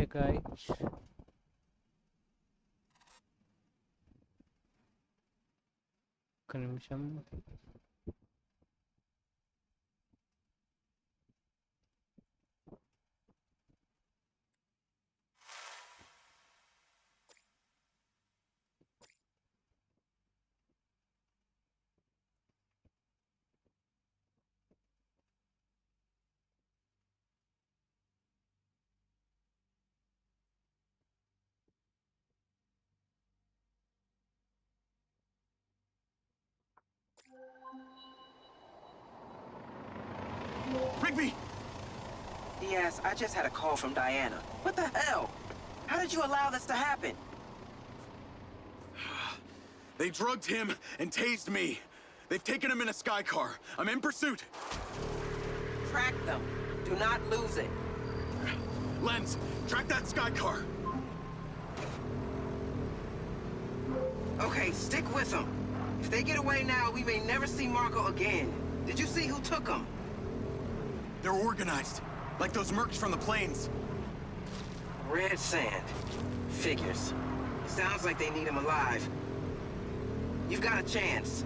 Okay, guys. ఒక్క నిమిషం. Rigby! Yes, I just had a call from Diana. What the hell? How did you allow this to happen? They drugged him and tased me. They've taken him in a sky car. I'm in pursuit. Track them. Do not lose it. Lens, track that sky car. Okay, stick with them. If they get away now, we may never see Marco again. Did you see who took them? They're organized, like those mercs from the plains. Red sand. Figures. Sounds like they need him alive. You've got a chance.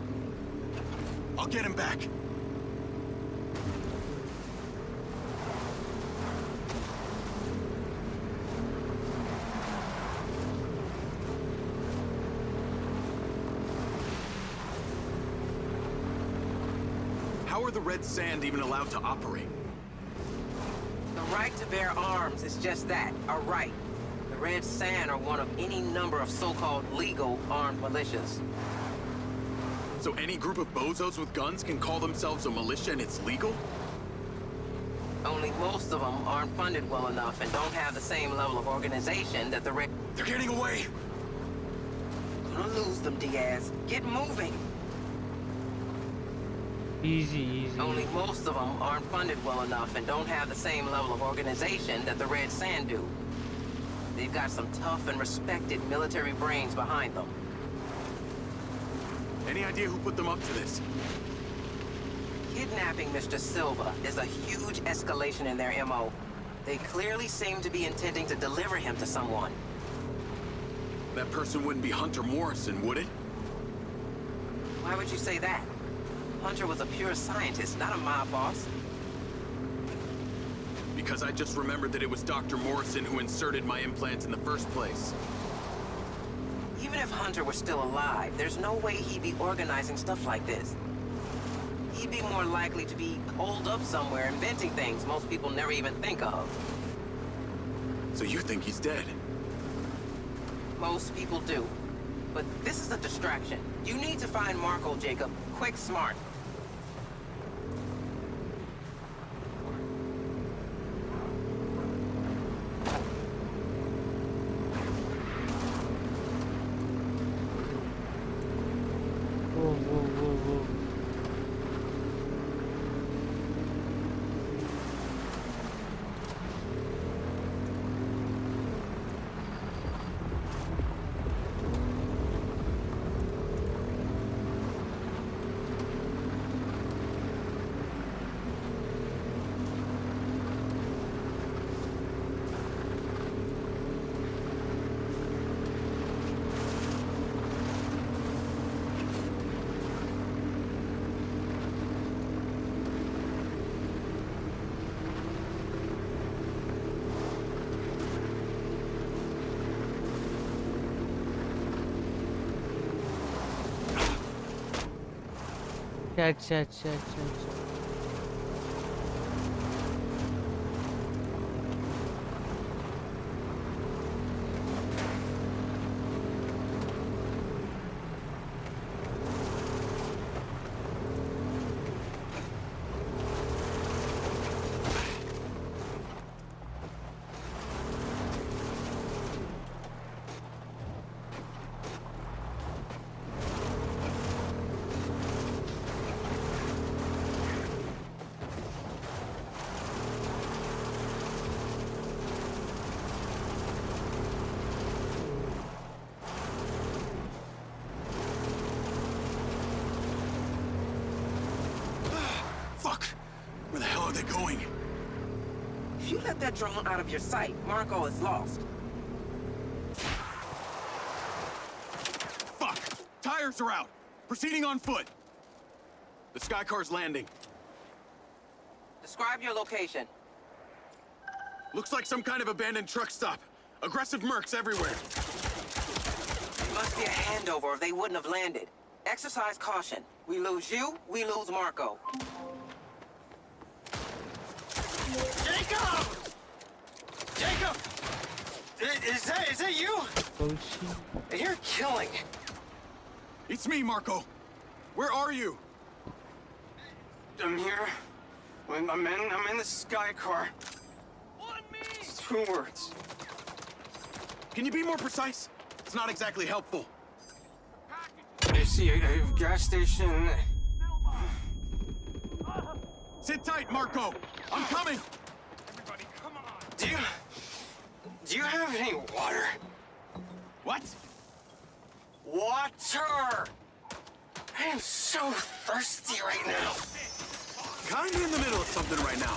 I'll get him back. How are the Red Sand even allowed to operate? The right to bear arms is just that, a right. The Red Sand are one of any number of so-called legal armed militias. So any group of bozos with guns can call themselves a militia and it's legal? Only most of them aren't funded well enough and don't have the same level of organization that the Red... They're getting away! Gonna lose them, Diaz. Get moving! Easy, easy. Only most of them aren't funded well enough and don't have the same level of organization that the Red Sand do. They've got some tough and respected military brains behind them. Any idea who put them up to this? Kidnapping Mr. Silva is a huge escalation in their MO. They clearly seem to be intending to deliver him to someone. That person wouldn't be Hunter Morrison, would it? Why would you say that? Hunter was a pure scientist, not a mob boss. Because I just remembered that it was Dr. Morrison who inserted my implants in the first place. Even if Hunter were still alive, there's no way he'd be organizing stuff like this. He'd be more likely to be holed up somewhere inventing things most people never even think of. So you think he's dead? Most people do. But this is a distraction. You need to find Marco, Jacob. Quick, smart. Whoa, whoa, whoa, whoa. अच्छा अच्छा अच्छा अच्छा If you let that drone out of your sight, Marco is lost. Fuck! Tires are out! Proceeding on foot! The sky car's landing. Describe your location. Looks like some kind of abandoned truck stop. Aggressive mercs everywhere. It must be a handover or they wouldn't have landed. Exercise caution. We lose you, we lose Marco. Jacob! Jacob! Is that you? Oh shit. You're killing. It's me, Marco. Where are you? I'm here. I'm in the sky car. It's 2 words. Can you be more precise? It's not exactly helpful. I see a gas station. Sit tight, Marco. I'm coming. Everybody, come on. Do you have any water? What? Water! I am so thirsty right now. Kinda in the middle of something right now.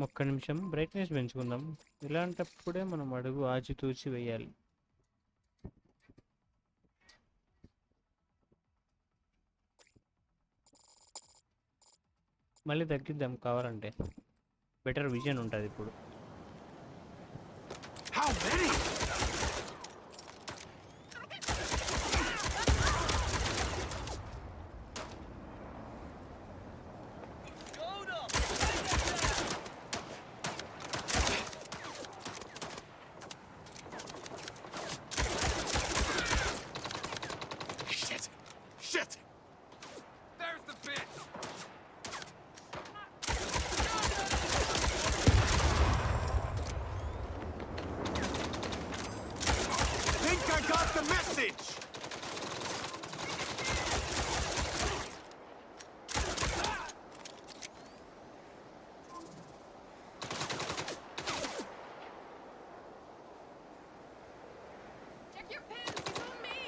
ఒక్క నిమిషం brightness పెంచుకుందాం. ఇలాంటప్పుడే మనం అడుగు ఆచితూచి వేయాలి. మళ్ళీ తగ్గిద్దాం కావాలంటే. Better vision ఉంటుంది ఇప్పుడు. How many? Shit! There's the bitch! Think I got the message! Check your pins, it's on me!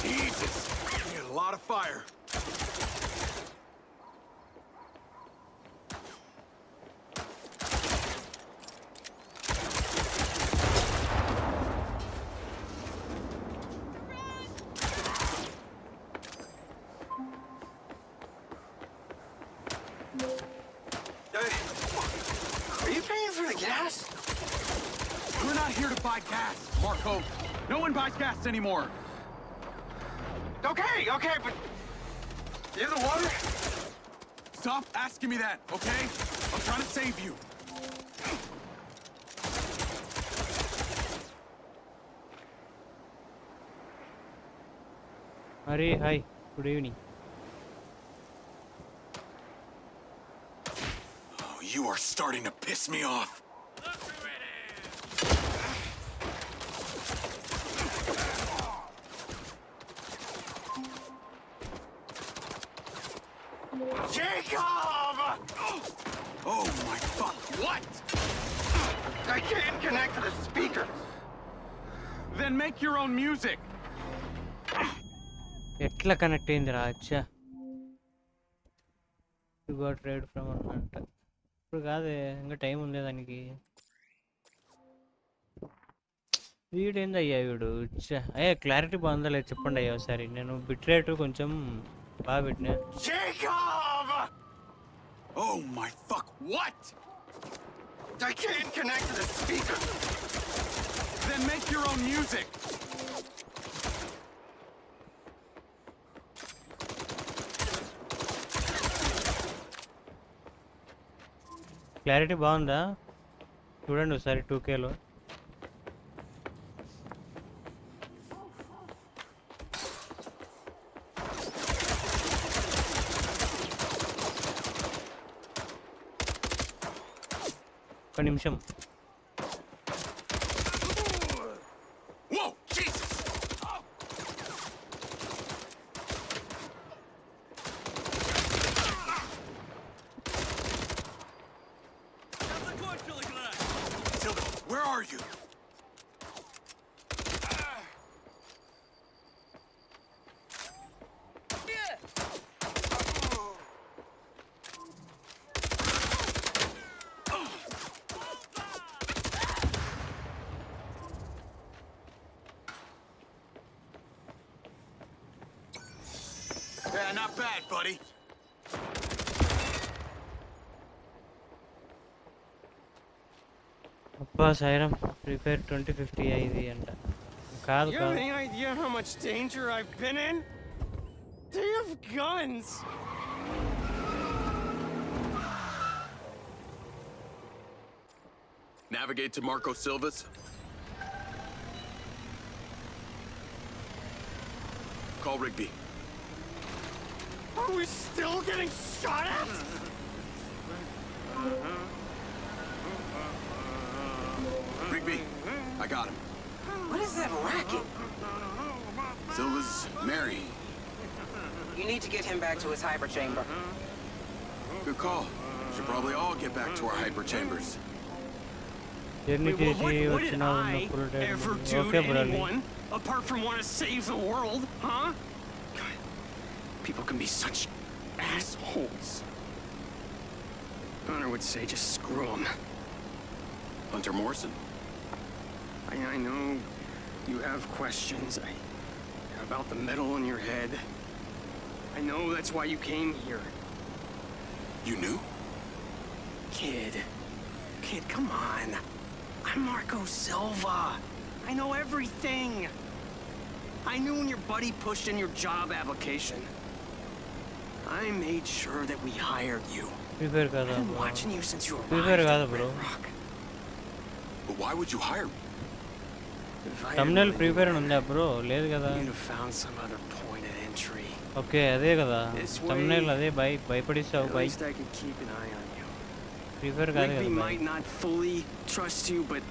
Jesus! We had a lot of fire. Are you paying for the gas? We're not here to buy gas, Marco. No one buys gas anymore. Okay, but you have the water? Stop asking me that, okay? I'm trying to save you. అరే hi, good evening. Oh, you are starting to piss me off. Jacob! Oh my fuck, what? I can't connect to the speaker. Then make your own music. ఎట్లా connect అయింది రా? అచ్చా, you got ride from అంట. ఇప్పుడు కాదే, ఇంకా time ఉంది దానికి. వీడేంది అయ్యా వీడు? అయ్యా క్లారిటీ బాగుందా లేదు చెప్పండి అయ్యా ఒకసారి. నేను బిట్ రేట్ కొంచెం బాగా పెట్టినా. Jacob! Oh my fuck, what? I can't connect to the speaker. Then make your own music. Clarity బాగుందా చూడండి ఒకసారి 2Kలో. ఒక నిమిషం. Whoa, Jesus! Where are you? Yeah, not bad, buddy. అబ్బా సైరం ప్రిపేర్ 2050 ఇది అంట కాదు You have కాదు any idea how much danger I've been in? They have guns. Navigate to Marco Silva's. Call Rigby. Are we still getting shot at? Rigby, I got him. What is that racket? Silva's Mary. You need to get him back to his hyper chamber. Good call. Should probably all get back to our hyper chambers. Journey Wait, చేసి what did వచ్చిన I full ever time do okay to bro anyone apart from want to save the world, huh? God, people can be such assholes. Hunter would say just screw them. Hunter Morrison. I know you have questions about the metal in your head. I know that's why you came here. You knew? Kid, come on. I'm Marco Silva. I know everything. I knew when your buddy pushed in your job application. I made sure that we hired you. Prepare కదా I've been bro. watching you since you Prepare arrived కాదు at bro. Red Rock. But why would you hire me? If I thumbnail had prepare known అని ఉందా bro లేదు కదా you'd have found some other point of entry. Okay అదే కదా This way, thumbnail అదే భయపడిస్తావు At by least I could keep an eye on you. Prepare కాదు Rigby కదా by might not fully trust you, but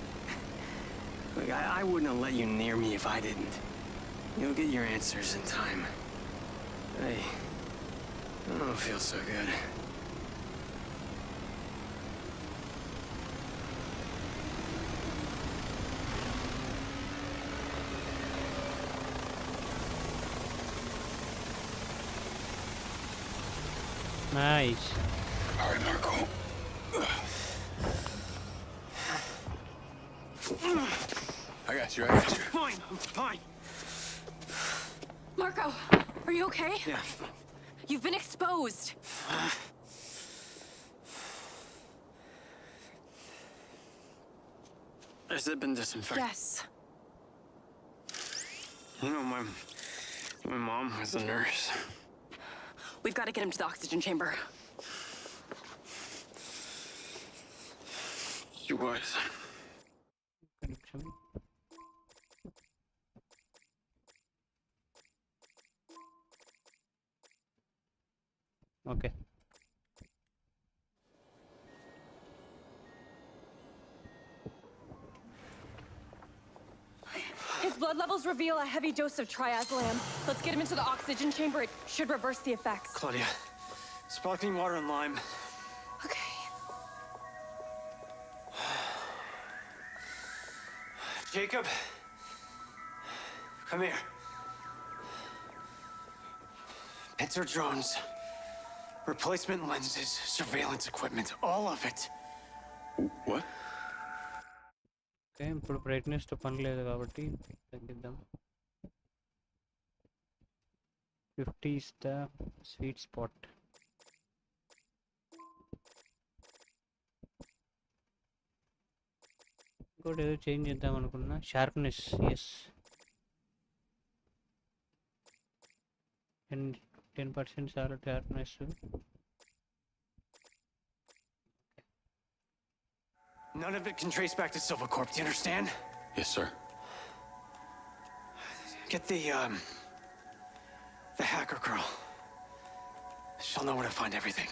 look, I wouldn't have let you near me if I didn't. You'll get your answers in time. Hey, I don't feel so good. Nice All right, Marco. I got you. Fine, I'm fine. Marco, are you okay? Yeah. You've been exposed. Has it been disinfected? Yes. You know, my mom was a nurse. We've got to get him to the oxygen chamber. She was. Okay His blood levels reveal a heavy dose of triazolam. Let's get him into the oxygen chamber. It should reverse the effects. Claudia, sparkling water and lime. Okay. Jacob, come here. Pincer drones, replacement lenses, surveillance equipment, all of it. What? Okay ఇప్పుడు brightness తో పని లేదు కాబట్టి తగ్గిద్దాం 50 is the sweet spot ఇంకోటి ఏదో change చేద్దాం అనుకున్నా sharpness yes 10% చాలా sharpness None of it can trace back to Silvercorp, do you understand? Yes, sir. Get the hacker girl. She'll know where to find everything.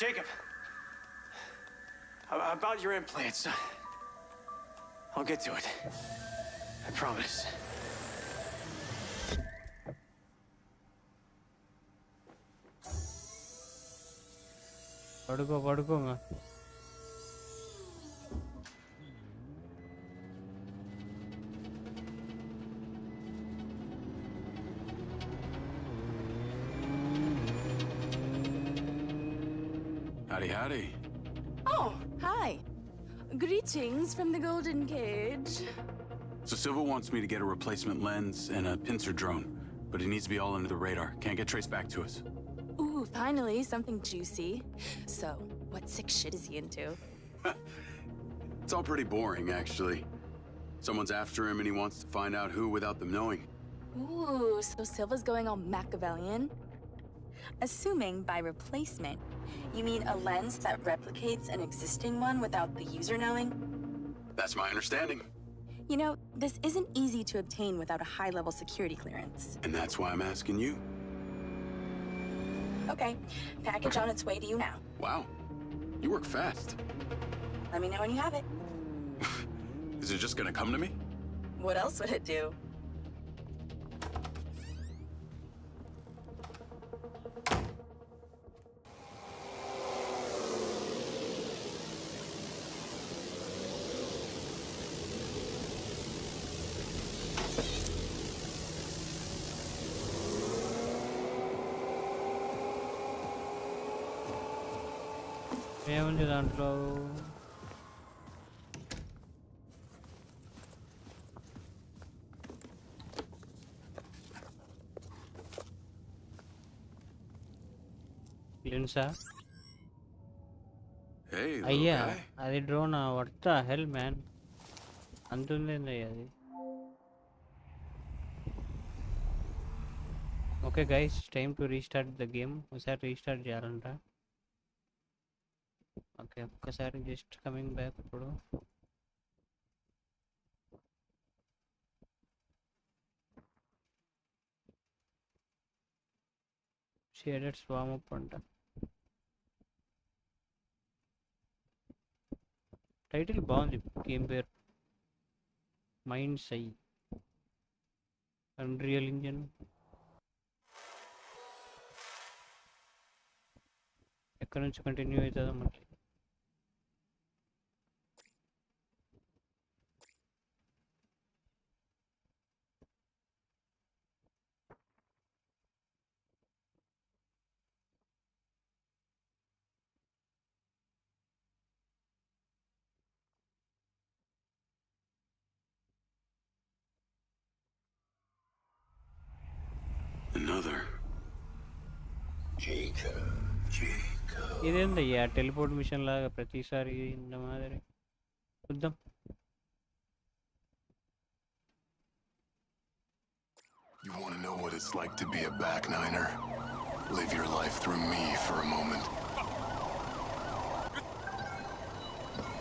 Jacob, about your implants, I'll get to it. I promise. పడుకో Oh, hi. Greetings from the Golden Cage. So Silva wants me to get a replacement lens and a pincer drone, but it needs to be all under the radar. Can't get traced back to us. Ooh, finally, something juicy. So, what sick shit is he into? It's all pretty boring, actually. Someone's after him and he wants to find out who without them knowing. Ooh, so Silva's going all Machiavellian? Assuming by replacement, you mean a lens that replicates an existing one without the user knowing? That's my understanding. You know, this isn't easy to obtain without a high-level security clearance. And that's why I'm asking you. Okay, package on its way to you now. Wow. You work fast. Let me know when you have it. Is it just gonna come to me? What else would it do? ఏముంది దాంట్లో? లెన్సా? Hey, little అయ్యా guy. అది డ్రోనా? What the hell man, అంతుందేంది అది? Okay guys, time to restart the game. ఒకసారి restart చేయాలంట. Okay, ఒక్కసారి just coming back. ఇప్పుడు shaded swarm up అంట. టైటిల్ బాగుంది, గేమ్ పేరు మైండ్సై. Unreal engine. ఎక్కడి నుంచి కంటిన్యూ అవుతుందో మళ్ళీ. Another. ఇదేందయ్యా టెలిపోర్ట్ మిషన్ లాగా ప్రతిసారి ఇంత మాదిరి? చూద్దాం. You want to know what it's like to be a back niner? Live your life through me for a moment.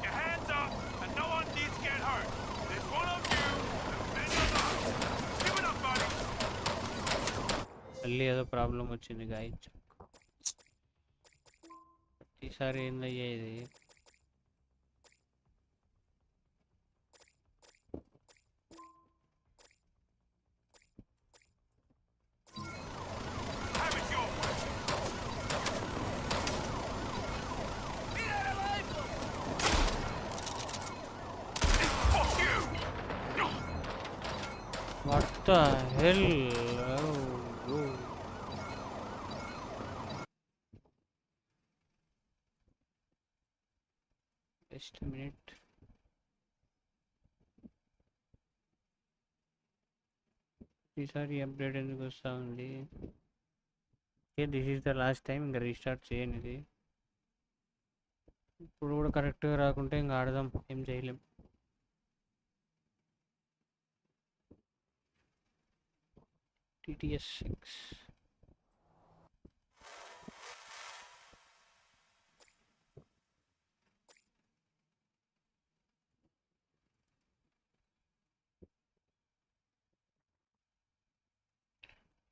Your hands up, and no one needs to get hurt. There's one of you, and many of us. Give it up, buddy. మళ్ళీ ఏదో problem వచ్చింది guys. ప్రతిసారి ఏందయ్యా ఇది? Have it your way. Fuck you! What the hell? Oh. Just a minute. ఈసారి update ఎందుకు వస్తూ ఉంది? Okay, this is the last time. ఇంకా రీస్టార్ట్ చేయను ఇది. ఇప్పుడు కూడా కరెక్ట్గా రాకుంటే ఇంకా ఆడదాం, ఏం చేయలేం. TTS 6.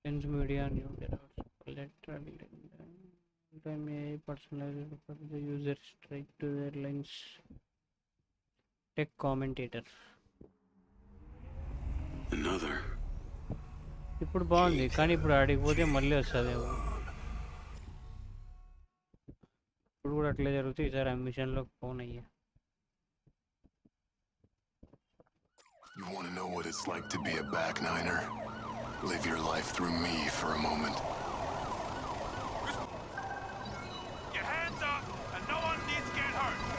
Lens media new collateral time AI personalized for the user straight to their lens. Tech commentator. Another. ఇప్పుడు బాగుంది, కానీ ఇప్పుడు ఆడికి పోతే మళ్ళీ వస్తుంది. ఇప్పుడు కూడా అట్లే జరుగుతుంది. ఈసారి మిషన్లోకి ఫోన్ అయ్యా. You want to know what it's like to be a back niner? Live your life through me for a moment. Your hands up, and no one needs to get hurt.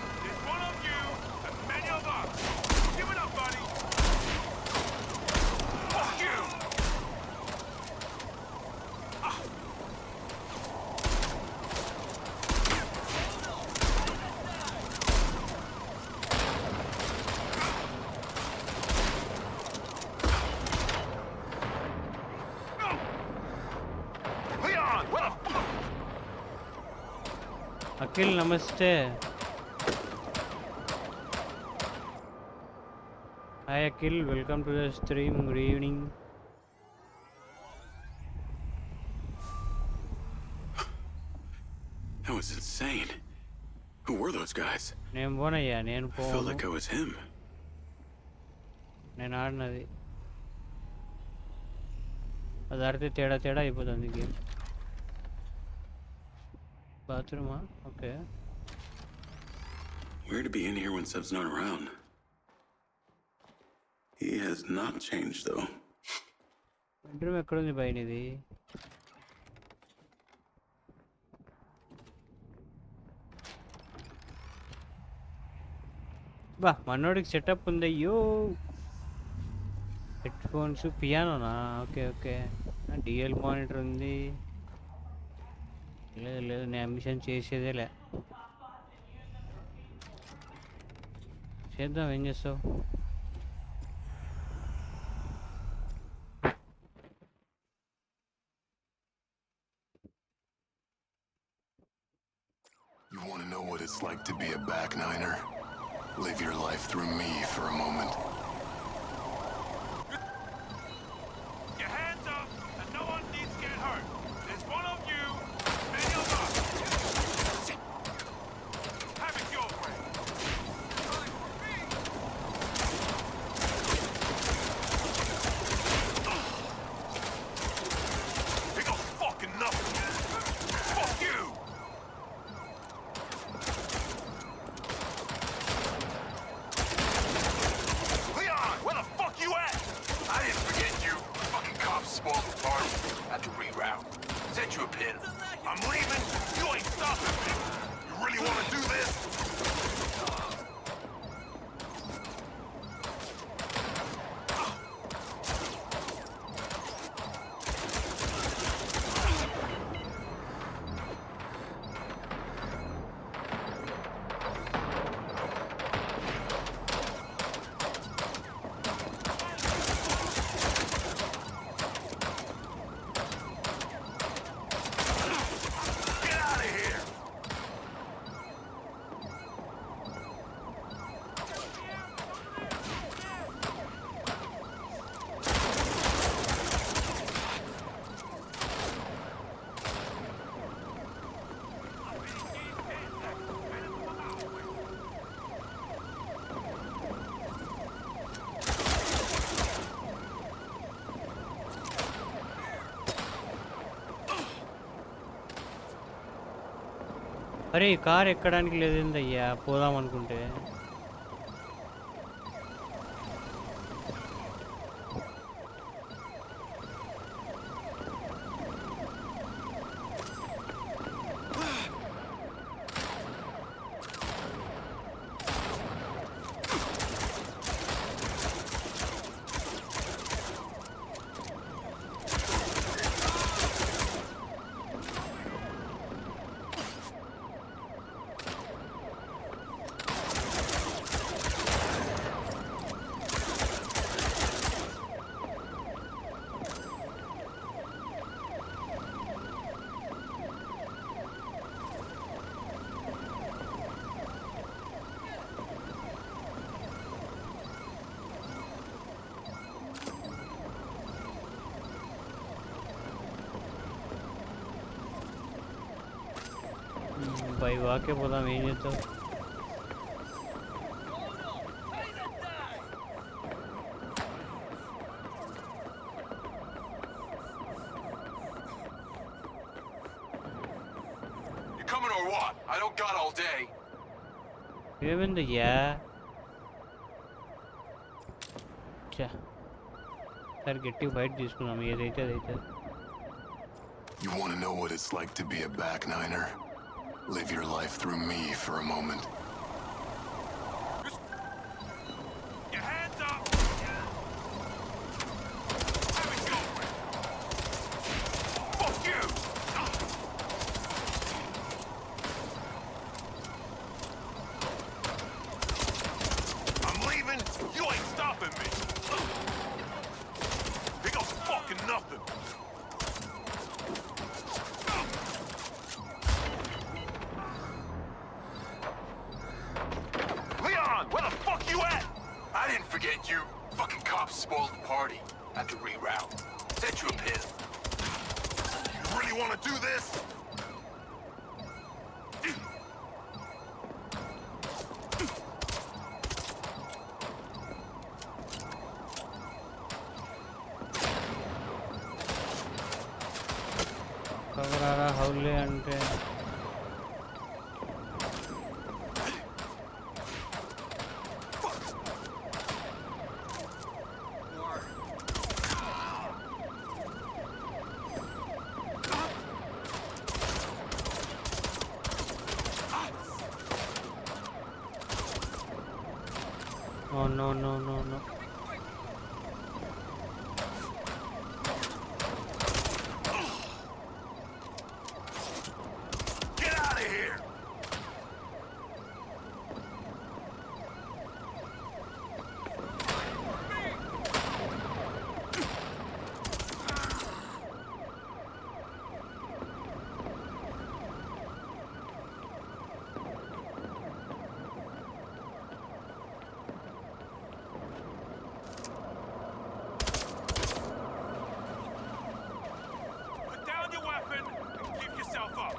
Akhil, namaste. Hi Akhil, welcome to the stream. Good evening. That was insane. Who were those guys? నేను పోనయ్యా నేను I felt like I was him. నేను ఆడినది అది ఆడితే తేడా తేడా అయిపోతుంది game. బాత్రూమా? Okay. Weird to be in here when Seb's not around. He has not changed though. Bedroom ఎక్కడుంది పైనది? బా మనోడికి సెటప్ ఉంది. అయ్యో హెడ్ ఫోన్స్, పియానోనా? Okay okay. డిఎల్ మానిటర్ ఉంది. లేదు లేదు నేను అంబిషన్ చేసేదేలే. చేద్దాం, ఏం చేస్తావు? You want to know what it's like to be a back niner? Live your life through me for a moment. Your hands up, and no one needs to get hurt. There's one of you, many of us. Have it your way. They got fucking nothing. Fuck you. Where the fuck you at? I didn't forget you. Fucking cops spoiled the party. Had to reroute. Sent you a pin. I'm leaving. You ain't stopping me. You really want to do this? అరే ఈ car ఎక్కడానికి లేదేందయ్యా, పోదాం అనుకుంటే. By వాకే పోదాం, ఏం చేస్తావు? You coming or what? I don't got all day. ఏమైందయ్యా? సరే గట్టిగా బయట తీసుకున్నాం, ఏదైతే అదైతే. You want to know what it's like to be a back niner? Live your life through me for a moment. Your hands up. Have it your way. Fuck you. I'm leaving. You ain't stopping me. They got fucking nothing. I didn't forget you. Fucking cops spoiled the party. Had to reroute. Sent you a pin. You really want to do this? కవరారా హౌలే అంటే Oh no no no no. Get out of here! Put down your weapon and give yourself up.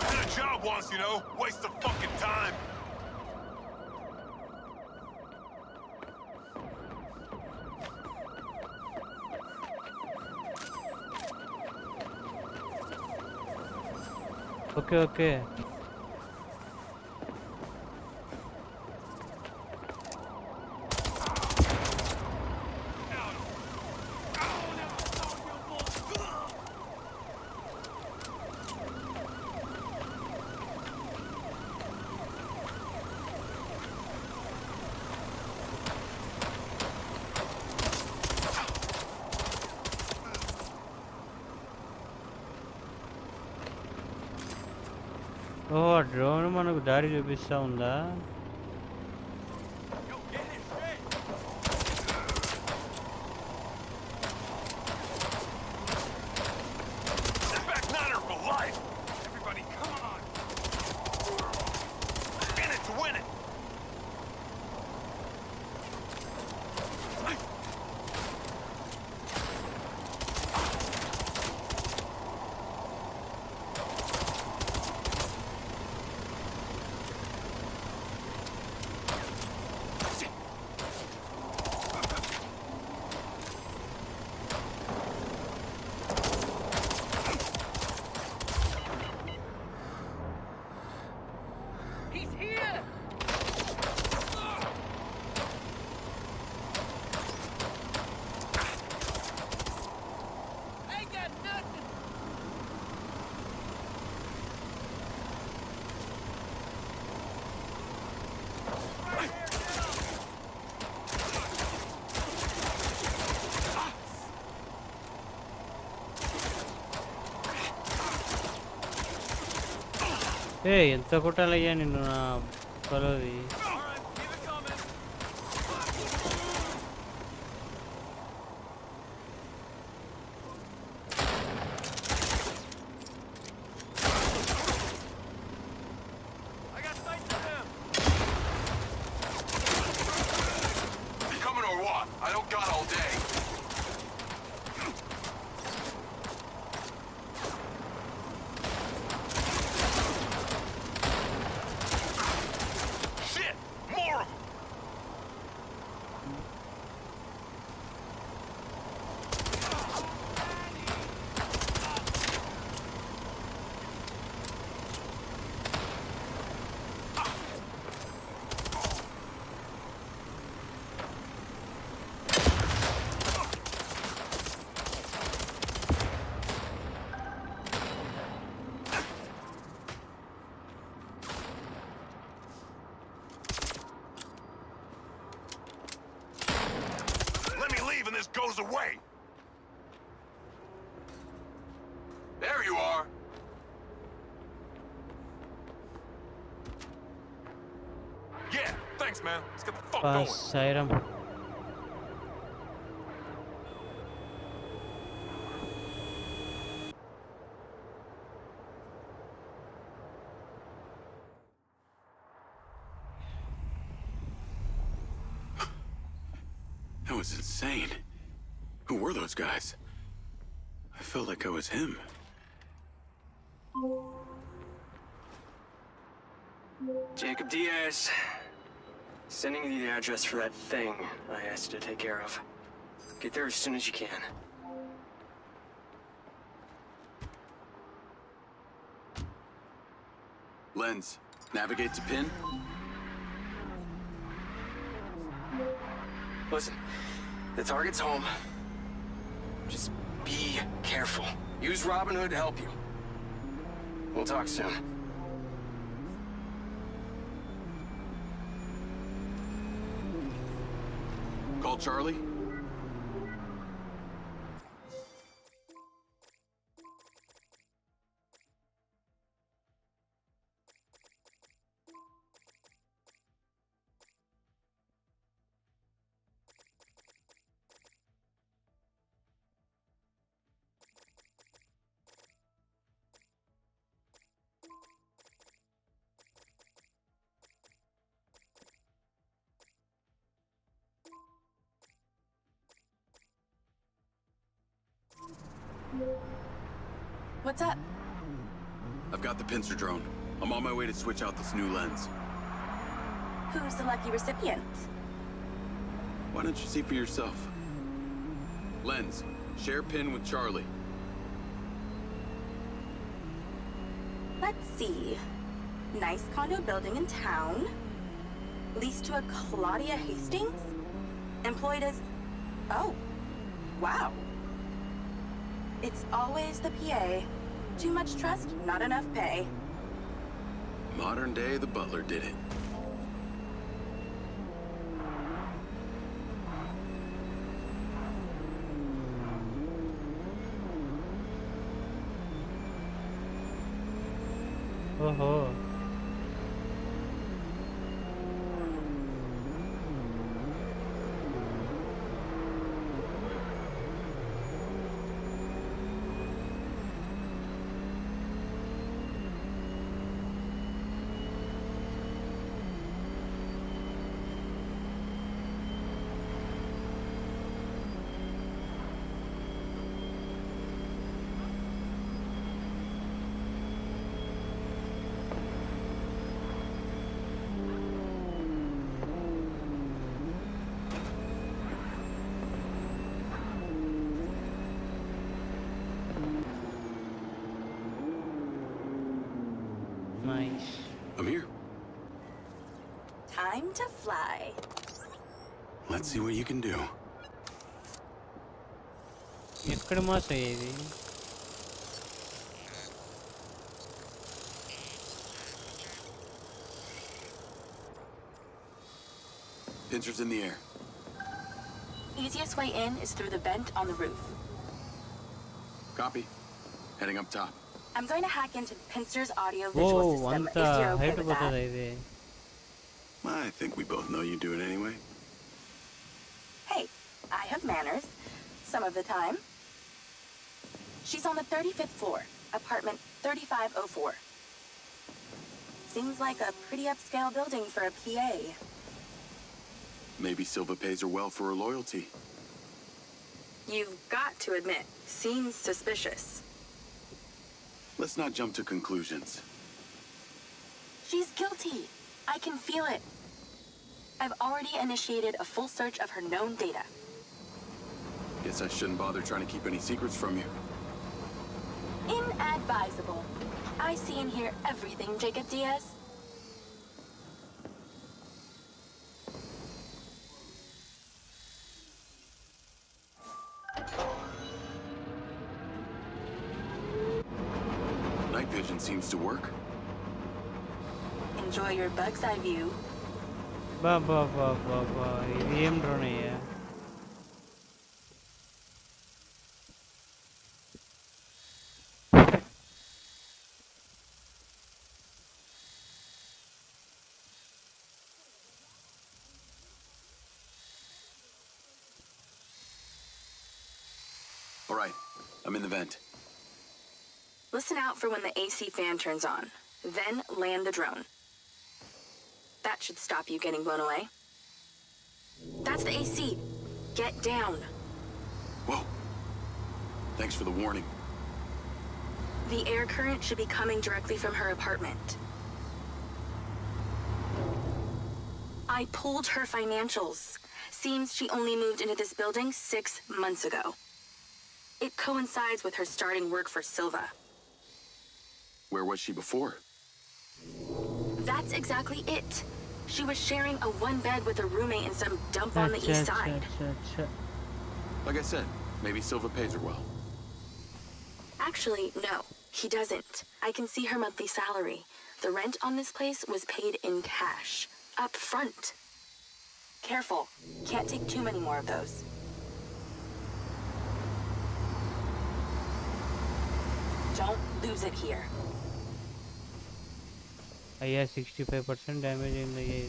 I had a job once, you know. Waste of fucking time. Okay, okay. Oh drone మనకు దారి చూపిస్తా ఉందా Back niner for life. Everybody, come on. In it to win it. He's here! I got nothing! ఏ ఎంత కొట్టాలయ్యా నిన్ను నా పొలవి Alright, keep it coming. I got sights on him. Coming or what? I don't got all day. Shit! More of them! Let me leave and this goes away! There you are! Yeah, thanks, man. Let's get the fuck going. సైరం was insane. Who were those guys? I felt like I was him. Jacob Diaz. Sending you the address for that thing I asked you to take care of. Get there as soon as you can. Lens, navigate to pin. Listen, the target's home. Just be careful. Use Robin Hood to help you. We'll talk soon. Call Charlie. What's up? I've got the pincer drone. I'm on my way to switch out this new lens. Who's the lucky recipient? Why don't you see for yourself? Lens, share pin with Charlie. Let's see. Nice condo building in town. Leased to a Claudia Hastings? Employed as... Oh. Wow. It's always the PA. Too much trust, not enough pay. Modern day, the butler did it. Oh. Nice. I'm here. Time to fly. Let's see what you can do. ఎక్కడ మాస ఇది Pincer's in the air. Easiest way in is through the vent on the roof. Copy. Heading up top. I'm going to hack into Pincer's audio oh visual system అంత if you're okay height with పోతుందా that. ఇది I think we both know you do it anyway. Hey, I have manners. Some of the time. She's on the 35th floor, apartment 3504. Seems like a pretty upscale building for a PA. Maybe Silva pays her well for her loyalty. You've got to admit, seems suspicious. Let's not jump to conclusions. She's guilty. I can feel it. I've already initiated a full search of her known data. Guess I shouldn't bother trying to keep any secrets from you. Inadvisable. I see and hear everything, Jacob Diaz. Night vision seems to work. Enjoy your bug's eye view. బా ఇది ఏం drone అయ్యా All right, I'm in the vent. Listen out for when the AC fan turns on. Then land the drone. That should stop you getting blown away. That's the AC. Get down. Whoa. Thanks for the warning. The air current should be coming directly from her apartment. I pulled her financials. Seems she only moved into this building 6 months ago. It coincides with her starting work for Silva. Where was she before? That's exactly it. She was sharing a one bed with a roommate in some dump on the east side. Like I said, maybe Silva pays her well. Actually, no, he doesn't. I can see her monthly salary. The rent on this place was paid in cash, up front. Careful, can't take too many more of those. Don't lose it here. I have 65% damage in the area.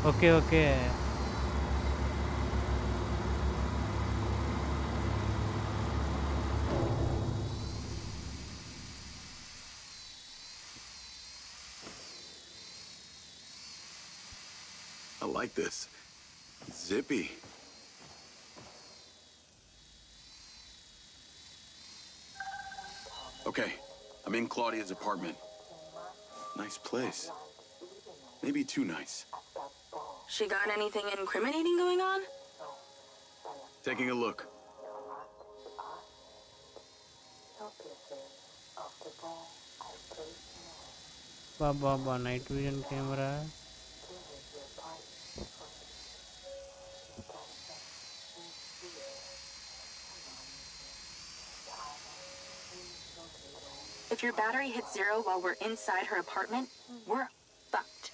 Okay. I like this. It's zippy. Okay, I'm in Claudia's apartment. Nice place. Maybe too nice. She got anything incriminating going on? Taking a look. Baba, night vision camera. If your battery hits 0 while we're inside her apartment, we're fucked.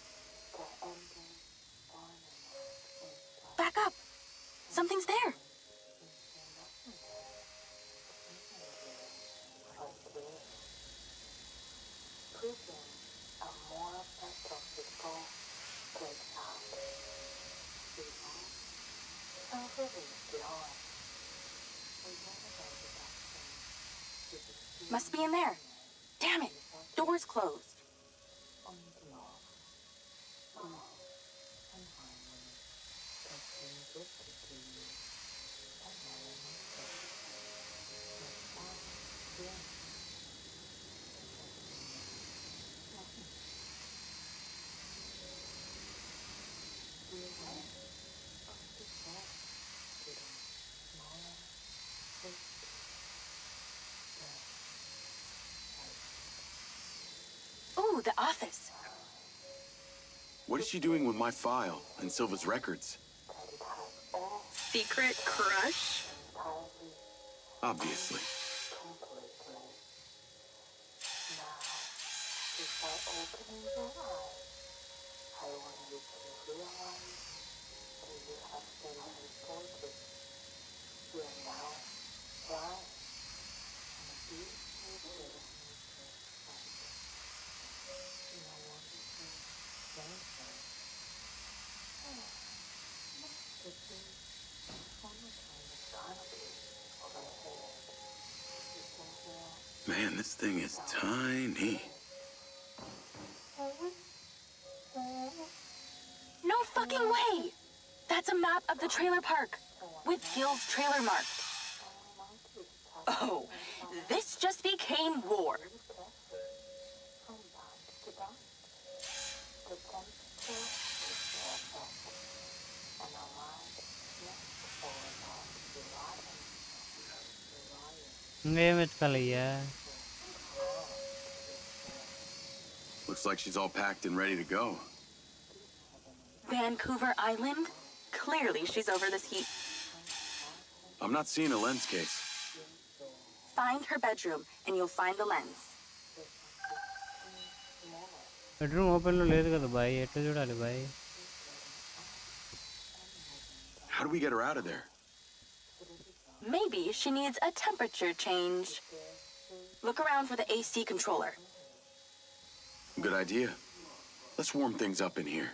Back up! Something's there! Must be in there. Damn it! Door's closed. Ooh, the office. What is she doing with my file and Silva's records? Secret crush? Obviously. Man, this thing is tiny. No fucking way! That's a map of the trailer park, with Gil's trailer marked. Oh, this just became war. Looks like she's all packed and ready to go. Vancouver Island? Clearly she's over this heat. I'm not seeing a lens case. Find her bedroom, and you'll find the lens. Bedroom open lo ledhu kada bhai, etla chudali bhai. How do we get her out of there? Maybe she needs a temperature change. Look around for the AC controller. Good idea. Let's warm things up in here.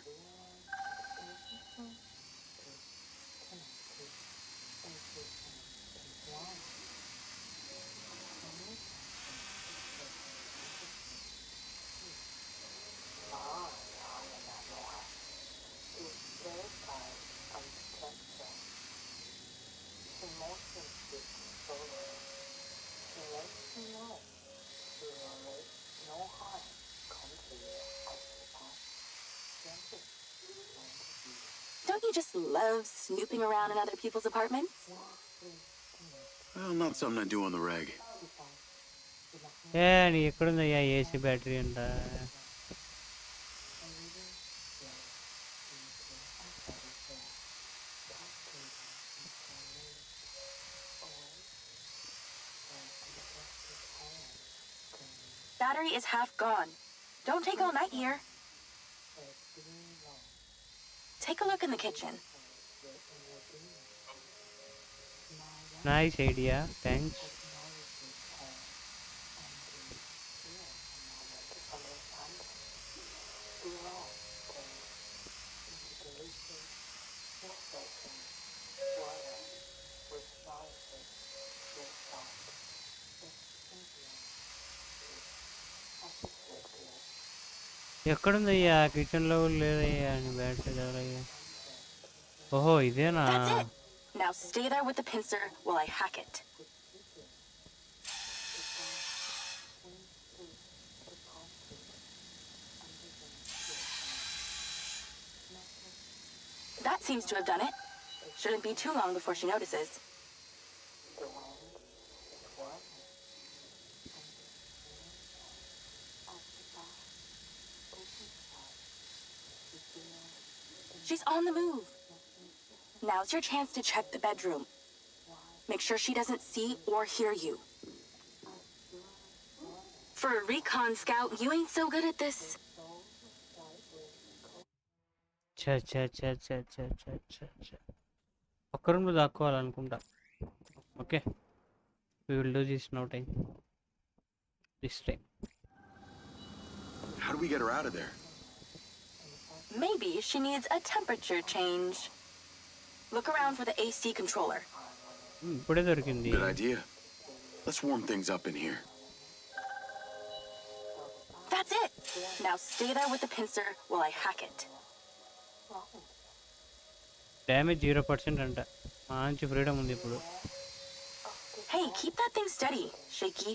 Don't you just love snooping around in other people's apartments? Well, not something I do on the reg. నీ ఎక్కడుందయ్యా AC battery అంట. Battery is half gone. Don't take all night here. Take a look in the kitchen. Nice idea, thanks. ఎక్కడుందయ్యా కిచెన్లో లేదయ్యా అని battery తగలయ్యా. ఓహో ఇదేనా? That's it. Now stay there with the pincer while I hack it. That seems to have done it. Shouldn't be too long before she notices. She's on the move. Now's your chance to check the bedroom. Make sure she doesn't see or hear you. For a recon scout, you ain't so good at this. ఒక్క రూమ్లో దాక్కోవాలనుకుంటా. Okay, we will do this now time. This time. How do we get her out of there? Maybe she needs a temperature change. Look around for the AC controller. ఇప్పుడే దొరికింది. Good idea. Let's warm things up in here. That's it. Now stay there with the pincer while I hack it. Damage 0% అంట. మంచి freedom ఉంది ఇప్పుడు. Hey, keep that thing steady, Shaky.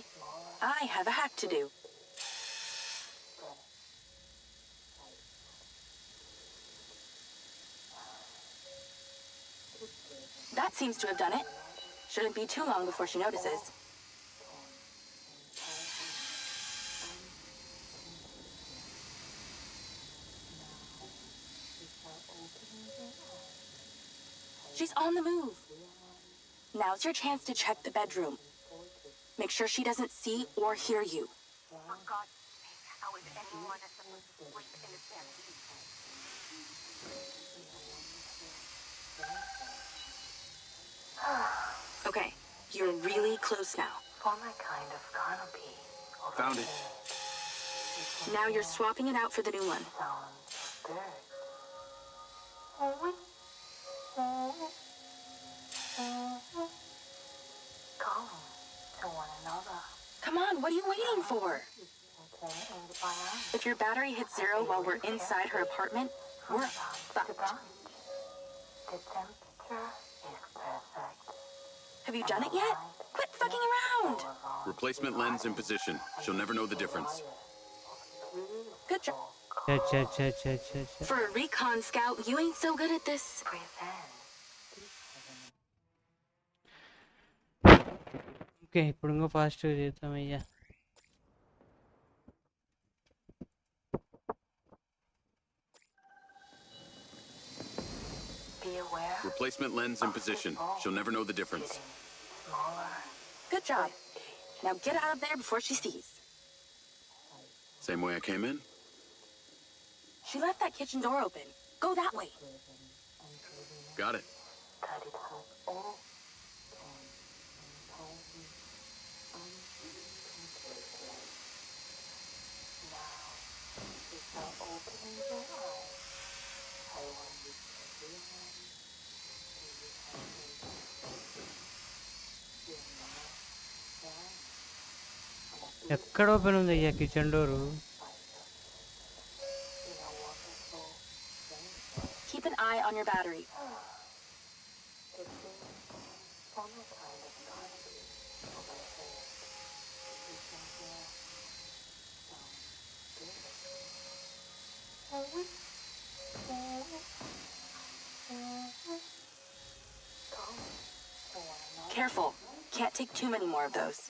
I have a hack to do. That seems to have done it. Shouldn't be too long before she notices. She's on the move. Now's your chance to check the bedroom. Make sure she doesn't see or hear you. For God's sake, how is anyone supposed to sleep in this empty? Okay, you're really close now. For my kind of canopy. Found it. Now you're swapping it out for the new one. Sounds good. Calling to one another. Come on, what are you waiting for? If your battery hits 0 while we're inside her apartment, we're fucked. The temperature is perfect. Have you done it yet? Quit fucking around! Replacement lens in position. She'll never know the difference. Good job. చ. For a recon scout, you ain't so good at this. Okay, ఇప్పుడు ఇంకో fast చేద్దామయ్యా. Be aware. Replacement lens in position. She'll never know the difference. Good job. Now get out of there before she sees. Same way I came in? She left that kitchen door open. Go that way. Got it. ఎక్కడ open ఉంది అయ్యా kitchen door? Keep an eye on your battery. careful. Can't take too many more of those.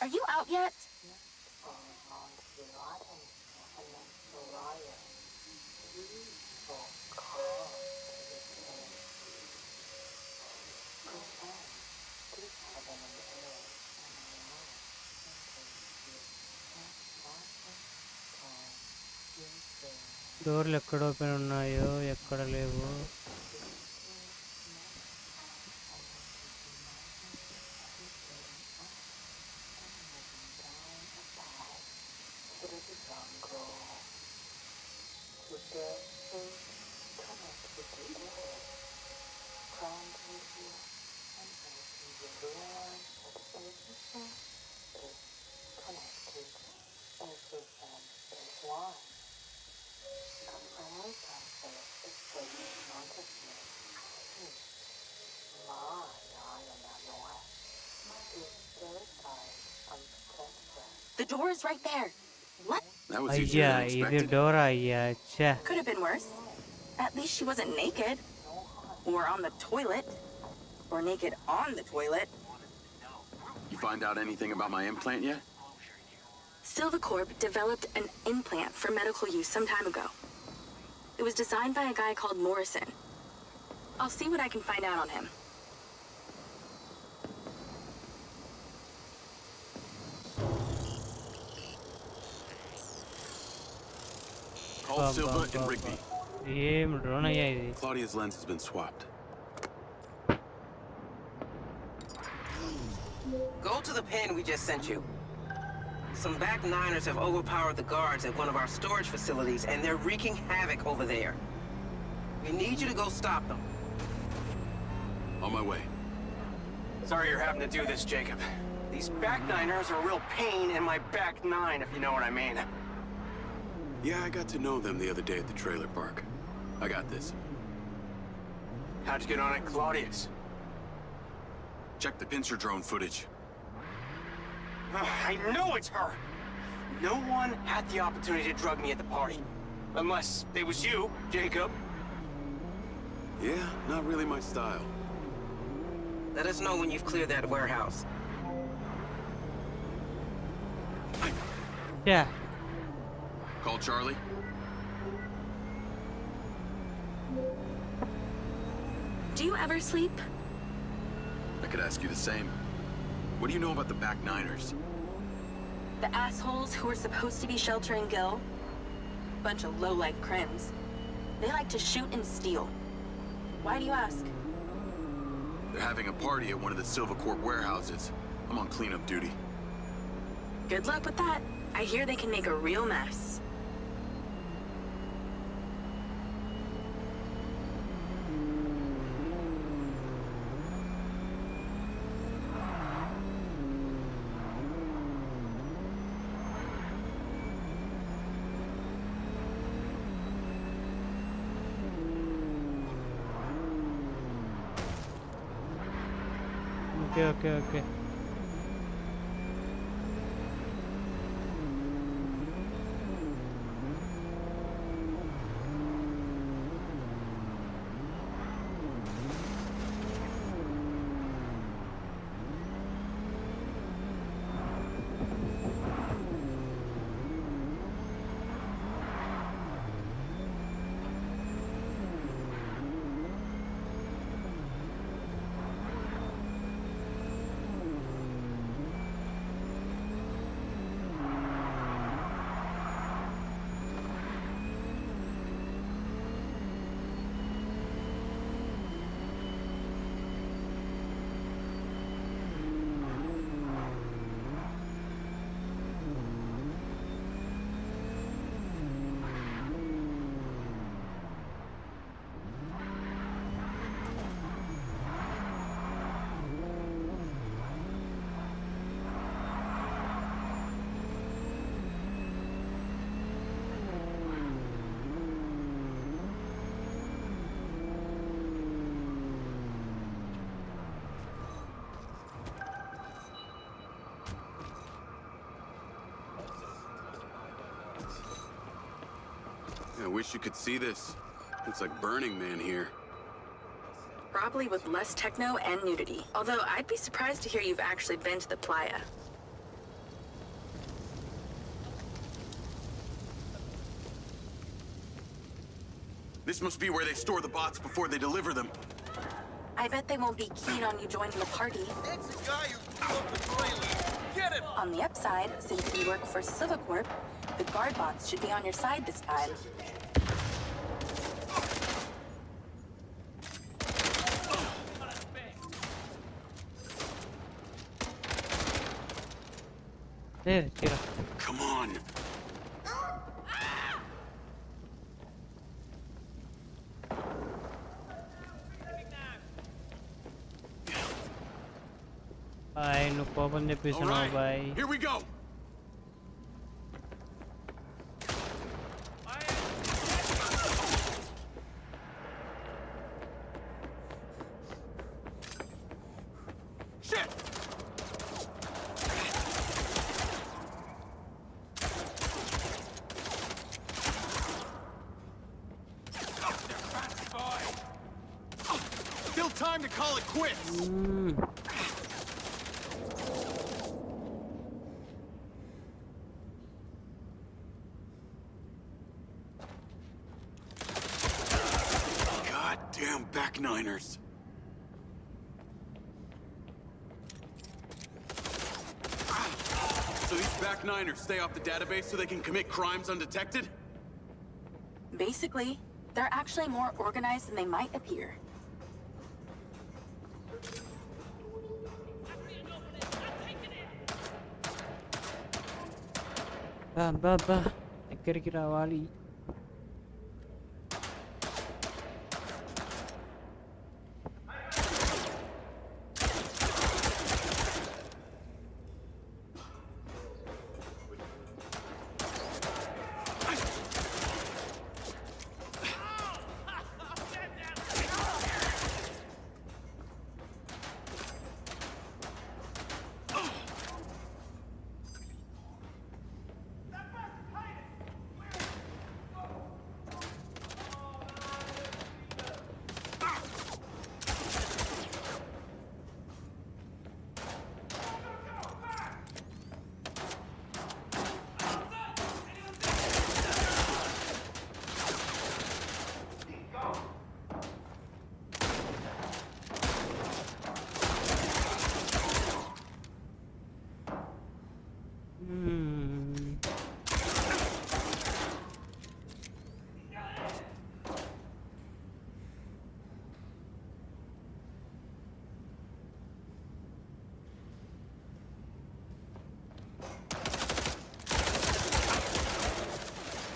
Are you out yet? డోర్లు ఎక్కడ open ఉన్నాయో ఎక్కడ లేవు. The door is right there. What? That was easier than అయ్యా ఇది expected. Dora అయ్యా. ఛే. Could have been worse. At least she wasn't naked. Or on the toilet. Or naked on the toilet. You find out anything about my implant yet? Silvacorp developed an implant for medical use some time ago. It was designed by a guy called Morrison. I'll see what I can find out on him. Call Silva and Rigby. ఏం drone అయ్యా ఇది. Claudia's lens has been swapped. Go to the pen we just sent you. Some back niners have overpowered the guards at one of our storage facilities, and they're wreaking havoc over there. We need you to go stop them. On my way. Sorry you're having to do this, Jacob. These back niners are a real pain in my back nine, if you know what I mean. Yeah, I got to know them the other day at the trailer park. I got this. How'd you get on at Claudia's? Check the pincer drone footage. I know it's her! No one had the opportunity to drug me at the party. Unless it was you, Jacob. Yeah, not really my style. Let us know when you've cleared that warehouse. Yeah. Call Charlie. Do you ever sleep? I could ask you the same. What do you know about the back niners? The assholes who were supposed to be sheltering Gil? Bunch of low-life crims. They like to shoot and steal. Why do you ask? They're having a party at one of the Silvacorp warehouses. I'm on cleanup duty. Good luck with that. I hear they can make a real mess. Okay. I wish you could see this. It's like Burning Man here. Probably with less techno and nudity. Although I'd be surprised to hear you've actually been to the playa. This must be where they store the bots before they deliver them. I bet they won't be keen on you joining the party. That's the guy who blew up the toilet. Get him! On the upside, since you work for Civicorp, the guard bots should be on your side this time. There, tira. Come on. Ay, no copan de piso no, bye. Here we go. Still time to call it quits. Goddamn back-niners. So these back-niners stay off the database so they can commit crimes undetected? Basically, they're actually more organized than they might appear. Ba. దగ్గరికి రావాలి.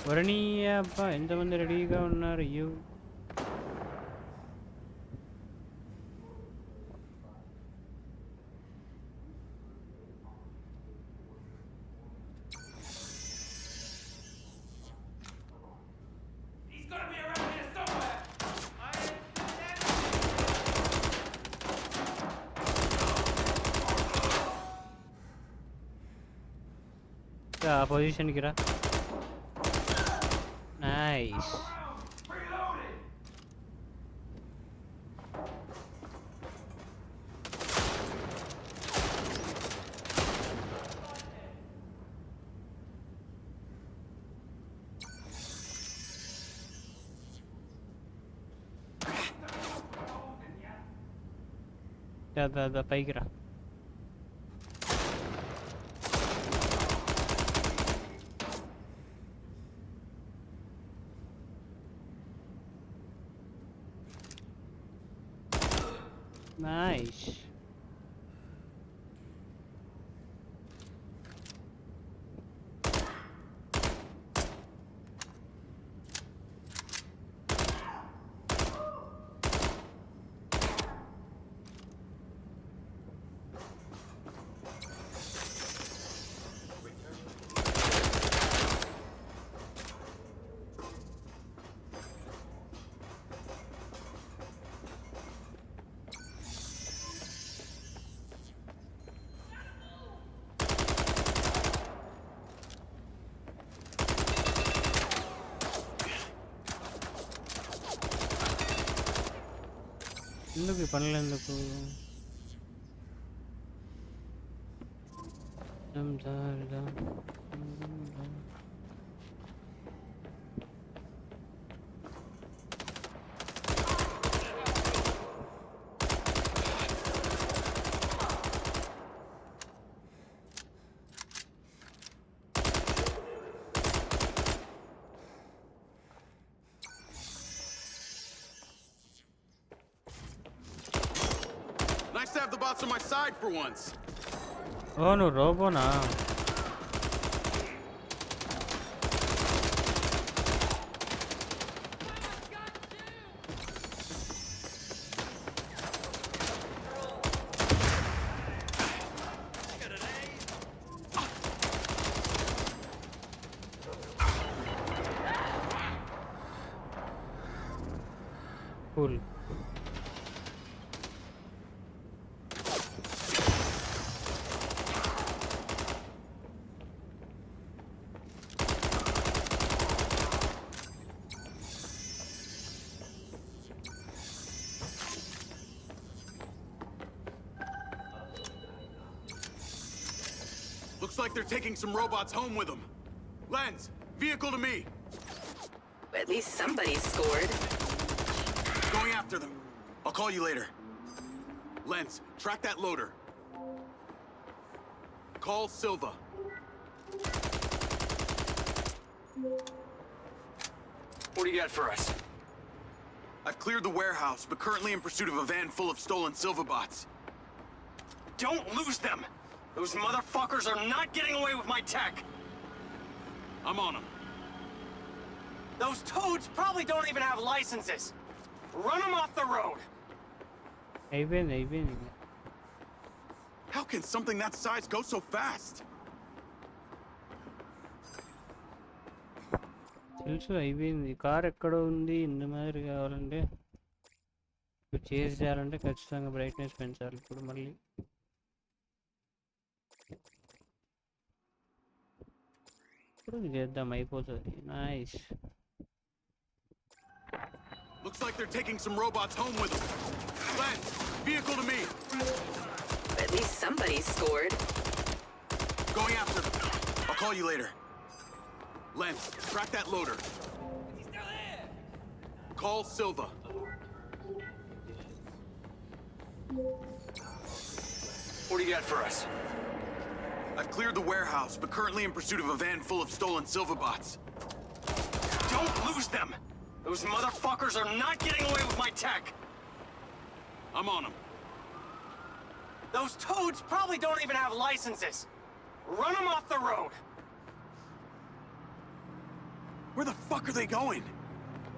వరణి అబ్బా ఎంతమంది రెడీగా ఉన్నారు you ఆ పొజిషన్కి రా Nice. Da పైకి రా Nice. ఎందుకు ఈ పనులు ఎందుకు? Nice to have the bots on my side for once. Oh no, robo na. Cool. Looks like they're taking some robots home with them. Lens, vehicle to me. At least somebody scored. Going after them. I'll call you later. Lens, track that loader. Call Silva. What do you got for us? I've cleared the warehouse, but currently in pursuit of a van full of stolen Silva bots. Don't lose them! Those motherfuckers are not getting away with my tech! I'm on them. Those toads probably don't even have licenses. Run them off the road! Ayben. How can something that size go so fast? తెలుసు అయిపోయింది. Car ఎక్కడ ఉంది? ఇంత మాదిరి కావాలంటే ఇప్పుడు చేసి చేయాలంటే ఖచ్చితంగా బ్రైట్నెస్ పెంచాలి. ఇప్పుడు మళ్ళీ ఇప్పుడు చేద్దాం, అయిపోతుంది. Nice. Looks like they're taking some robots home with them. Lens, vehicle to me. At least somebody scored. Going after them. I'll call you later. Lens, track that loader. He's still there! Call Silva. What do you got for us? I've cleared the warehouse, but currently in pursuit of a van full of stolen Silva bots. Don't lose them! Those motherfuckers are not getting away with my tech! I'm on them. Those toads probably don't even have licenses. Run them off the road! Where the fuck are they going?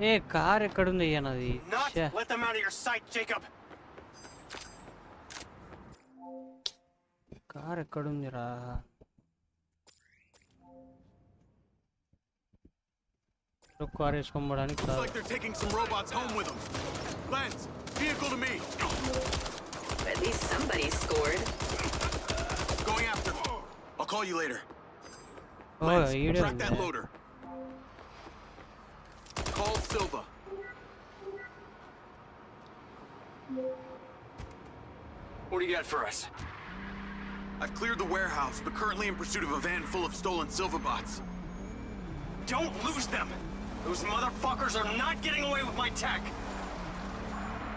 A car ఎక్కడుంది అన్నది? Not let them out of your sight, Jacob! Car ఎక్కడుందిరా? Car వేసుకోవడానికి Looks like they're taking some robots home with them. Lens, vehicle to me. At least somebody scored. Going after them. I'll call you later. Oh, Lens, you track did that that. loader. Call Silva. What do you got for us? I've cleared the warehouse, but currently in pursuit of a van full of stolen Silva bots. Don't lose them! Those motherfuckers are not getting away with my tech!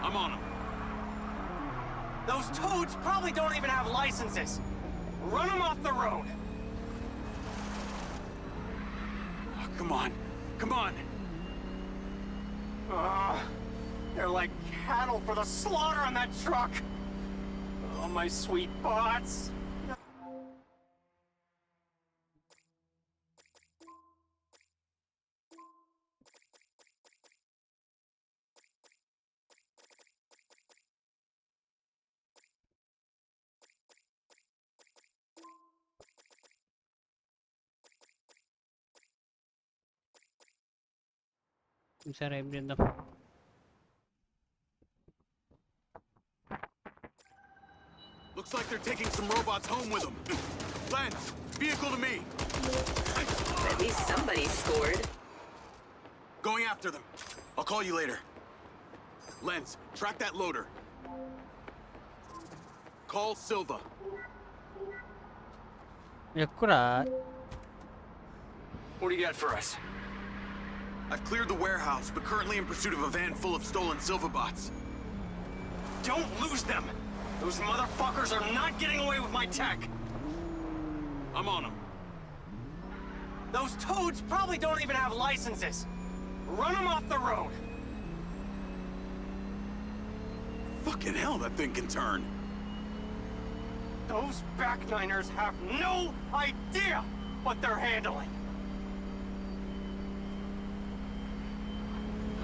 I'm on them. Those toads probably don't even have licenses. Run them off the road! Oh, come on. Come on. They're like cattle for the slaughter on that truck! Oh, my sweet bots! సరే ఏం చేద్దాం? Looks like they're taking some robots home with them. Lens, vehicle to me. At least somebody scored. Going after them. I'll call you later. Lens, track that loader. Call Silva. ఎక్కురా. What do you got for us? I've cleared the warehouse, but currently in pursuit of a van full of stolen Silva bots. Don't lose them! Those motherfuckers are not getting away with my tech! I'm on them. Those toads probably don't even have licenses! Run them off the road! Fucking hell, that thing can turn. Those backniners have no idea what they're handling!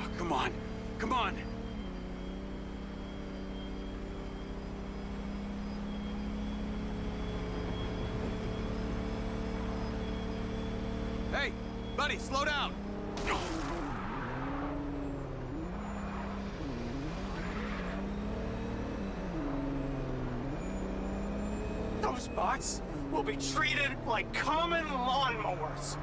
Oh, come on, come on! Hey, buddy, slow down! Those bots will be treated like common lawnmowers!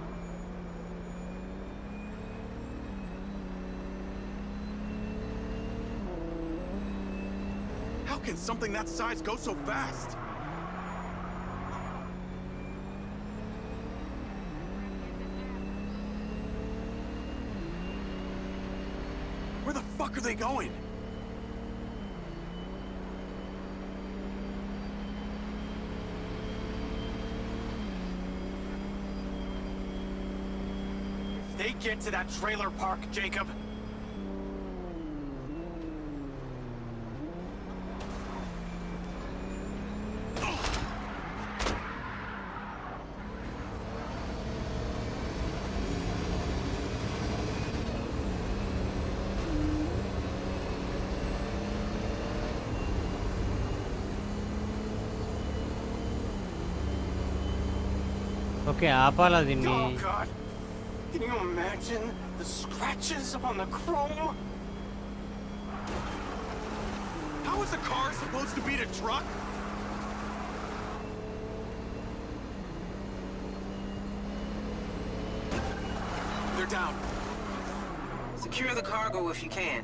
How can something that size go so fast? Where the fuck are they going? If they get to that trailer park, Jacob, okay ఆపాలా దీన్ని. oh god! Can you imagine the scratches on the chrome? How is a car supposed to beat a truck? They're down. Secure the cargo if you can.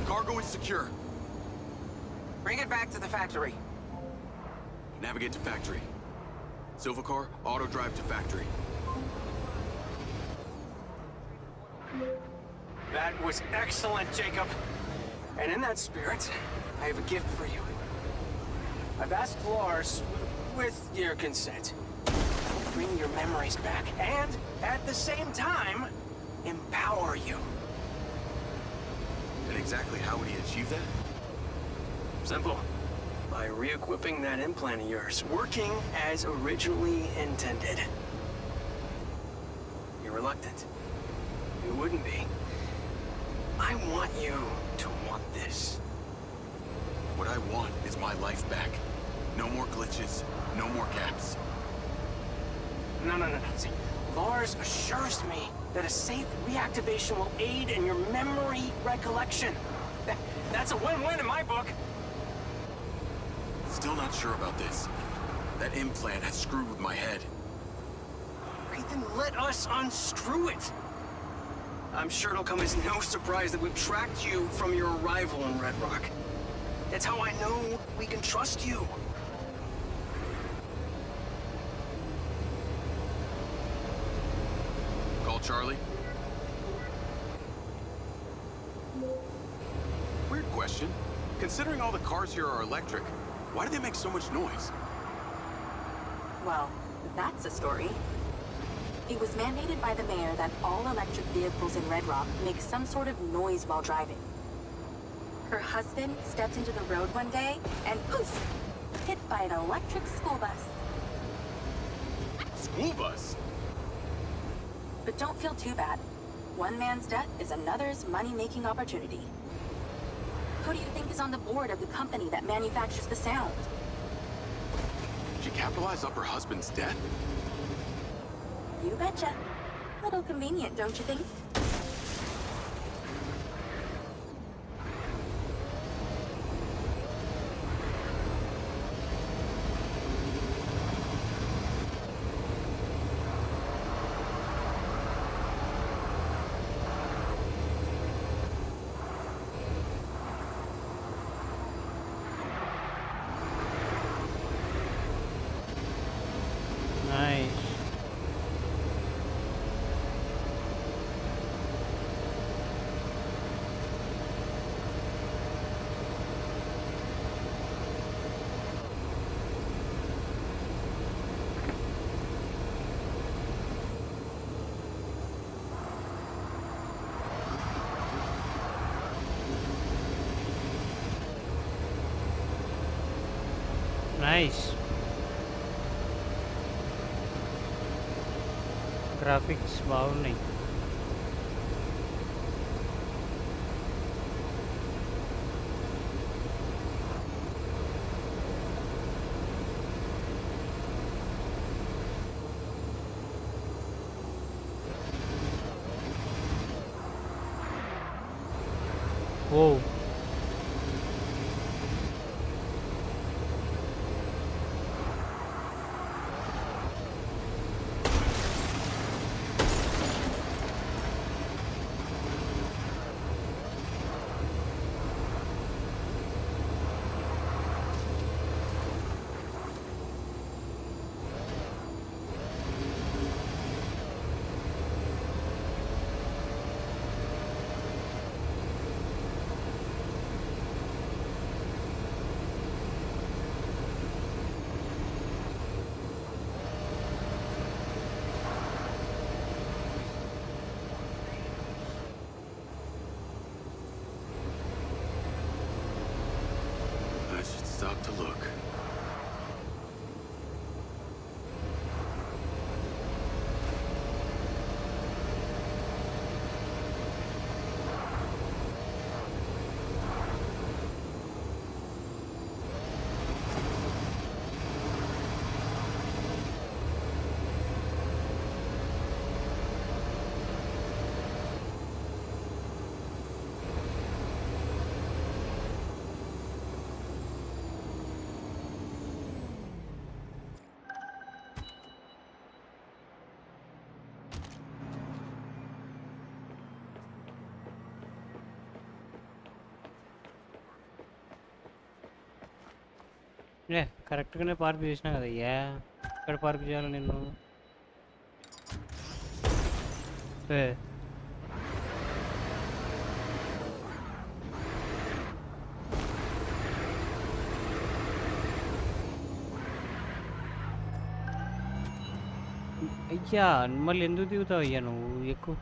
Cargo is secure. Bring it back to the factory. Navigate to factory. Silva car, auto drive to factory. That was excellent, Jacob. And in that spirit, I have a gift for you. I've asked Lars, with your consent, to bring your memories back and, at the same time, empower you. And exactly how would he achieve that? Simple. By re-equipping that implant of yours, working as originally intended. You're reluctant. You wouldn't be. I want you to want this. What I want is my life back. No more glitches, no more gaps. No. See, Lars assures me that a safe reactivation will aid in your memory recollection. That's a win-win in my book. Still not sure about this. That implant has screwed with my head. Okay, then let us unscrew it. I'm sure it'll come as no surprise that we've tracked you from your arrival in Red Rock. That's how I know we can trust you. Call Charlie. Weird question. Considering all the cars here are electric, why do they make so much noise? Well, that's a story. It was mandated by the mayor that all electric vehicles in Red Rock make some sort of noise while driving. Her husband stepped into the road one day and poof, hit by an electric school bus. School bus? But don't feel too bad. One man's death is another's money-making opportunity. Who do you think is on the board of the company that manufactures the sound? She capitalized off her husband's death? You betcha. Little convenient, don't you think? Nice. Nice. Graphics బాగున్నాయి. Whoa. I should stop to look. కరెక్ట్గానే park చేసినా కదయ్యా, ఇక్కడ park చేయాలి నిన్ను. అయ్యా మళ్ళీ ఎందుకు దిగుతావు అయ్యా నువ్వు ఎక్కువ.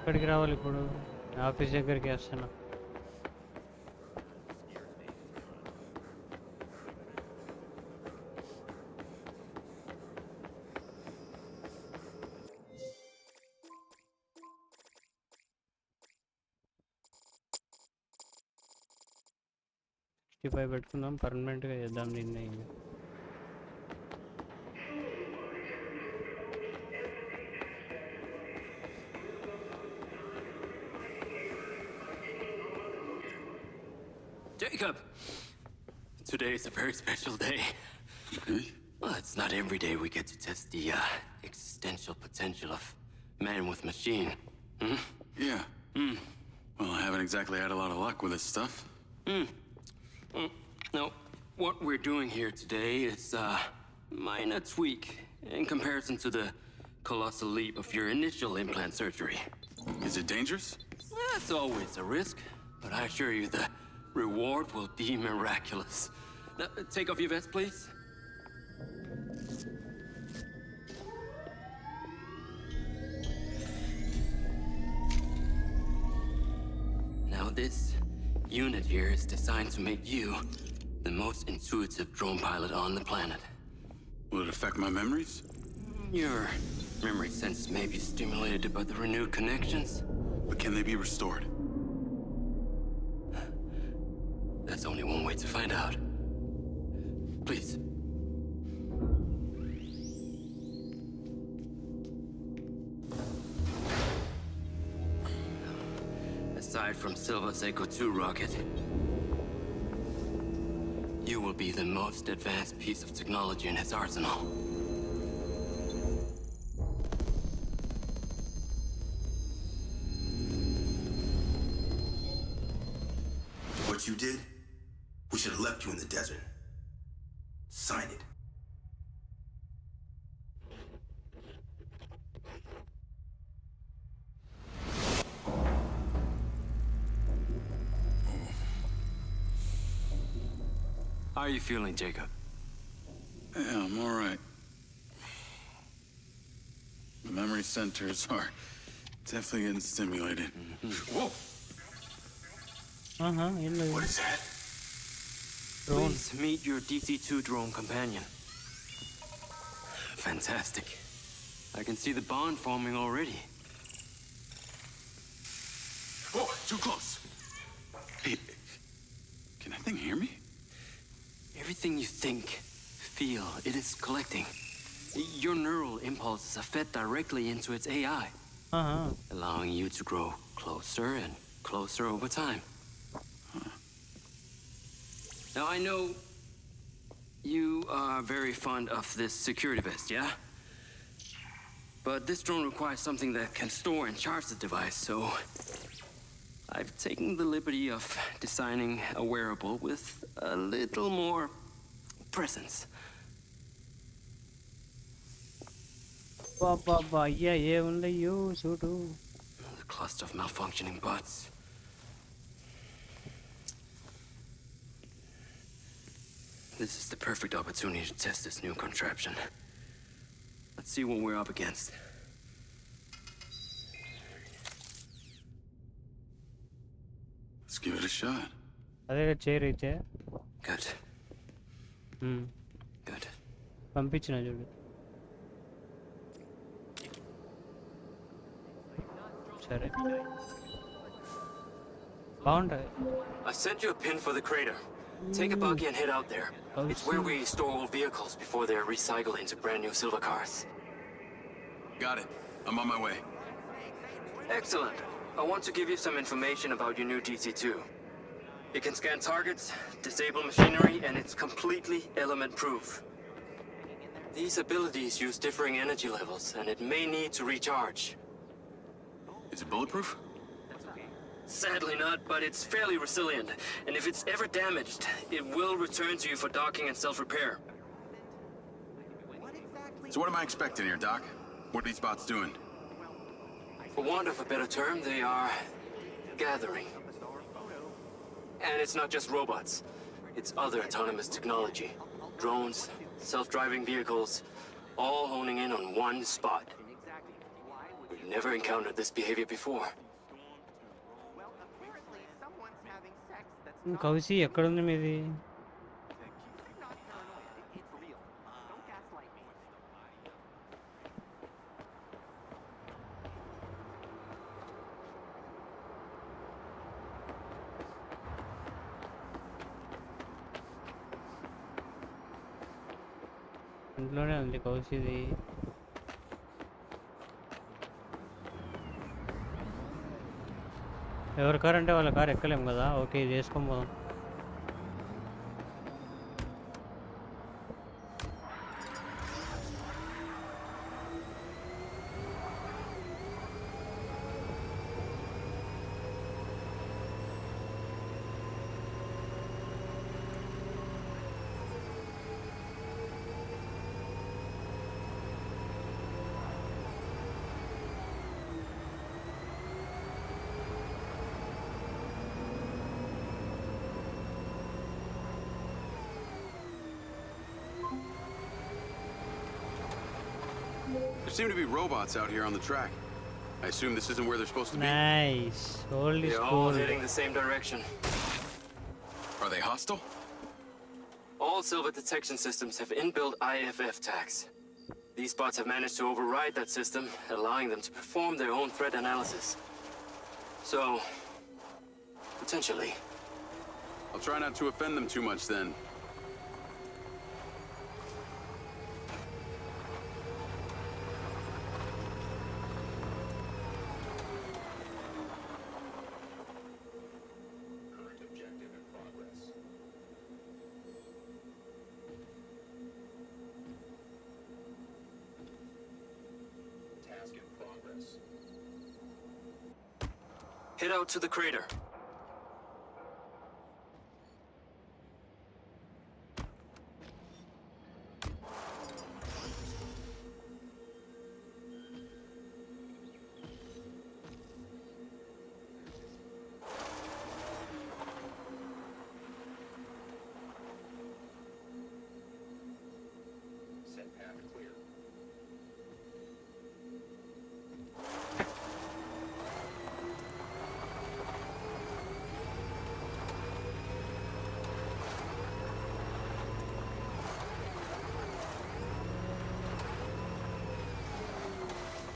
ఎక్కడికి రావాలి ఇప్పుడు? ఆఫీస్ దగ్గరికి వస్తున్నా. పెట్టుకుందాం, పర్మనెంట్గా చేద్దాం దీన్ని. Jacob! Today is a very special day. Well, it's not every day we get to test the existential potential of man with machine. Hmm? Yeah. Well, I haven't exactly had a lot of luck with this stuff. Now, what we're doing here today is minor tweak in comparison to the colossal leap of your initial implant surgery. Is it dangerous? That's always a risk, but I assure you the reward will be miraculous. Take off your vest, please. Now this unit here is designed to make you the most intuitive drone pilot on the planet. Will it affect my memories? Your memory sense may be stimulated by the renewed connections. But can they be restored? That's only one way to find out. Please. Aside from Silva's Echo 2 rocket, you will be the most advanced piece of technology in his arsenal. What you did, we should have left you in the desert. Sign it. How are you feeling, Jacob? Yeah, I'm all right. The memory centers are definitely getting stimulated. Whoa! What is that? Drone. Please meet your DC-2 drone companion. Fantastic. I can see the bond forming already. Whoa, too close. Hey, can that thing hear me? Everything you think, feel, it is collecting. Your neural impulses are fed directly into its AI, allowing you to grow closer and closer over time. Now, I know you are very fond of this security vest, yeah? But this drone requires something that can store and charge the device, so I've taken the liberty of designing a wearable with a little more presence. Yeah, only you, so do. The cluster of malfunctioning bots. This is the perfect opportunity to test this new contraption. Let's see what we're up against. Let's give it a shot. అదే చేరిచ్చే Good. Good. పంపించిన చూడు సరే బాగుంటుంది. I sent you a pin for the crater. Take a buggy and head out there. It's where we store old vehicles before they're recycled into brand new silver cars. Got it. I'm on my way. Excellent. I want to give you some information about your new DC-2. It can scan targets, disable machinery, and it's completely element-proof. These abilities use differing energy levels, and it may need to recharge. Is it bulletproof? Sadly not, but it's fairly resilient, and if it's ever damaged, it will return to you for docking and self-repair. So what am I expecting here, Doc? What are these bots doing? For want of a better term, they are gathering. And it's not just robots. It's other autonomous technology. Drones, self-driving vehicles, all honing in on one spot. We've never encountered this behavior before. Kausi ఎక్కడుంది మీది? ఇంట్లోనే ఉంది కౌసిది. ఎవరి car అంటే వాళ్ళ car ఎక్కలేం కదా. Okay, ఇది వేసుకొని పోదాం. seem to be robots out here on the track. I assume this isn't where they're supposed to be. Nice. All is They're all cool. heading the same direction. Are they hostile? All Silva detection systems have inbuilt IFF tags. These bots have managed to override that system, allowing them to perform their own threat analysis. So, potentially. I'll try not to offend them too much then. Head out to the crater.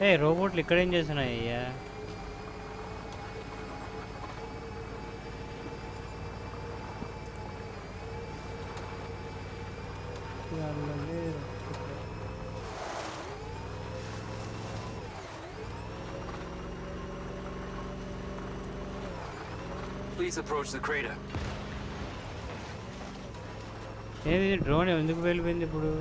Hey, రోబోట్లు ఇక్కడ ఏం చేస్తున్నాయ్యా? Please approach the crater. ఏది drone ఎందుకు వెళ్ళిపోయింది ఇప్పుడు?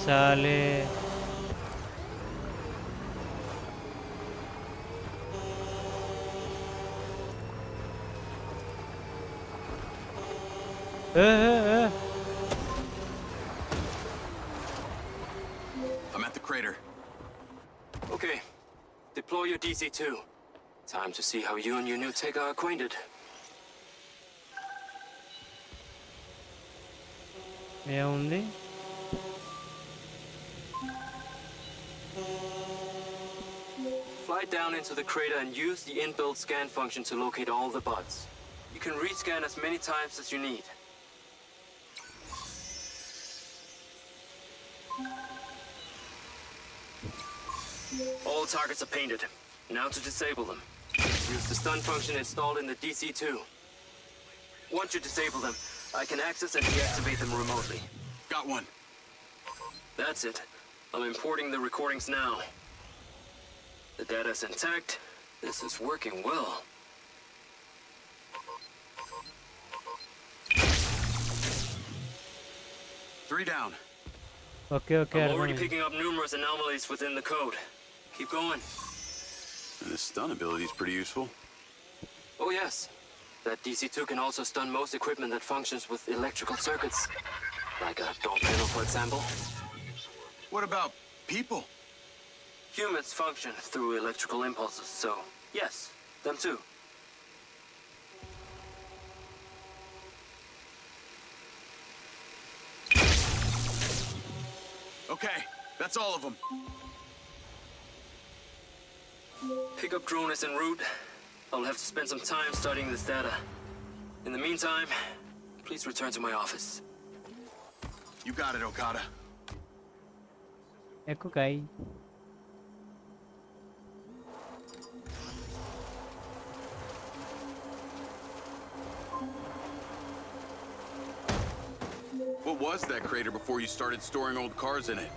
साले I'm at the crater. Okay, deploy your DC-2. Time to see how you and your new tech are acquainted. ఏముంది? Fly down into the crater and use the inbuilt scan function to locate all the buds. You can rescan as many times as you need. All targets are painted. Now to disable them. Use the stun function installed in the DC-2. Once you disable them, I can access and deactivate them remotely. Got one. That's it. I'm importing the recordings now. The data's intact. This is working well. Three down. Okay. I'm already picking up numerous anomalies within the code. Keep going. And the stun ability is pretty useful. Oh yes. That DC-2 can also stun most equipment that functions with electrical circuits. Like a door panel, for example. What about people? Humans function through electrical impulses, so yes, them too. Okay, that's all of them. Pickup drone is en route. I'll have to spend some time studying this data. In the meantime, please return to my office. You got it, Okada. ఎక్కు కాయ్. What was that crater before you started storing old cars in it?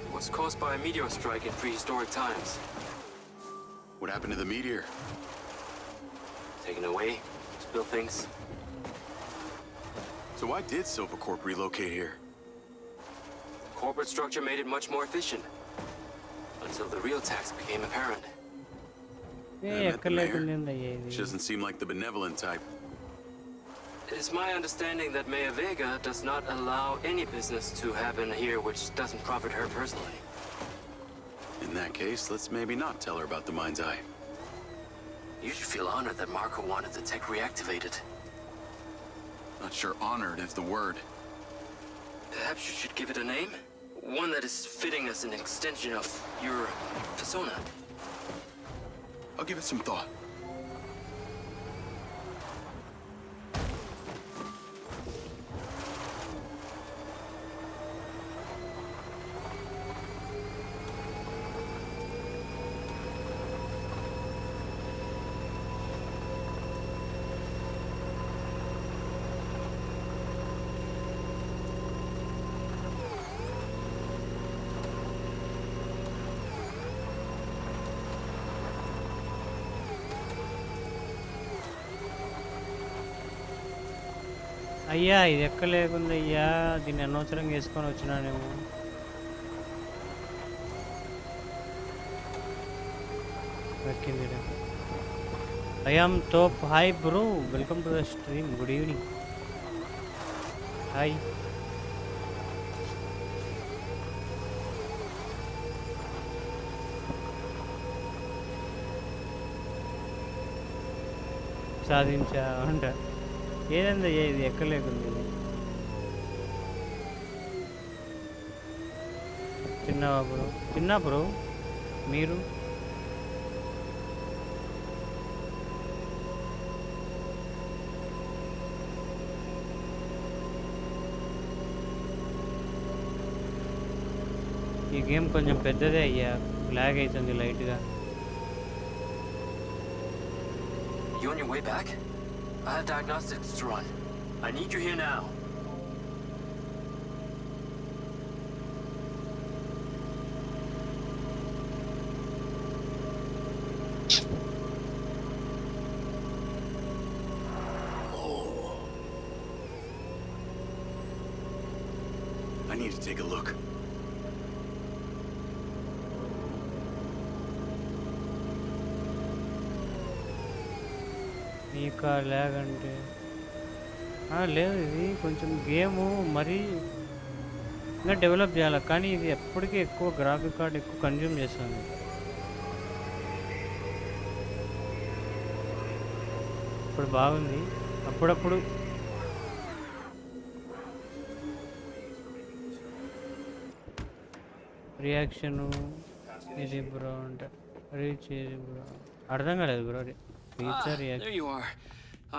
It was caused by a meteor strike in prehistoric times. What happened to the meteor? Taken away, spill things. So why did Silva Corp relocate here? Corporate structure made it much more efficient. Until the real tax became apparent. ఎక్కడ లేకుండా She doesn't seem like the benevolent type. It is my understanding that Mayor Vega does not allow any business to happen here which doesn't profit her personally. In that case, let's maybe not tell her about the Mindseye. You should feel honored that Marco wanted the tech reactivated. Not sure honored is the word. Perhaps you should give it a name? One that is fitting as an extension of your persona. I'll give it some thought. అయ్యా ఇది ఎక్కలేకుండా అయ్యా దీన్ని అనవసరంగా వేసుకొని వచ్చినానేమో. ఎక్కింది I am తోప్. Hi bro, welcome to the stream. Good evening. Hi. సాధించా అంట. ఏదండి ఇది ఎక్కలేకుంది. చిన్న బ్రో మీరు ఈ గేమ్ కొంచెం పెద్దదే అయ్యా, లాగ్ అవుతుంది లైట్గా. You on your way back? I have diagnostics to run. I need you here now. I need to take a look. మీకు ల్యాగ్ అంటే లేదు, ఇది కొంచెం గేము మరీ ఇంకా డెవలప్ చేయాలి, కానీ ఇది ఎప్పటికీ ఎక్కువ గ్రాఫిక్ కార్డ్ ఎక్కువ కన్జ్యూమ్ చేస్తుంది. ఇప్పుడు బాగుంది, అప్పుడప్పుడు రియాక్షను ఇది బ్రో అంటే రీచ్ ఇది బ్రో అర్థం కాలేదు bro. There you are.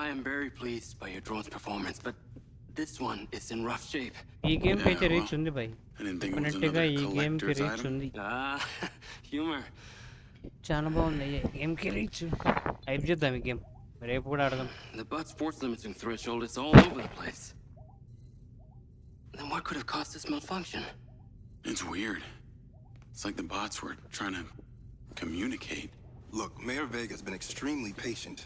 I am very pleased by your drone's performance, but this one is in rough shape. ఈ గేమ్ కి అయితే రీచ్ ఉంది బై, డెఫినెట్గా ఈ గేమ్ కి రీచ్ ఉంది. Humor. చాలా బాగుంది అయ్యా గేమ్ కి రీచ్. హైప్ చేద్దాం ఈ గేమ్, రేపు కూడా ఆడదాం. The bot sports limiting threshold is all over the place. Then what could have caused this malfunction? It's weird. It's like the bots were trying to communicate. Look, Mayor Vega has been extremely patient,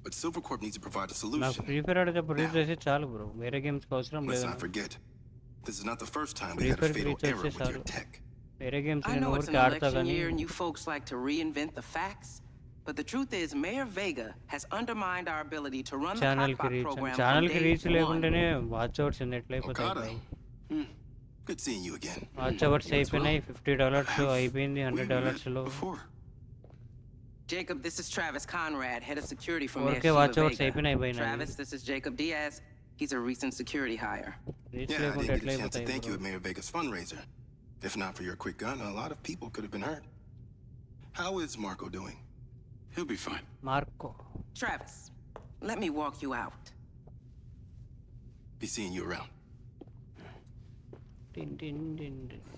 but Silvercorp needs to provide a నాకు solution. Free fire ఆడేటప్పుడు reach చేస్తే చాలు bro, వేరే games కి అవసరం Let's లేదు. not forget, this is not the first time we had a fatal error with your tech. వేరే games I నేను know it's ఊరికి an ఆడతా election కానీ year and you folks like to reinvent the facts, but the truth is Mayor Vega has undermined our ability to run the channel కి Hotbot reach, program channel from కి day reach one. లేకుంటేనే watch hours ఎట్లయిపోతాయి Okada. బై. Good seeing you again. Watch hours అయిపోయినాయి, $50 అయిపోయింది, $100 Before. Jacob, this is Travis Conrad, head of security from Okay, Mayor watch Sheila out, Vega. అయిపోయినాయి by. Travis, this is Jacob Diaz. He's a recent security hire. Reach Yeah, I లేకుంటే didn't get a chance to ఎట్లయిపోతాయి thank you bro. at Mayor Vega's fundraiser. If not for your quick gun, a lot of people could have been hurt. How is Marco doing? He'll be fine. Marco Travis, let me walk you out. Be seeing you around. టిన్ టిన్ టిన్ టిన్.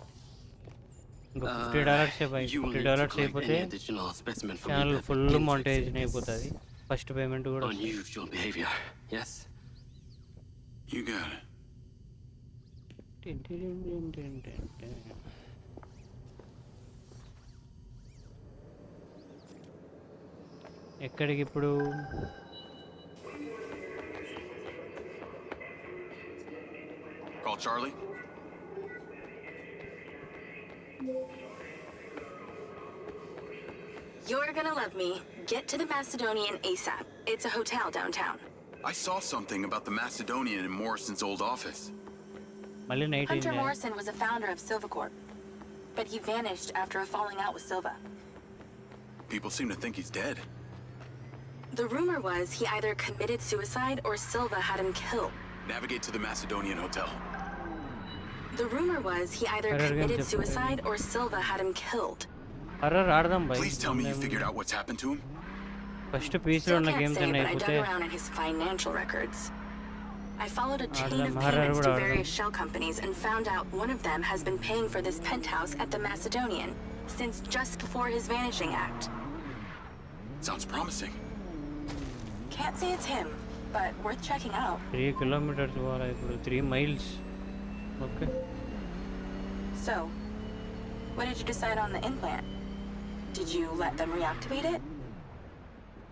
ఇంకా $50 by. You will need to $50 collect అయిపోతే any additional specimen from channel me that full begins montage exhibits అయిపోతుంది. First payment కూడా వస్తుంది. unusual behavior. Yes? You got it. టిన్ టిన్ టిన్ టిన్ టిన్ టిన్. ఎక్కడికి ఇప్పుడు? Call Charlie. You're gonna love me. Get to the Macedonian ASAP. It's a hotel downtown. I saw something about the Macedonian in Morrison's old office. Malli night Hunter Morrison was a founder of Silva Corp, but he vanished after a falling out with Silva. People seem to think he's dead. The rumor was he either committed suicide or Silva had him killed. Navigate to the Macedonian hotel. The rumor was he either committed suicide or Silva had him killed. Please tell me you figured out what's happened to him. First piece Still can't say, but I dug around in his financial records. I followed a chain of payments to various shell companies and found out one of them has been paying for this penthouse at the Macedonian since just before his vanishing act. Sounds promising. Can't say it's him, but worth checking out. 3 kilometers, 3 miles. Okay. So, what did you decide on the implant? Did you let them reactivate it?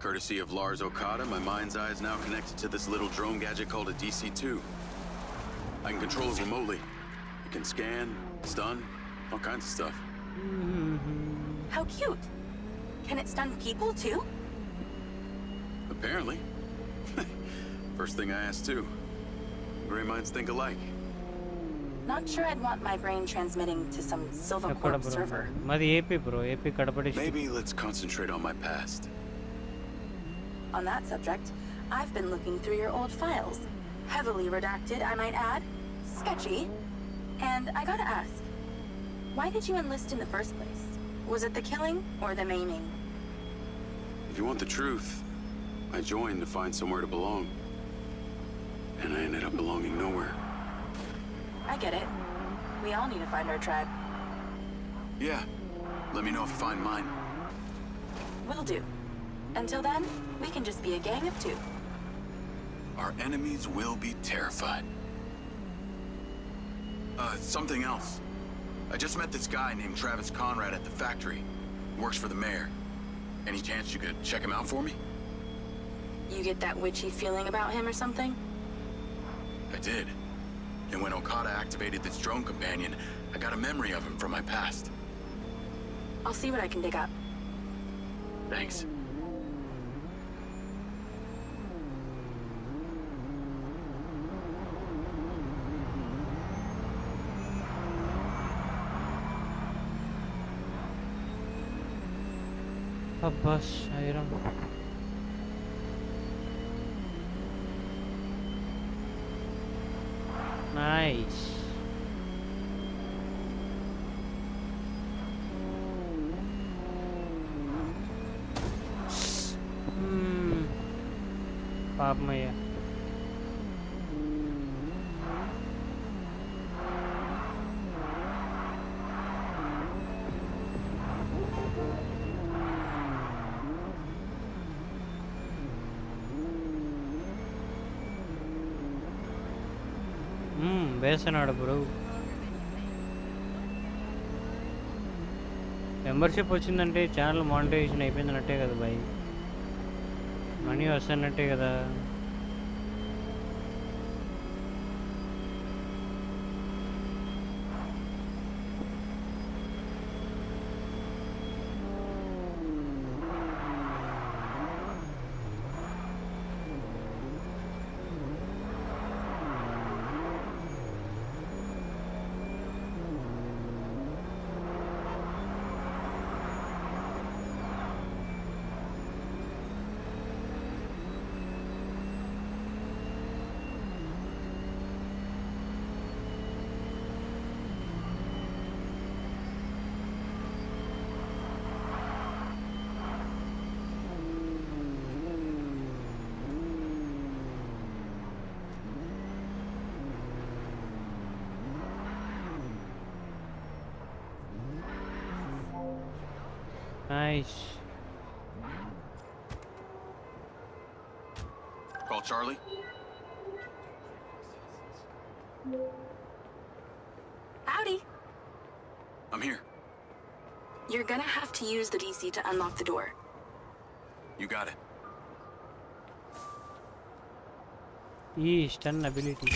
Courtesy of Lars Okada, my Mindseye is now connected to this little drone gadget called a DC-2. I can control it remotely. It can scan, stun, all kinds of stuff. How cute. Can it stun people too? Apparently. First thing I asked too. Gray minds think alike. Not sure I'd want my brain transmitting to some Silva Corp server. Maybe let's concentrate on my past. On that subject, I've been looking through your old files. Heavily redacted, I might add. Sketchy. And I gotta ask, why did you enlist in the first place? Was it the killing or the maiming? If you want the truth, I joined to find somewhere to belong. And I ended up belonging nowhere. I get it. We all need to find our tribe. Yeah. Let me know if you find mine. Will do. Until then, we can just be a gang of 2. Our enemies will be terrified. Something else. I just met this guy named Travis Conrad at the factory. He works for the mayor. Any chance you could check him out for me? You get that witchy feeling about him or something? I did. And when Okada activated this drone companion, I got a memory of him from my past. I'll see what I can dig up. Thanks. Abbas, Iram. Nice. Papmaya. వేస్తున్నాడు bro membership వచ్చిందంటే channel monetization అయిపోయిందన్నట్టే కదా bye money వస్తున్నట్టే కదా Nice. Call Charlie. Howdy. I'm here. You're gonna have to use the DC to unlock the door. You got it. Stun ability.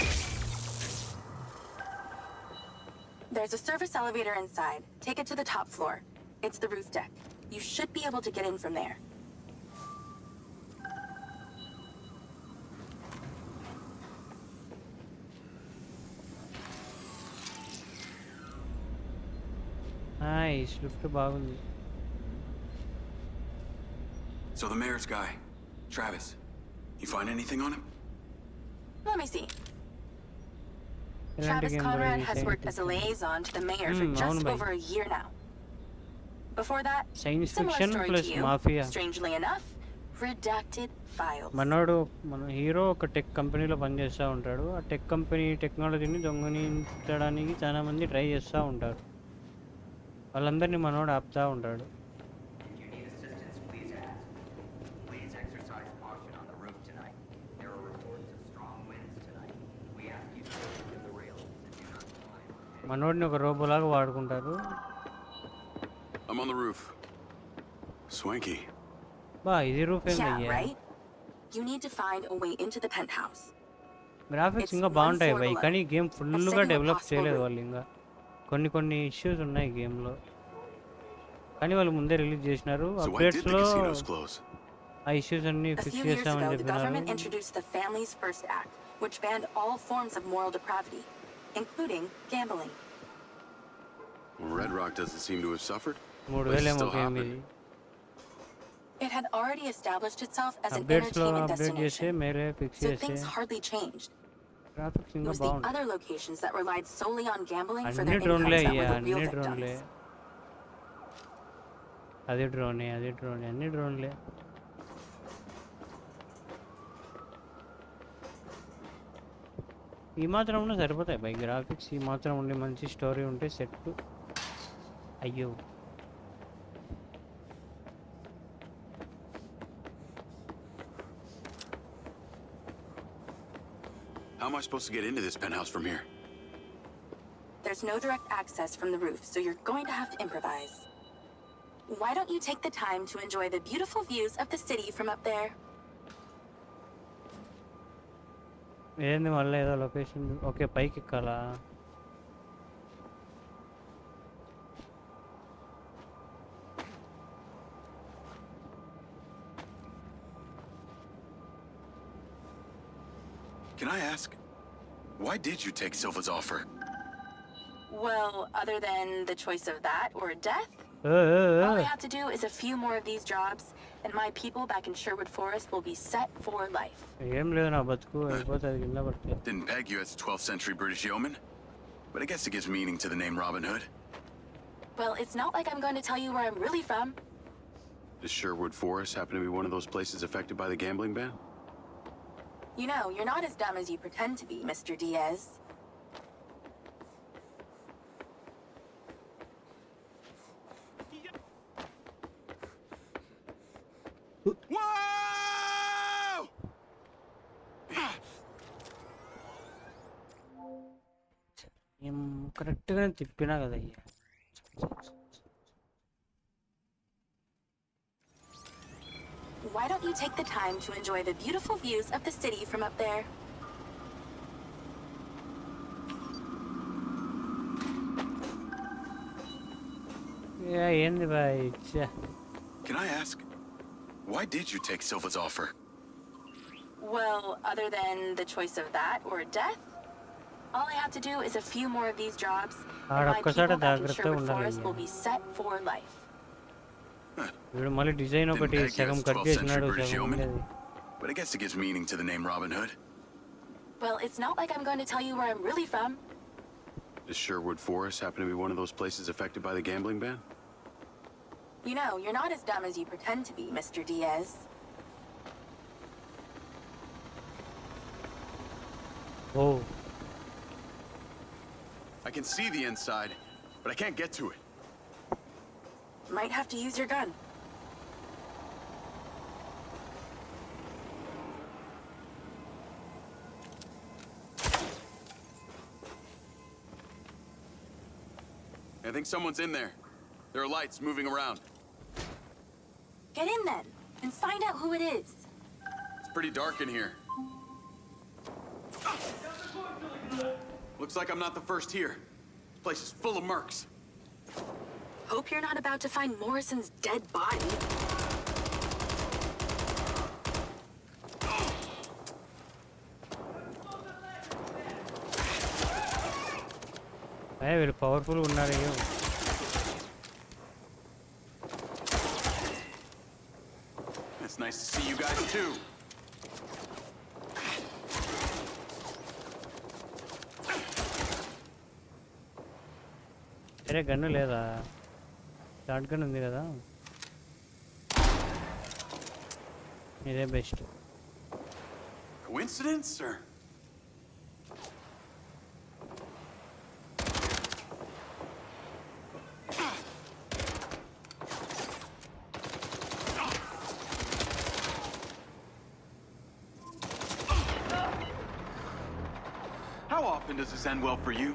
There's a service elevator inside. Take it to the top floor. It's the roof deck. You should be able to get in from there. Nice lift బాగుంది. So the mayor's guy, Travis, you find anything on him? Let me see. Elanti Travis game Conrad boy, has science worked as a fiction. liaison to the mayor for అవును just by. over a year now. Before that, Science similar fiction story plus to you. mafia. Strangely enough, redacted files. మన hero ఒక tech కంపెనీలో పనిచేస్తూ ఉంటాడు. ఆ tech company టెక్నాలజీని దొంగలించడానికి చాలా మంది ట్రై చేస్తూ ఉంటారు. వాళ్ళందరినీ మనోడు ఆపుతూ ఉంటాడు. మనోడిని ఒక రోబోలాగా వాడుకుంటారు. I'm on the roof. Swanky. బా ఇది రూఫ్ Yeah, ఏందయ్యా. right? You need to find a way into the penthouse. Graphics ఇంకా బాగుంటాయి బై, కానీ గేమ్ ఫుల్గా డెవలప్ చేయలేదు వాళ్ళు. ఇంకా కొన్ని ఇష్యూస్ ఉన్నాయి గేమ్లో, కానీ వాళ్ళు ముందే రిలీజ్ చేసినారు. So why did the అప్డేట్స్లో casinos close? ఆ ఇష్యూస్ అన్ని A ఫిక్స్ few years చేస్తామని ago, the government చెప్పినారు. introduced the Families First Act, which banned all forms of moral depravity, including gambling. Well, Red Rock doesn't seem to have suffered. 3000 ఏమో still game hopping. ఇది. It had already established itself as an అప్డేట్స్లో entertainment update చేస్తే destination, మేరే fix so చేస్తే things hardly changed. Graphics It ఇంకా was the బాగుంది. other locations that relied solely on gambling for అన్ని their డ్రోన్లే incomes that అయ్యా, were the real అన్ని డ్రోన్లే. victims. అది డ్రోనే అన్ని డ్రోన్లే. ఈ మాత్రం ఉంటే సరిపోతాయి బై గ్రాఫిక్స్. ఈ మాత్రం ఉండి మంచి స్టోరీ ఉంటే సెట్. అయ్యో How am I supposed to get into this penthouse from here? There's no direct access from the roof, so you're going to have to improvise. Why don't you take the time to enjoy the beautiful views of the city from up there? ఏంది మళ్ళీ ఏదో location. Okay పైకి ఎక్కాలా? Can I ask, why did you take Silva's offer? Well, other than the choice of that or death, all I have to do is a few more of these jobs, and my people back in Sherwood Forest will be set for life. ఏం లేదు నా బతుకు అయిపోతుంది కింద పడితే. Didn't peg you as a 12th century British yeoman, but I guess it gives meaning to the name Robin Hood. Well, it's not like I'm going to tell you where I'm really from. Does Sherwood Forest happen to be one of those places affected by the gambling ban? You know, you're not as dumb as you pretend to be, Mr. Diaz. Whoa! ఏం కరెక్ట్గానే తిప్పినా కదా అయ్యా. Why don't you take the time to enjoy the beautiful views of the city from up there? ఏంది bye. Can I ask, why did you take Silva's offer? Well, other than the choice of that or death, all I have to do is a few more of these jobs, and my people back in Sherwood Forest will be set for life. వీడు మళ్ళీ design ఒకటి Didn't peg you సగం as a cut 12th century చేసినాడు, British సగం yeoman, ఉండేది. but I guess it gives meaning to the name Robin Hood. Well, it's not like I'm going to tell you where I'm really from. Does Sherwood Forest happen to be one of those places affected by the gambling ban? You know, you're not as dumb as you pretend to be, Mr. Diaz. Oh. I can see the inside, but I can't get to it. Might have to use your gun. I think someone's in there. There are lights moving around. Get in then, and find out who it is. It's pretty dark in here. Looks like I'm not the first here. This place is full of mercs. Hope you're not about to find Morrison's dead body. వీళ్ళు powerful ఉన్నారు. It's nice to see you guys too. అరే gun లేదా short gun ఉంది కదా ఇదే best Coincidence or? How often does this end well for you?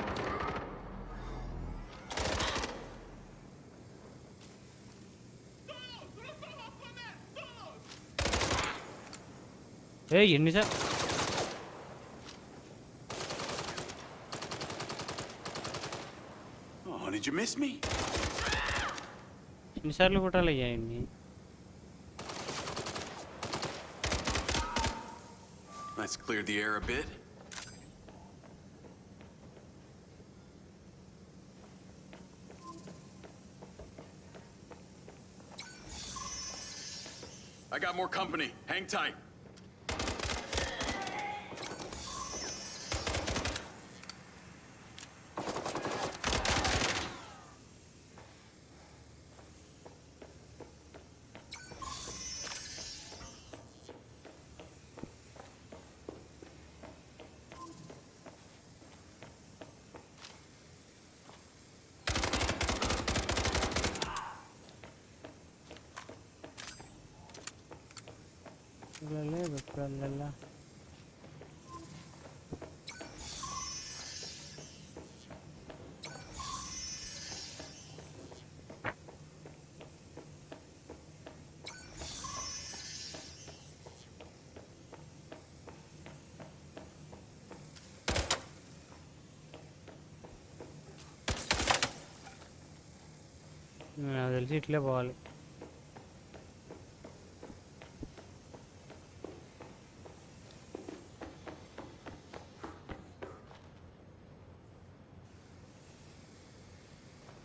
ఏ ఎన్నిసార్లు Oh, did you miss me? ఎన్నిసార్లు కొట్టాలి అయ్యాయండి Let's clear the air a bit. I got more company. Hang tight. నాకు తెలిసి ఇట్లే పోవాలి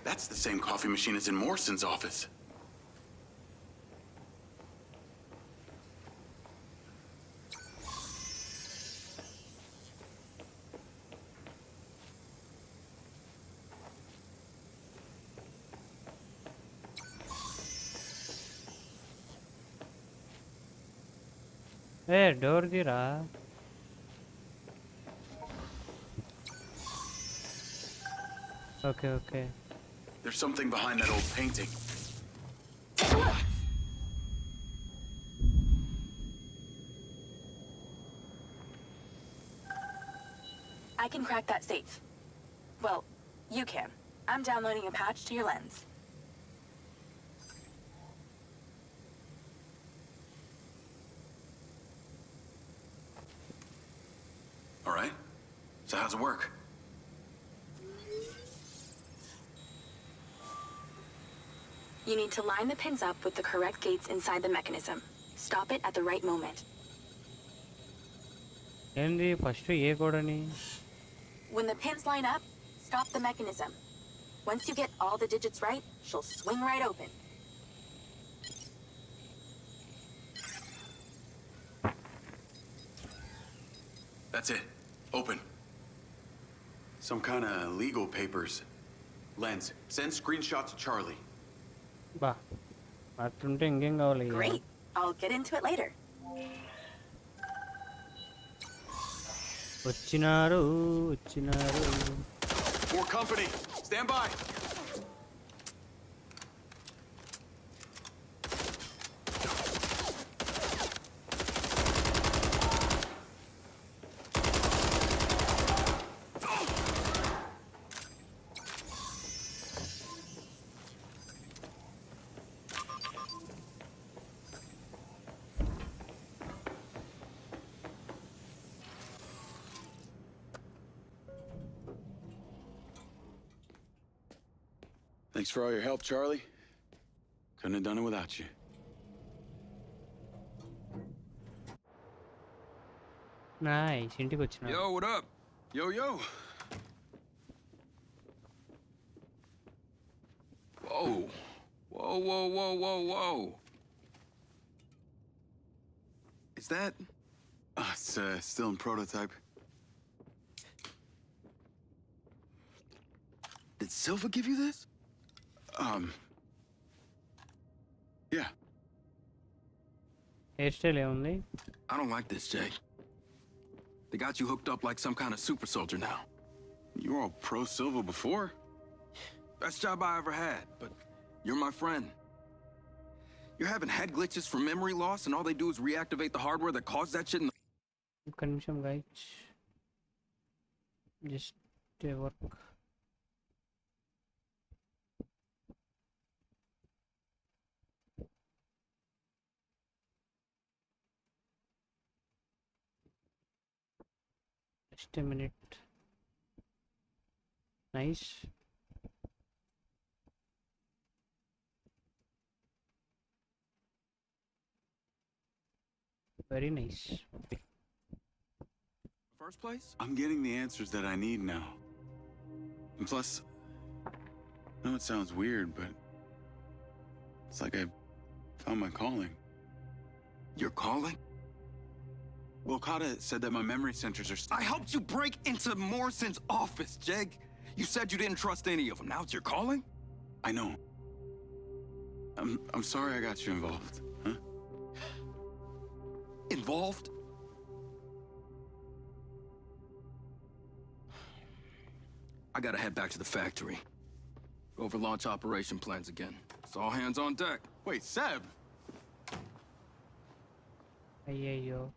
That's the same coffee machine as in Morrison's office. ఏ door తీరా okay okay There's something behind that old painting. I can crack that safe. Well, you can. I'm downloading a patch to your lens. All right. So how's it work? You need to line the pins up with the correct gates inside the mechanism. Stop it at the right moment. ఏంది first ఏ code అని When the pins line up, stop the mechanism. Once you get all the digits right, she'll swing right open. That's it. Open. Some kind of legal papers. Lens, send screenshot to Charlie. బా అట్లుంటే ఇంకేం కావాలి ఇక? Great. I'll get into it later. వచ్చినారు వచ్చినారు More company. Stand by. Thanks for all your help, Charlie. Couldn't have done it without you. Nice ఇంటికి వచ్చిన Yo, what up? Yo, yo. Whoa. Whoa, whoa, whoa, whoa, whoa. Is that... It's still in prototype. Did Silva give you this? Yeah. Hairstyle only. I don't like this, Jay. They got you hooked up like some kind of super soldier now. You were all pro-Silva before. Best job I ever had, but you're my friend. You're having head glitches from memory loss, and all they do is reactivate the hardware that caused that shit in the... Consume guys. Just work. Just a minute. Nice. Very nice. First place? I'm getting the answers that I need now. And plus, I know it sounds weird, but it's like I found my calling. Your calling? Well, Kota said that my memory centers are... I helped you break into Morrison's office, Jeg. You said you didn't trust any of them. Now it's your calling? I know. I'm sorry I got you involved, huh? Involved? I gotta head back to the factory. Go over launch operation plans again. It's all hands on deck. Wait, Seb! Yo.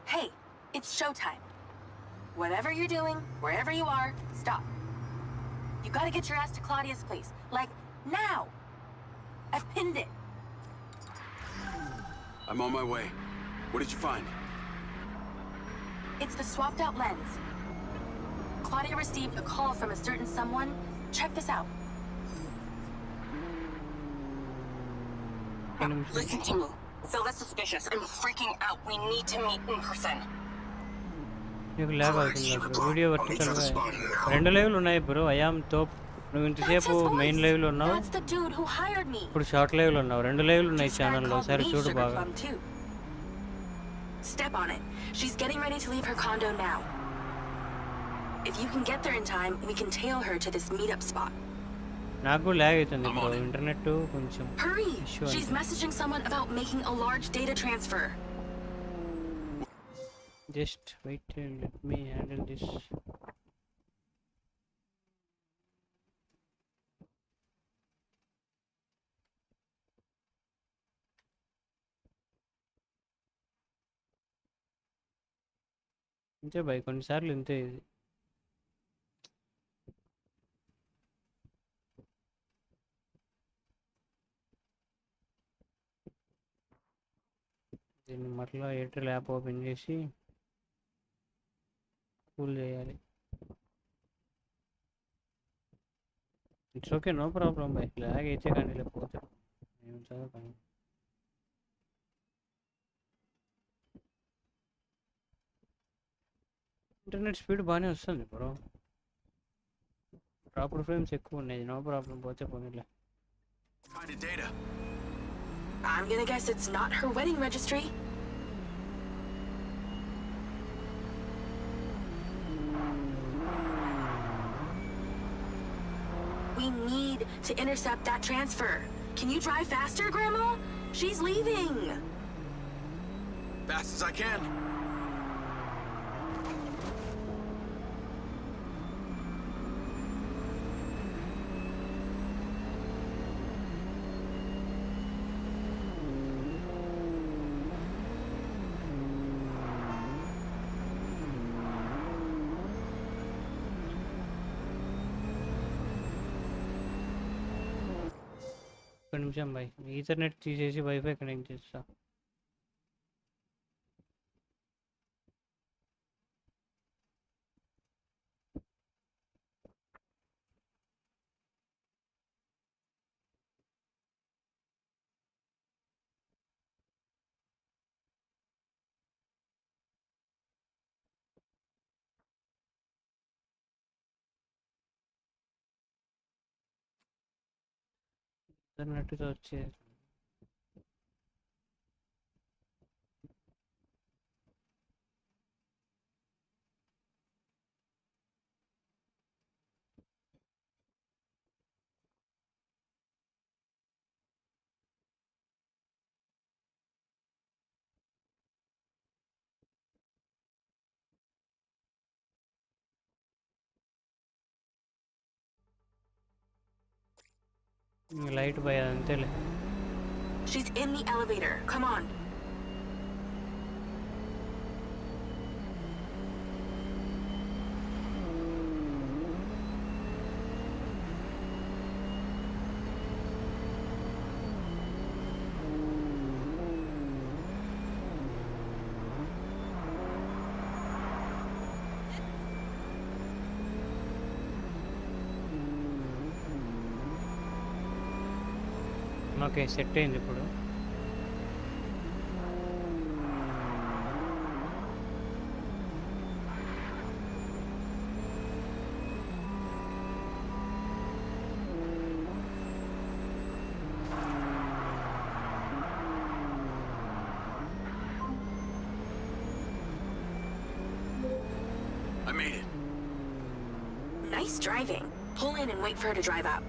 Hey, it's showtime. Whatever you're doing, wherever you are, stop. You gotta get your ass to Claudia's place. Like, now! I've pinned it. I'm on my way. What did you find? It's the swapped out lens. Claudia received a call from a certain someone. Check this out. Listen to me. Silva's suspicious. I'm freaking out. We need to meet in person. నీకు log అవుతుంది bro video vertical గా రెండు లైవ్లు ఉన్నాయి bro I'm top నువ్వు ఇంతసేపు main live లో ఉన్నావు ఇప్పుడు షార్ట్ లైవ్ లో ఉన్నావు రెండు లైవ్లు ఉన్నాయి ఛానల్ లో సరే చూడు బాగా Step on it. She's getting ready to leave her condo now. If you can get there in time, we can tail her to this meetup spot. నాకు లాగ్ అవుతుంది బ్రో ఇంటర్నెట్ కొంచెం Hurry! She's messaging someone about making a large data transfer. Just wait and let me handle this. ఇంతే భయ్ కొన్నిసార్లు ఇంతే ఇది దీన్ని మరలా ఎయిర్టెల్ యాప్ ఓపెన్ చేసి కూల్ చేయాలి it's okay no problem bye log అయితే కానీ లేకపోతే ఏం చదవకండి ఇంటర్నెట్ స్పీడ్ బాగానే వస్తుంది బ్రో ప్రాపర్ ఫ్రేమ్స్ ఎక్కువ ఉన్నాయి నో ప్రాబ్లం పోతే పోనీలే I'm gonna guess it's not her wedding registry. We need to intercept that transfer. Can you drive faster, Grandma? She's leaving. Fast as I can. ఒక నిమిషం by Ethernet తీసేసి wifi connect చేస్తా అన్నట్టుగా వచ్చే light భయ అంతేలే. She's in the elevator. Come on. Okay set అయింది ఇప్పుడు. I made it. Nice driving. Pull in and wait for her to drive out.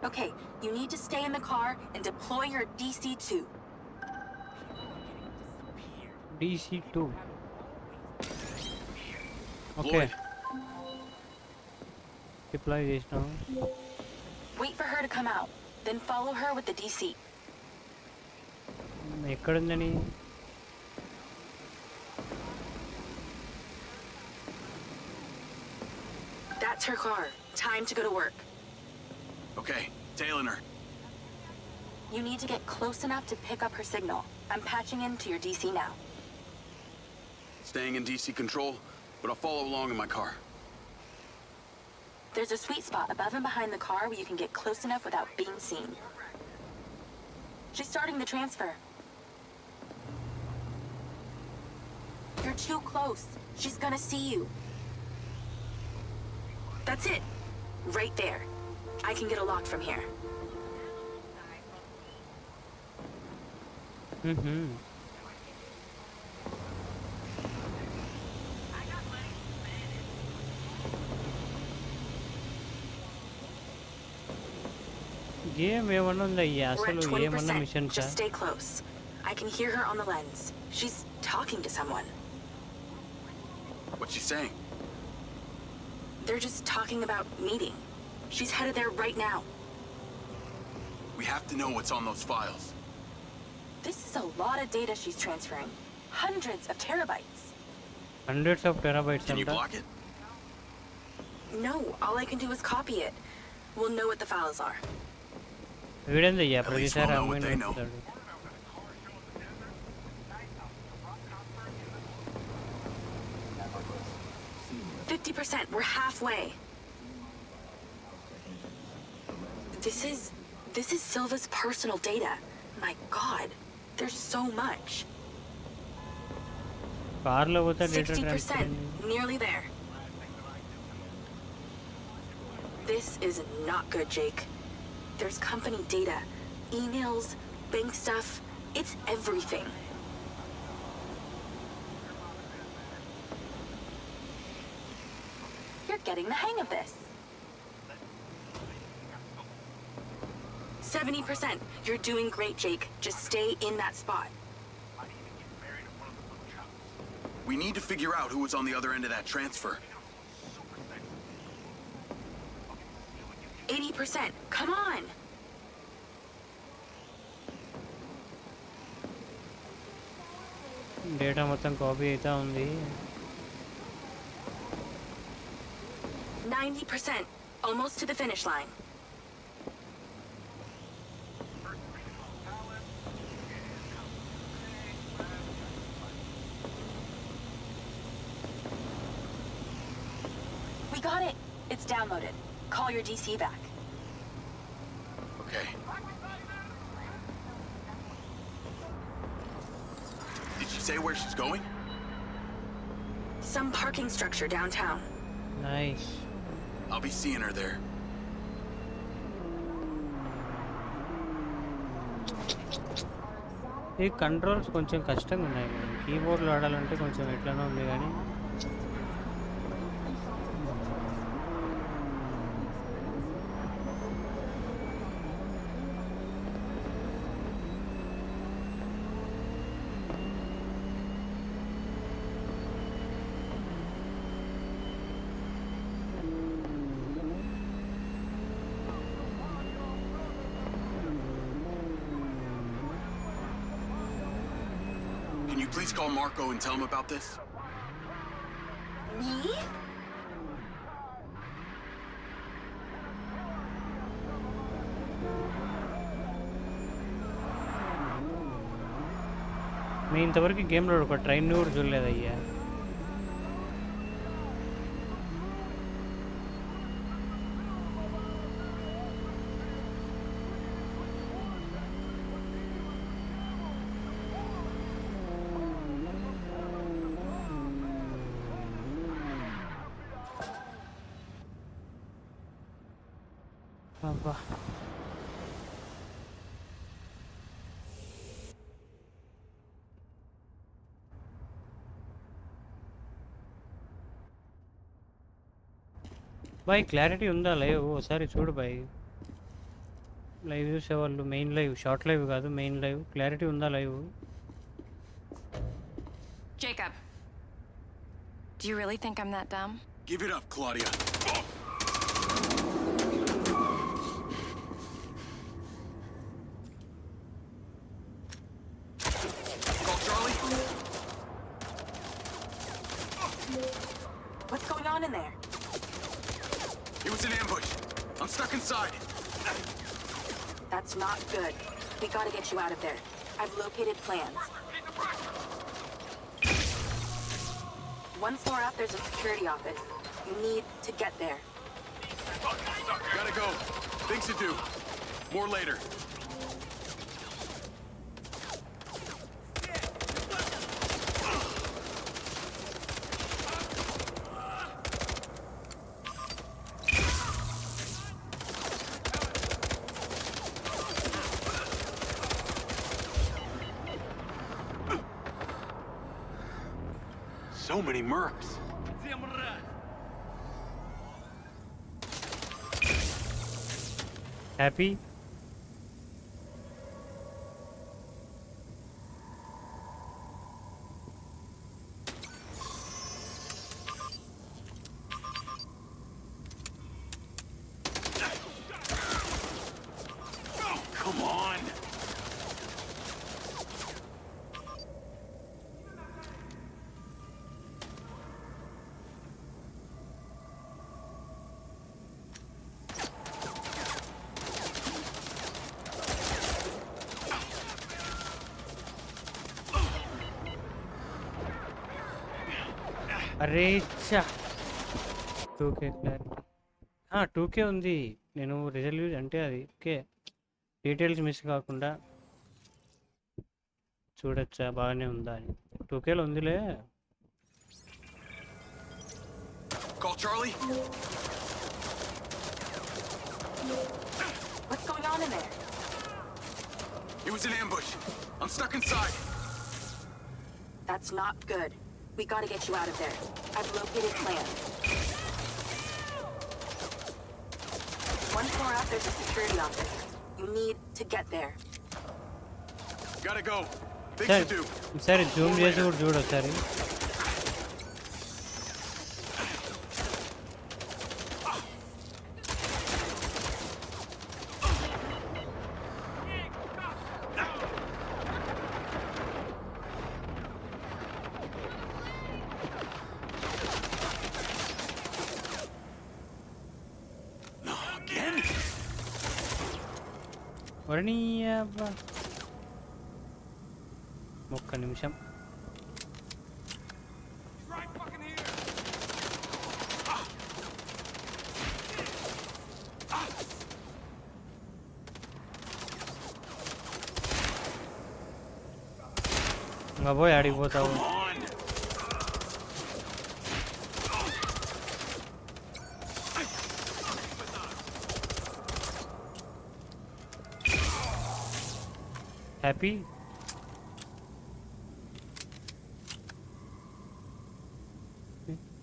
Okay, you need to stay in the car and deploy your DC-2. DC-2. Okay. Lloyd. Deploy this now. Wait for her to come out, then follow her with the DC. ఎక్కడుందని? That's her car. Time to go to work. Okay, tailing her. You need to get close enough to pick up her signal. I'm patching into your DC now. Staying in DC control, but I'll follow along in my car. There's a sweet spot above and behind the car where you can get close enough without being seen. She's starting the transfer. You're too close. She's gonna see you. That's it. Right there. I can get a lock from here. Game ఏమన్నా ఉందా? We're at అసలు ఏమన్నా 20%. Mission Just stay close. I can hear her on the lens. She's talking to someone. What's she saying? They're just talking about meeting. She's headed there right now. We have to know what's on those files. This is a lot of data she's transferring. Hundreds of terabytes. Hundreds of terabytes. Can you block it? No, all I can do is copy it. We'll know what the files are. వీడేందయ్యా At least ప్రతిసారి we'll know what అమ్మాయిని they know. వస్తాడు. 50%. We're halfway. This is Silva's personal data. My God, there's so much. కార్లో పోతే data 60%. Nearly there. This is not good, Jake. There's company data, emails, bank stuff. It's everything. You're getting the hang of this. 70%. You're doing great, Jake. Just stay in that spot. We need to figure out who was on the other end of that transfer. 80%. Come on. Data మొత్తం copy అవుతా ఉంది. 90%. Almost to the finish line. got it. It's downloaded. Call your DC back. Okay. Did she say where she's going? Some parking structure downtown. Nice. I'll be seeing her there. ఈ controls కొంచెం కష్టంగా ఉన్నాయి. కీబోర్డ్లో ఆడాలంటే కొంచెం ఎట్లనో ఉంది కానీ Can you please call Marco and tell him about this? Me? మీ ఇంతవరకు గేమ్లో ఒక ట్రైన్ కూడా చూడలేదయ్యా. అబ్బా బాయ్ క్లారిటీ ఉందా లైవ్? ఒకసారి చూడు బాయ్. లైవ్ చూసేవాళ్ళు మెయిన్ లైవ్, షార్ట్ లైవ్ కాదు మెయిన్ లైవ్. క్లారిటీ ఉందా live? Jacob, do you really think I'm that dumb? Give it up, Claudia. Call Charlie. What's going on in there? It was an ambush. I'm stuck inside. That's not good. We gotta get you out of there. I've located plans. One floor up, there's a security office. You need to get there. Gotta go. Things to do. More later. So many mercs. Happy? Come on. అరే చా 2K clarity 2K ఉంది. నేను resolution అంటే అది okay, details miss కాకుండా చూడొచ్చా బాగానే ఉందా అని. 2Kలో ఉందిలే. Call Charlie. What's going on in there? It was an ambush. I'm stuck inside. That's not good. We gotta get you out of there. I've located plans. One floor up, there's a security office. You need to get there. Gotta go. Things to do. సరే Zoom చేసి కూడా చూడు ఒకసారి. ఒక్క నిమిషం. ఇంకా పోయి ఆడికి పోతావు. హ్యాపీ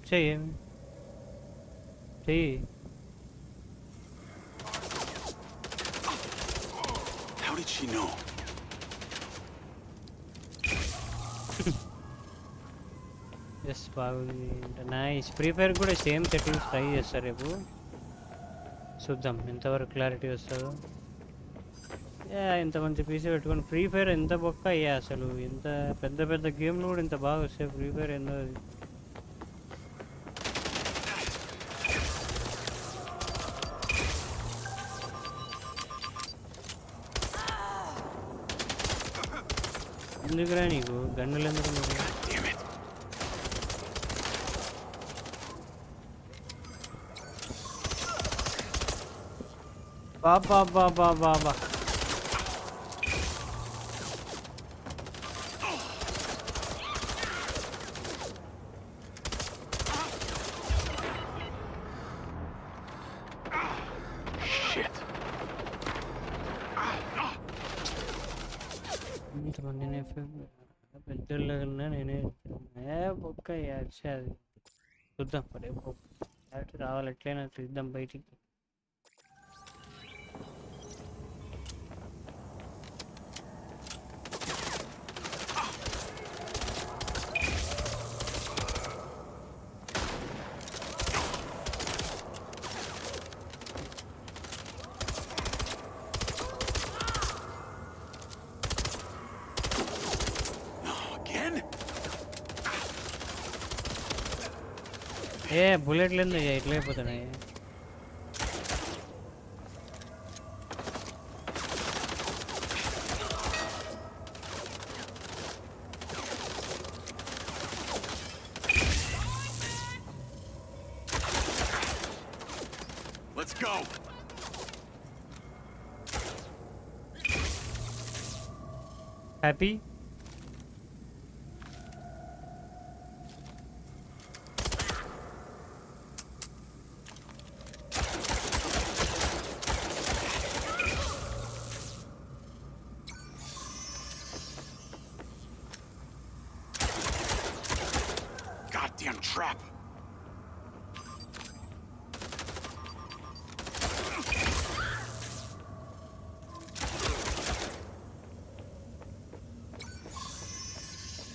చెయ్యి చెయ్యి. How did she know? Yes బాగుంది. నైస్. ఫ్రీ ఫైర్ కూడా సేమ్ సెట్టింగ్స్ ట్రై చేస్తారు రేపు, చూద్దాం ఎంతవరకు క్లారిటీ వస్తుందో. ఇంత మంచి పీసీ పెట్టుకొని ఫ్రీ ఫైర్ ఎంత బొక్క అయ్యా అసలు. ఇంత పెద్ద పెద్ద గేమ్లు కూడా ఇంత బాగా వస్తాయి, ఫ్రీ ఫైర్ ఏందో అది. ఎందుకురా నీకు గన్నులు ఎందుకు నీకు? బాబా బాబా బాబా ఇంతమంది పెద్దోళ్ళ నేనే బొక్క అది. చూద్దాం రేపు రావాలి, ఎట్లయినా చూద్దాం బయటికి. బుల్లెట్ లేదు ఎట్లా అయిపోతున్నాయి. Let's go. Happy Trap.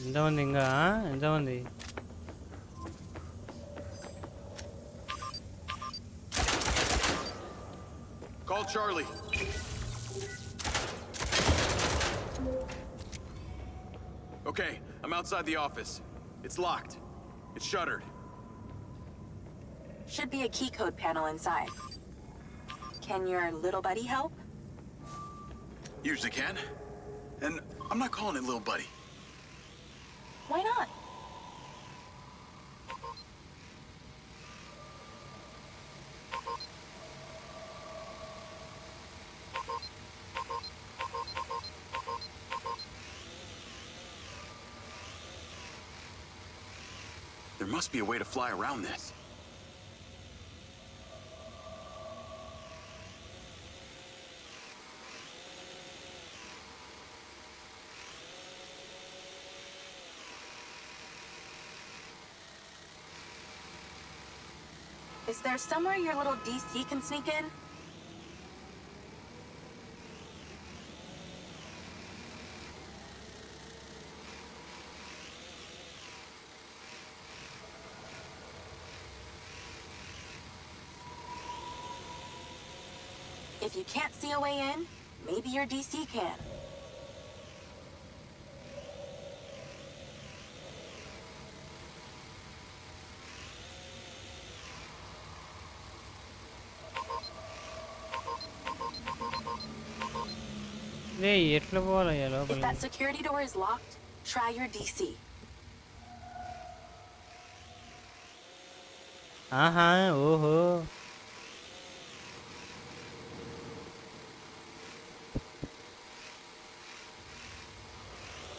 ఎంతమంది ఇంకా ఎంతమంది? Call Charlie. Okay, I'm outside the office. It's locked. It's shuttered. Should be a key code panel inside. Can your little buddy help? Usually can. And I'm not calling it little buddy. Why not? There must be a way to fly around this. Is there somewhere your little DC can sneak in? If you can't see a way in, maybe your DC can. ఎట్లా పోవాలయ్యా లోపల? If that security door is locked, try your DC. ఆహా ఓహో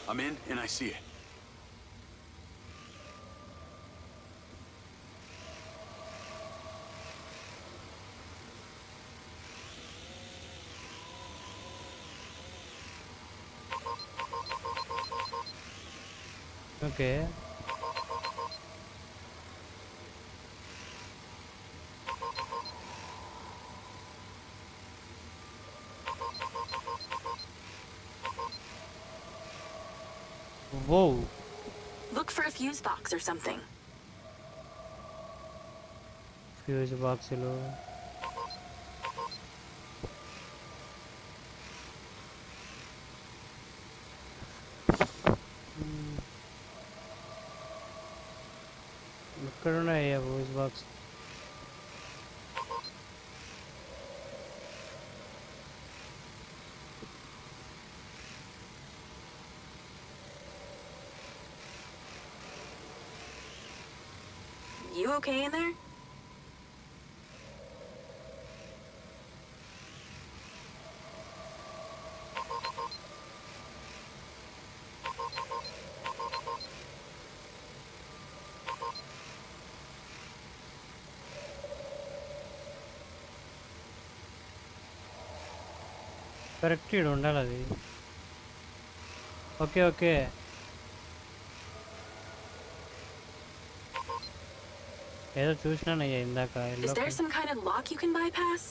I'm in and I see it. Okay. Whoa. Look for a fuse box or something. Fuse box lo. ఎక్కడ ఉన్నాయా fuse box? You okay in there? Correct ఇడు ఉండాలి అది. Okay okay. ఏదో చూసినానయ్యా ఇందాక. Is there some kind of lock you can bypass?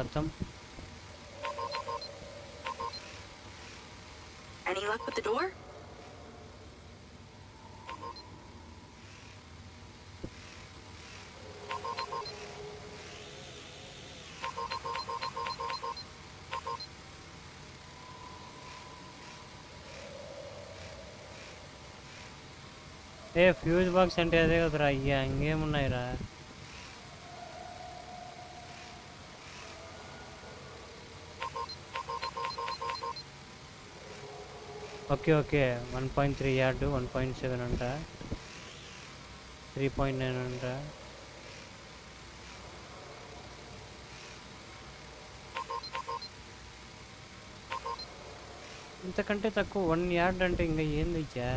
అర్థం. Any luck with the door? A fuse box అంటే అదే కదరా. అయ్యా ఇంకేమున్నాయిరా. Okay okay. 1.3 యార్డు, 1.7 అంట, 3.9 అంట. ఇంతకంటే తక్కువ 1 యార్డ్ అంటే ఇంకా ఏంది ఇచ్చా.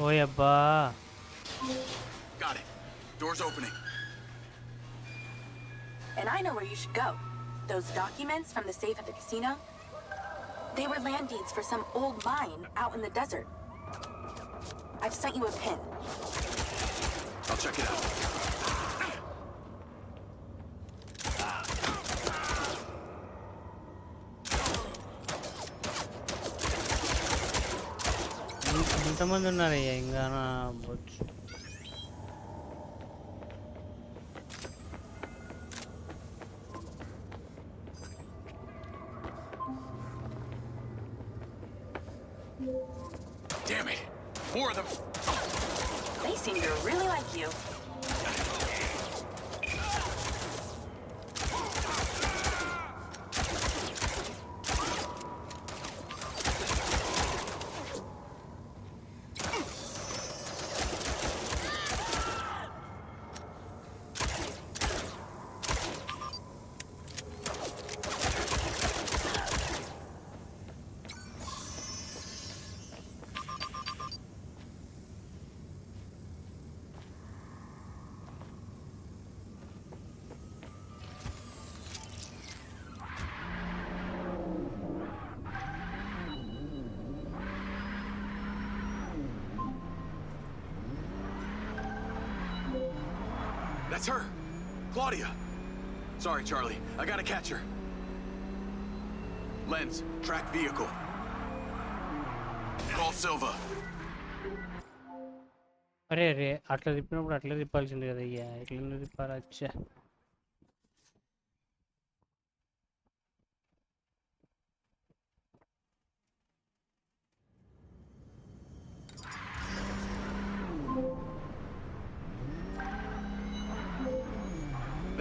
ఓయబ్బా. Got it. Door's opening. And I know where you should go. Those documents from the safe at the casino, they were land deeds for some old mine out in the desert. I've sent you a pin. I'll check it out. ఎంతమంది ఉన్నారయ్యా ఇంకా నా బొచ్చు. Damn it. More of them. They seem to really like you. That's her. Claudia. Sorry, Charlie. I gotta catch her. Lens, track vehicle. Call Silva. అరే అరే అట్లా తిప్పినప్పుడు అట్లా తిప్పాల్సింది కదా అయ్యా. ఎట్లా తిప్పారా? అచ్చా.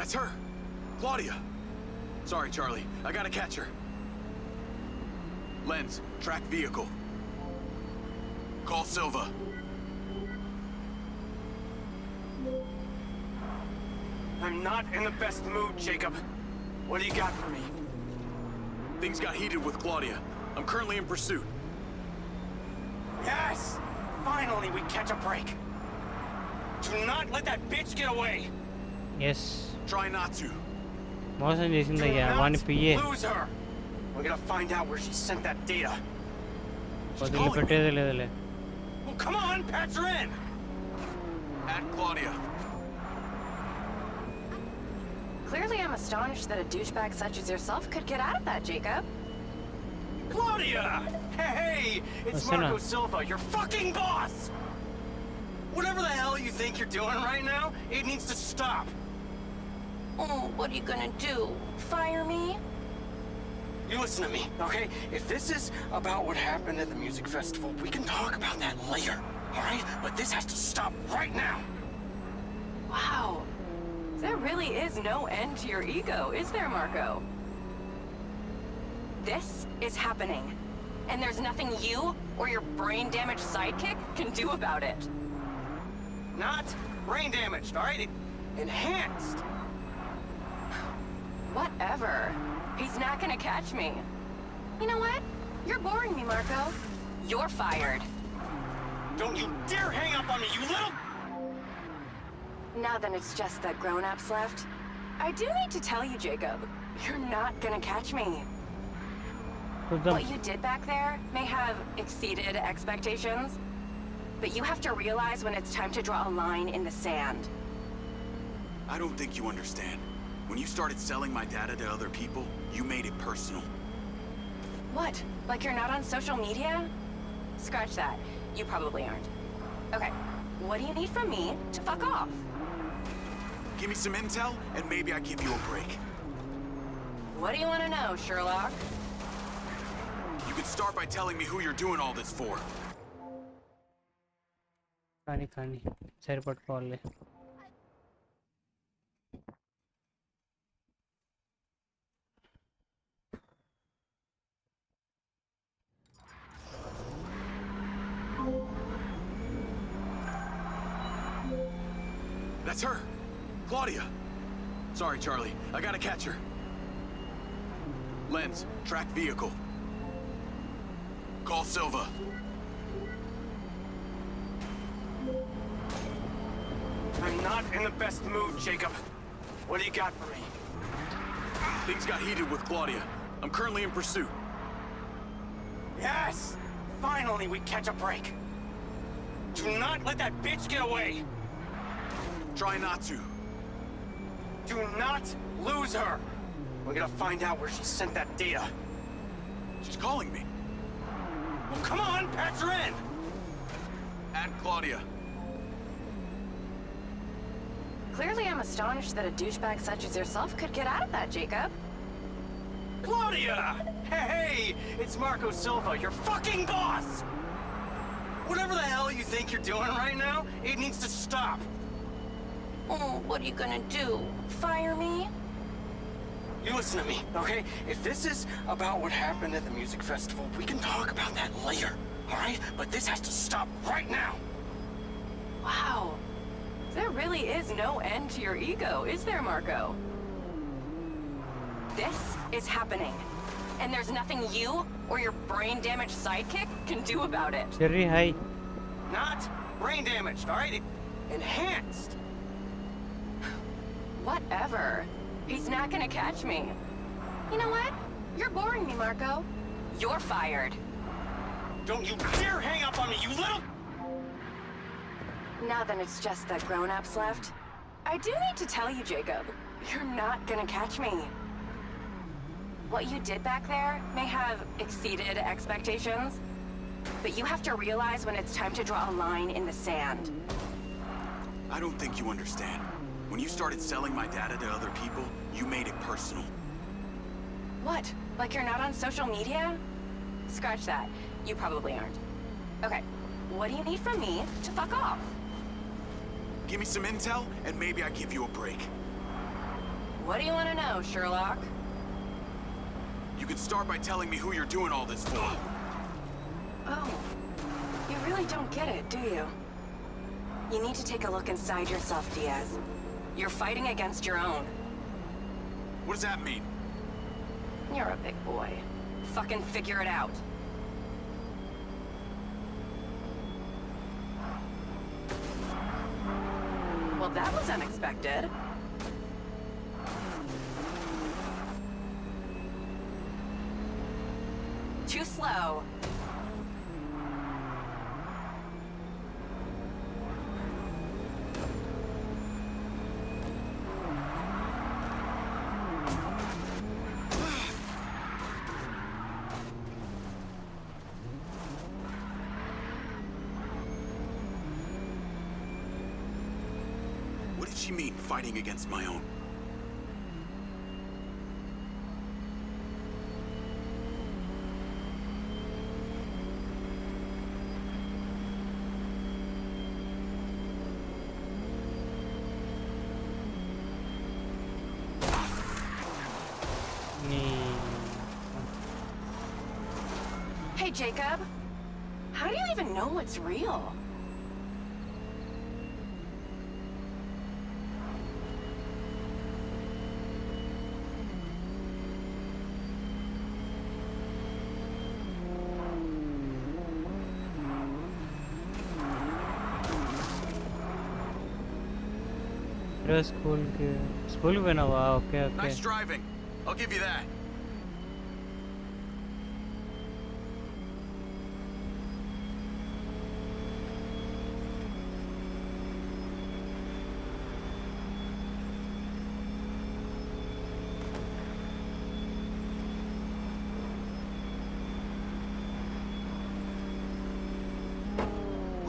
That's her! Claudia! Sorry, Charlie. I gotta catch her. Lens, track vehicle. Call Silva. I'm not in the best mood, Jacob. What do you got for me? Things got heated with Claudia. I'm currently in pursuit. Yes! Finally, we catch a break. Do not let that bitch get away. Yes. Try not to. మోసం Do చేసిందయ్యా వాని not పియ్యే lose her. We're gonna find out where she sent that data. వదిలిపెట్టేదే లేదులే. Well, come on, patch her in. At Claudia. Clearly, I'm astonished that a douchebag such as yourself could get out of that, Jacob. Claudia! Hey, it's Listen Marco up. Silva, your fucking boss! Whatever the hell you think you're doing right now, it needs to stop. Oh, what are you gonna do? Fire me? You listen to me, okay? If this is about what happened at the music festival, we can talk about that later, all right? But this has to stop right now. Wow. There really is no end to your ego, is there, Marco? This is happening. And there's nothing you or your brain-damaged sidekick can do about it. Not brain damaged, all right? Enhanced. Whatever. He's not gonna catch me. You know what? You're boring me, Marco. You're fired. Don't you dare hang up on me, you little... Now then it's just the grown-ups left. I do need to tell you, Jacob. You're not gonna catch me. చూద్దాం. What you did back there may have exceeded expectations, but you have to realize when it's time to draw a line in the sand. I don't think you understand. When you started selling my data to other people, you made it personal. What? Like you're not on social media? Scratch that. You probably aren't. Okay, what do you need from me to fuck off? Give me some intel, and maybe I give you a break. What do you want to know, Sherlock? You can start by telling me who you're doing all this for. కానీ సరిపట్టుకోవాలి. That's her! Claudia! Sorry, Charlie. I gotta catch her. Lens, track vehicle. Call Silva. I'm not in the best mood, Jacob. What do you got for me? Things got heated with Claudia. I'm currently in pursuit. Yes! Finally, we catch a break. Do not let that bitch get away. Try not to. Do not lose her. We're gonna find out where she sent that data. She's calling me. Well, come on, patch her in. At Claudia. Clearly, I'm astonished that a douchebag such as yourself could get out of that, Jacob. Claudia! Hey, it's Marco Silva, your fucking boss! Whatever the hell you think you're doing right now, it needs to stop. Oh, what are you gonna do? Fire me? You listen to me, okay? If this is about what happened at the music festival, we can talk about that later, all right? But this has to stop right now. Wow. There really is no end to your ego, is there, Marco? This is happening. And there's nothing you or your brain-damaged sidekick can do about it. Cherry hi. Not brain damaged, all right? Enhanced. Whatever. He's not gonna catch me. You know what? You're boring me, Marco. You're fired. Don't you dare hang up on me, you little... Now then it's just the grown-ups left. I do need to tell you, Jacob. You're not gonna catch me. What you did back there may have exceeded expectations, but you have to realize when it's time to draw a line in the sand. I don't think you understand. When you started selling my data to other people, you made it personal. What? Like you're not on social media? Scratch that. You probably aren't. Okay, what do you need from me to fuck off? Give me some intel, and maybe I give you a break. What do you want to know, Sherlock? You can start by telling me who you're doing all this for. Oh, you really don't get it, do you? You need to take a look inside yourself, Diaz. You're fighting against your own. What does that mean? You're a big boy. Fucking figure it out. Well, that was unexpected. Too slow. What did she mean, fighting against my own? Hey, Jacob. How do you even know what's real? School పోయినావా? Okay okay. Nice driving. I'll give you that.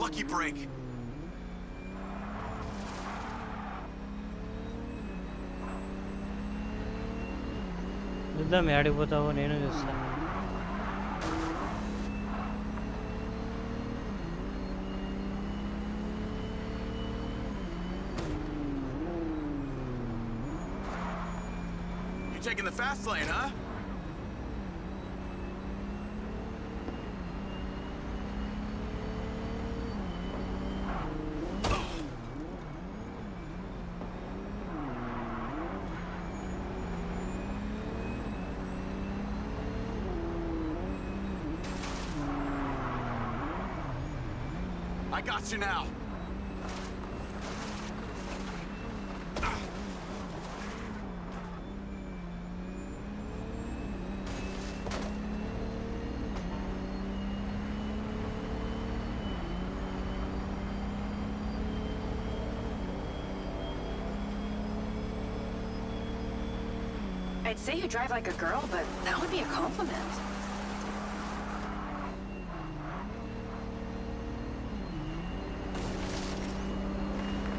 Lucky break. చూద్దాం ఆడిపోతావో నేను చూస్తాను. You taking the fast lane, huh? I got you now. I'd say you drive like a girl, but that would be a compliment.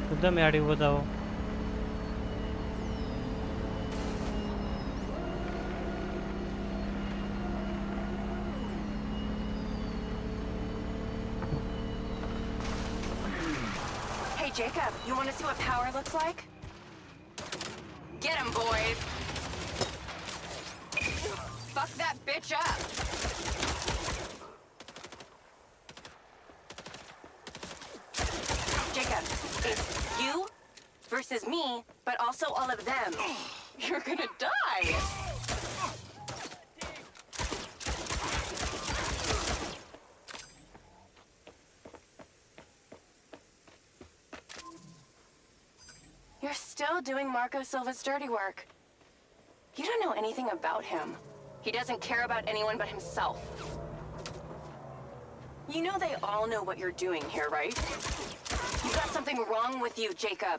చూద్దాం ఆడిపోతావో. Hey, Jacob, you want to see what power looks like? Get him, boys! Fuck that bitch up! Jacob, it's you versus me, but also all of them. You're gonna die! You're still doing Marco Silva's dirty work. You don't know anything about him. He doesn't care about anyone but himself. You know they all know what you're doing here, right? You got something wrong with you, Jacob.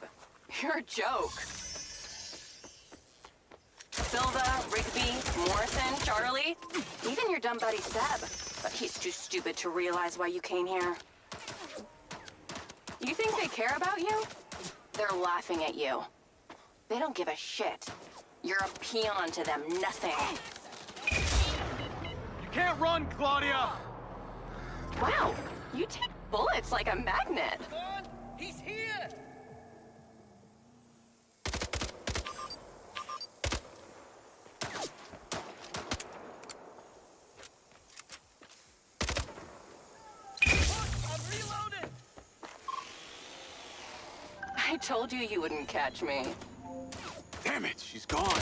You're a joke. Silva, Rigby, Morrison, Charlie, even your dumb buddy Seb. But he's too stupid to realize why you came here. You think they care about you? They're laughing at you. They don't give a shit. You're a peon to them, nothing. You can't run, Claudia! Wow, you take bullets like a magnet. He's here! I told you you wouldn't catch me. Damn it, she's gone.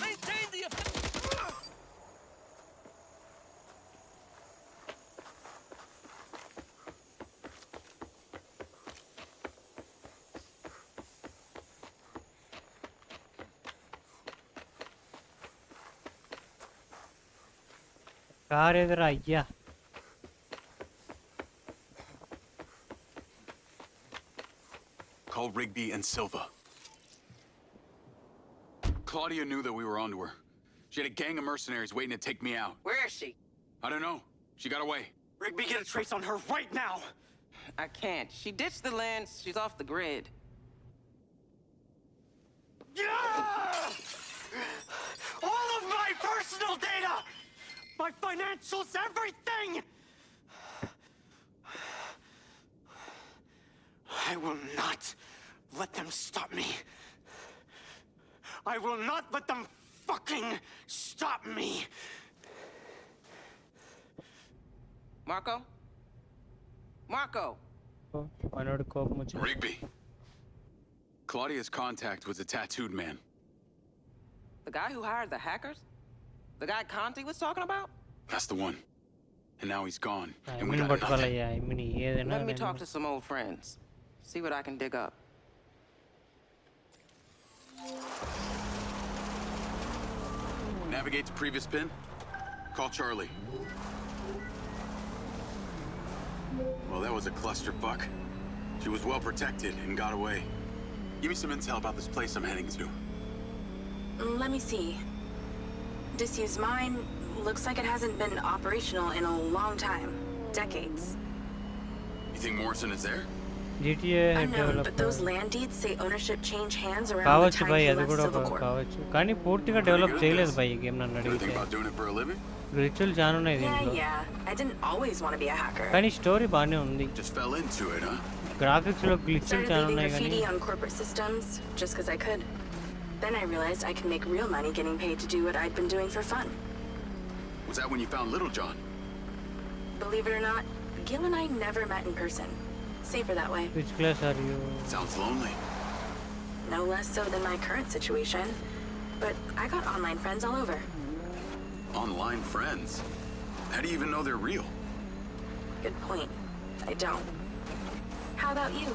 Maintain the car ఎదురా అయ్యా. Call Rigby and Silva. Claudia knew that we were onto her. She had a gang of mercenaries waiting to take me out. Where is she? I don't know. She got away. Rigby, get a trace on her right now! I can't. She ditched the land. She's off the grid. All of my personal data! My financials, everything! I will not let them stop me. I will not let them fucking stop me! Marco? Marco! మనోడు కోపం వచ్చింది. Rigby. Claudia's contact was a tattooed man. The guy who hired the hackers? The guy Conti was talking about? That's the one. And now he's gone. And we ఇమ్మిని got nothing. పట్టుకోవాలయ్యా, ఇమ్మిని ఏదైనా Let me talk to some old friends. See what I can dig up. Navigate to previous pin. Call Charlie. Well, that was a clusterfuck. She was well protected and got away. Give me some intel about this place I'm heading to. Let me see. Disused mine. Looks like it hasn't been operational in a long time. Decades. You think Morrison is there? GTA Unknown, but those land deeds say ownership changed hands around the కావచ్చు time భయ్, he అది left కూడా Civil Corp. కావచ్చు, కానీ పూర్తిగా develop చేయలేదు భయ్ ఈ గేమ్ నన్ను You ever think అడిగితే. about doing it for a living? గ్లిచ్లు చాలా ఉన్నాయి Yeah, దీంట్లో, yeah. I didn't always want to be a hacker. కానీ స్టోరీ బాగానే ఉంది. Just fell into it, huh? Graphics లో గ్లిచ్లు Started చాలా leaving ఉన్నాయి కానీ graffiti on corporate systems just because I could. Then I realized I could make real money getting paid to do what I'd been doing for fun. Was that when you found Little John? Believe it or not, Gil and I never met in person. Safer that way. Which class are you? Sounds lonely. No less so than my current situation. But I got online friends all over. Online friends? How do you even know they're real? Good point. I don't. How about you,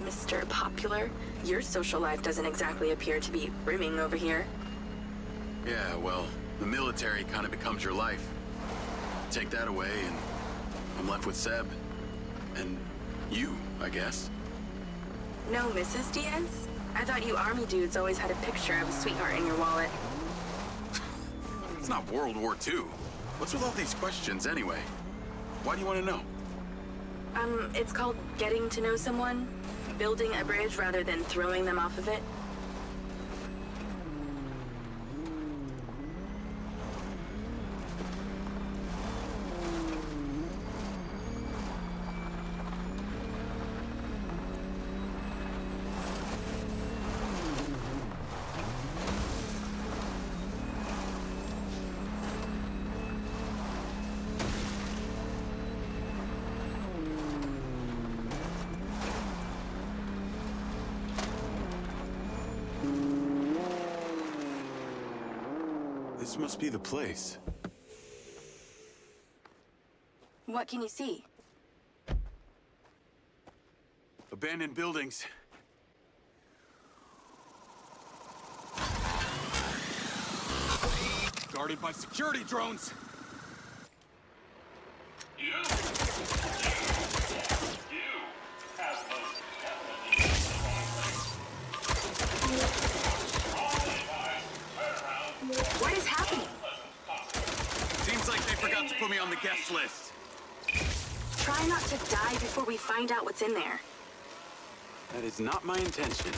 Mr. Popular? Your social life doesn't exactly appear to be brimming over here. Yeah, well, the military kind of becomes your life. Take that away and I'm left with Seb. And you, I guess. No Mrs. Diaz? I thought you army dudes always had a picture of a sweetheart in your wallet. It's not World War II. What's with all these questions anyway? Why do you want to know? It's called getting to know someone. Building a bridge rather than throwing them off of it. This must be the place. What can you see? Abandoned buildings. Guarded by security drones. What is happening? Seems like they forgot to put me on the guest list. Try not to die before we find out what's in there. That is not my intention.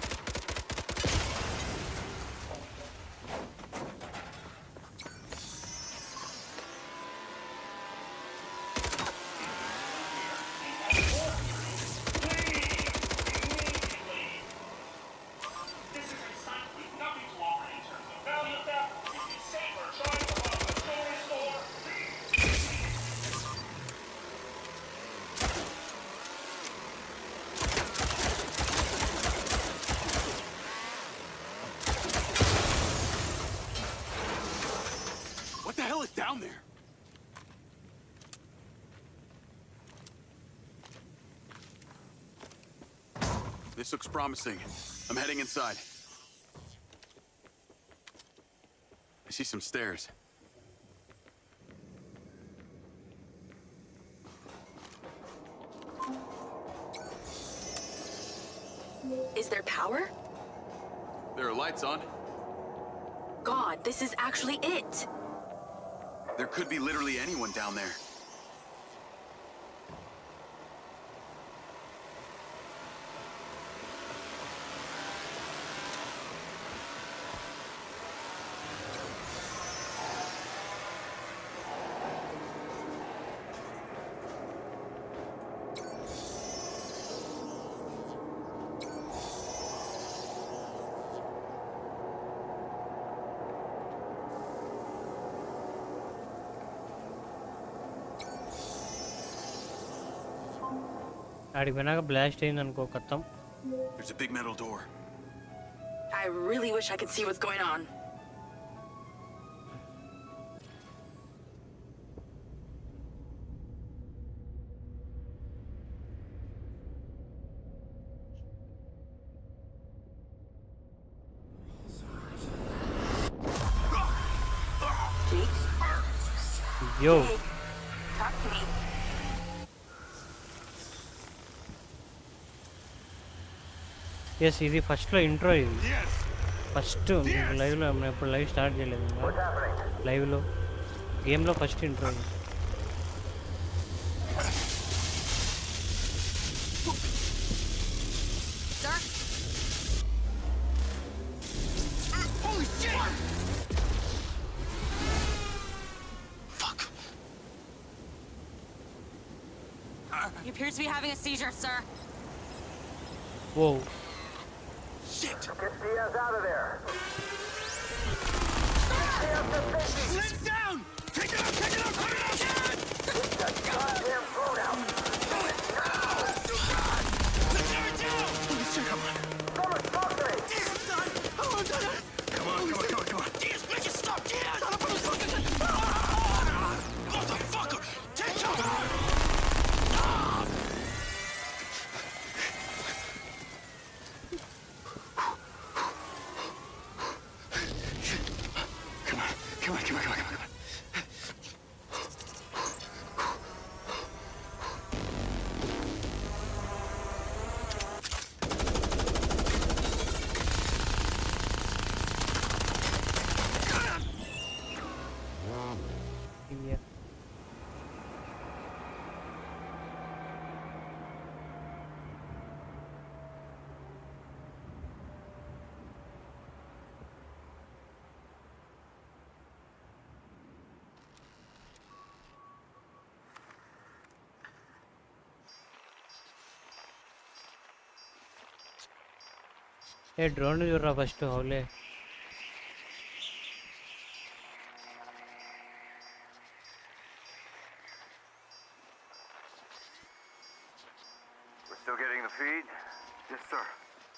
This looks promising. I'm heading inside. I see some stairs. Is there power? There are lights on. God, this is actually it. There could be literally anyone down there. ఆడికి పోయినాక blast అయింది అనుకో కత్తం. There's a big metal door. I really wish I could see what's going on. Yo. Hey, talk to me. Yes ఇది ఫస్ట్లో intro. ఇది first లైవ్లో మనం ఎప్పుడు లైవ్ స్టార్ట్ చేయలేదు లైవ్లో గేమ్లో ఫస్ట్ ఇంట్రో. ఇది He appears to be having a seizure, sir. Whoa. Shit! Get Diaz out of there! Let it down! Take it out! Take it out! Take it out! Get that goddamn phone out! Do it now! Let's tear it down! Come on. Someone talk to me! Diaz, son! Come on, come on. Diaz, make it stop! Diaz! Motherfucker! Take it out! Yeah. A drone చూడరా first హౌలే. We're still getting the feed? Yes, sir.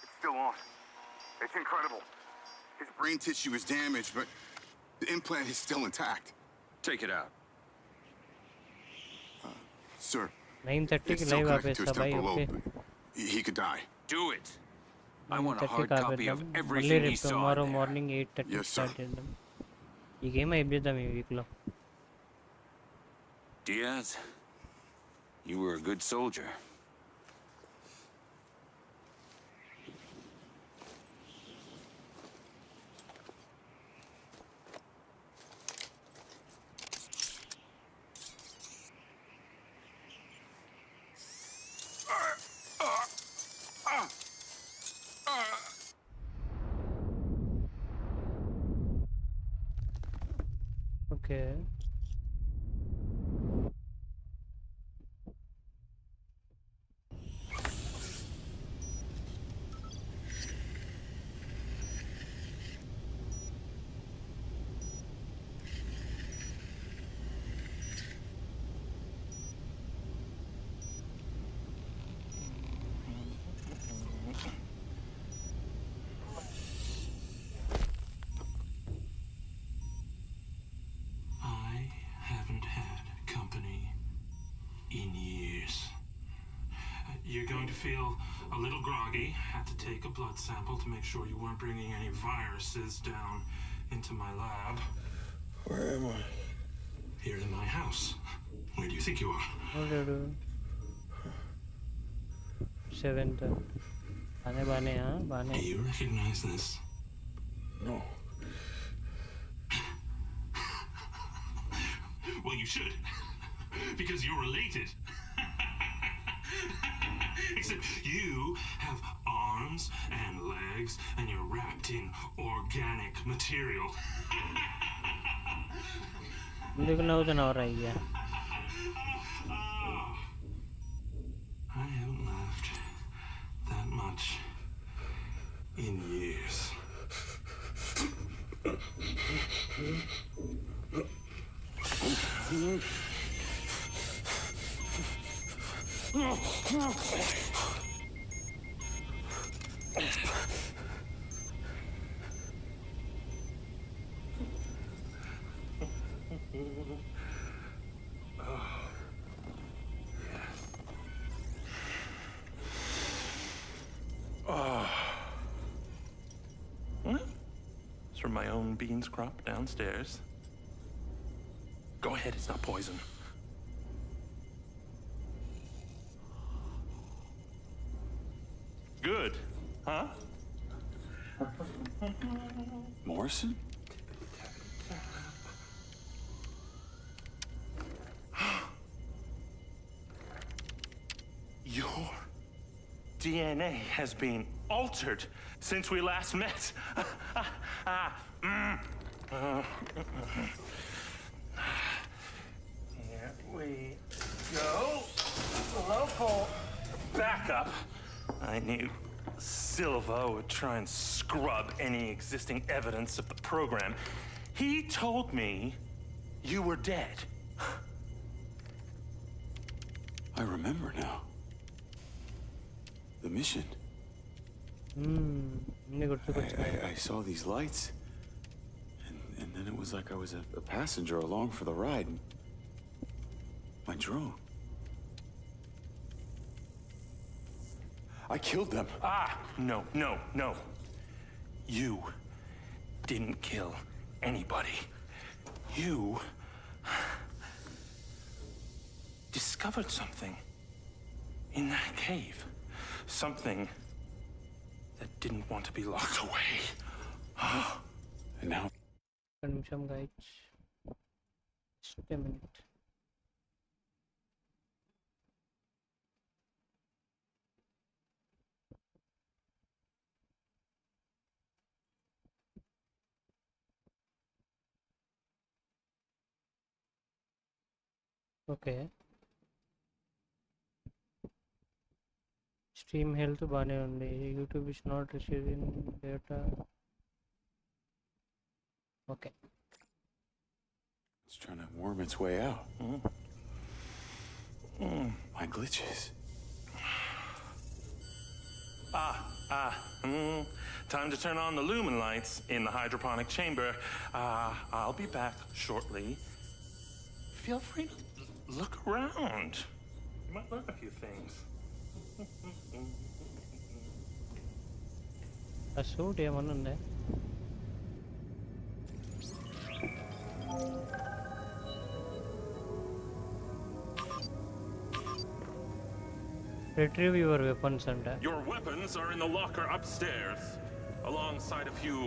It's still on. It's incredible. His brain tissue is damaged, but the implant is still intact. Take it out. Sir, 9:30కి it's still live connected to ఆపేస్తా his boy. temporal okay lobe. He could die. Do it. I want a 9:30 hard copy of ఆపేద్దాం. మళ్ళీ everything he రేపు saw. Tomorrow in there. Morning 8:30 Yes, sir. Start చేద్దాం. ఈ game అయిపోద్దాం ఈ వీక్లో. Diaz, you were a good soldier. Okay. haven't had company in years. You're going to feel a little groggy. Had to take a blood sample to make sure you weren't bringing any viruses down into my lab. Where am I? Here in my house. Where do you think you are? What do you do? 7th. Do you recognize this? No. Well, you should. Because you're related. Except you have arms and legs and you're wrapped in organic material. ఎందుకు నవ్వుతున్నావురా అయ్యా? I haven't laughed that much in years. It's from my own beans crop downstairs. Go ahead, it's not poison. Good, huh? Morrison? Your DNA has been altered since we last met. Here we go. Local backup. I knew Silva would try and scrub any existing evidence of the program. He told me you were dead. I remember now. The mission. I saw these lights. And then it was like I was a passenger along for the ride. My drone. I killed them. No. You didn't kill anybody. You discovered something in that cave. Something that didn't want to be locked away. And now... నిమిషం guys. Just a minute. Okay. Stream health బానే ఉంది. YouTube is not receiving data. Okay. It's trying to worm its way out. My glitches. Time to turn on the lumen lights in the hydroponic chamber. I'll be back shortly. Feel free to look around. You might learn a few things. ఆ suit ఏమన్నా ఉందా? Retrieve your weapons and Your weapons are in the locker upstairs, alongside a few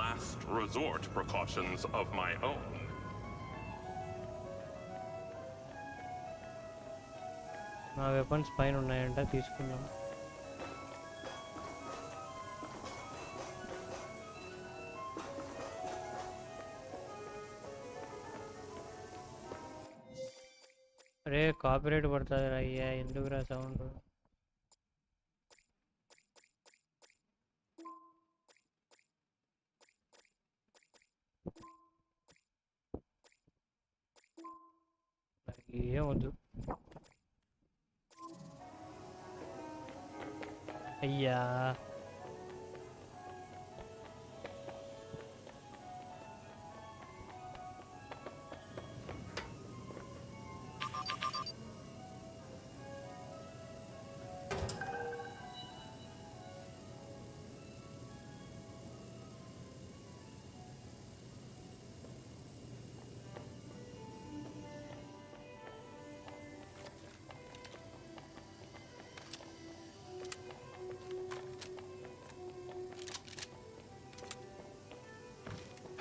last resort precautions of my own. నా weapons పైన ఉన్నాయంట, తీసుకున్నాం. అరే copyright పడుతుంది అయ్యా, ఎందుకురా సౌండ్? ఏం వద్దు అయ్యా.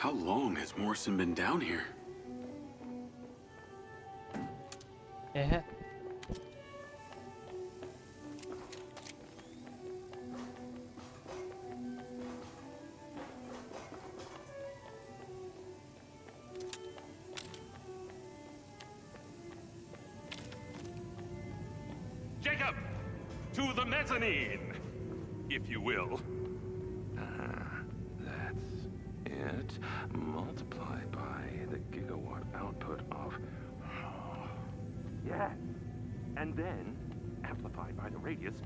How long has Morrison been down here? Yeah. Jacob! To the mezzanine! If you will. That's it. Multiplied by the gigawatt output of... Yes. And then, amplified by the radius,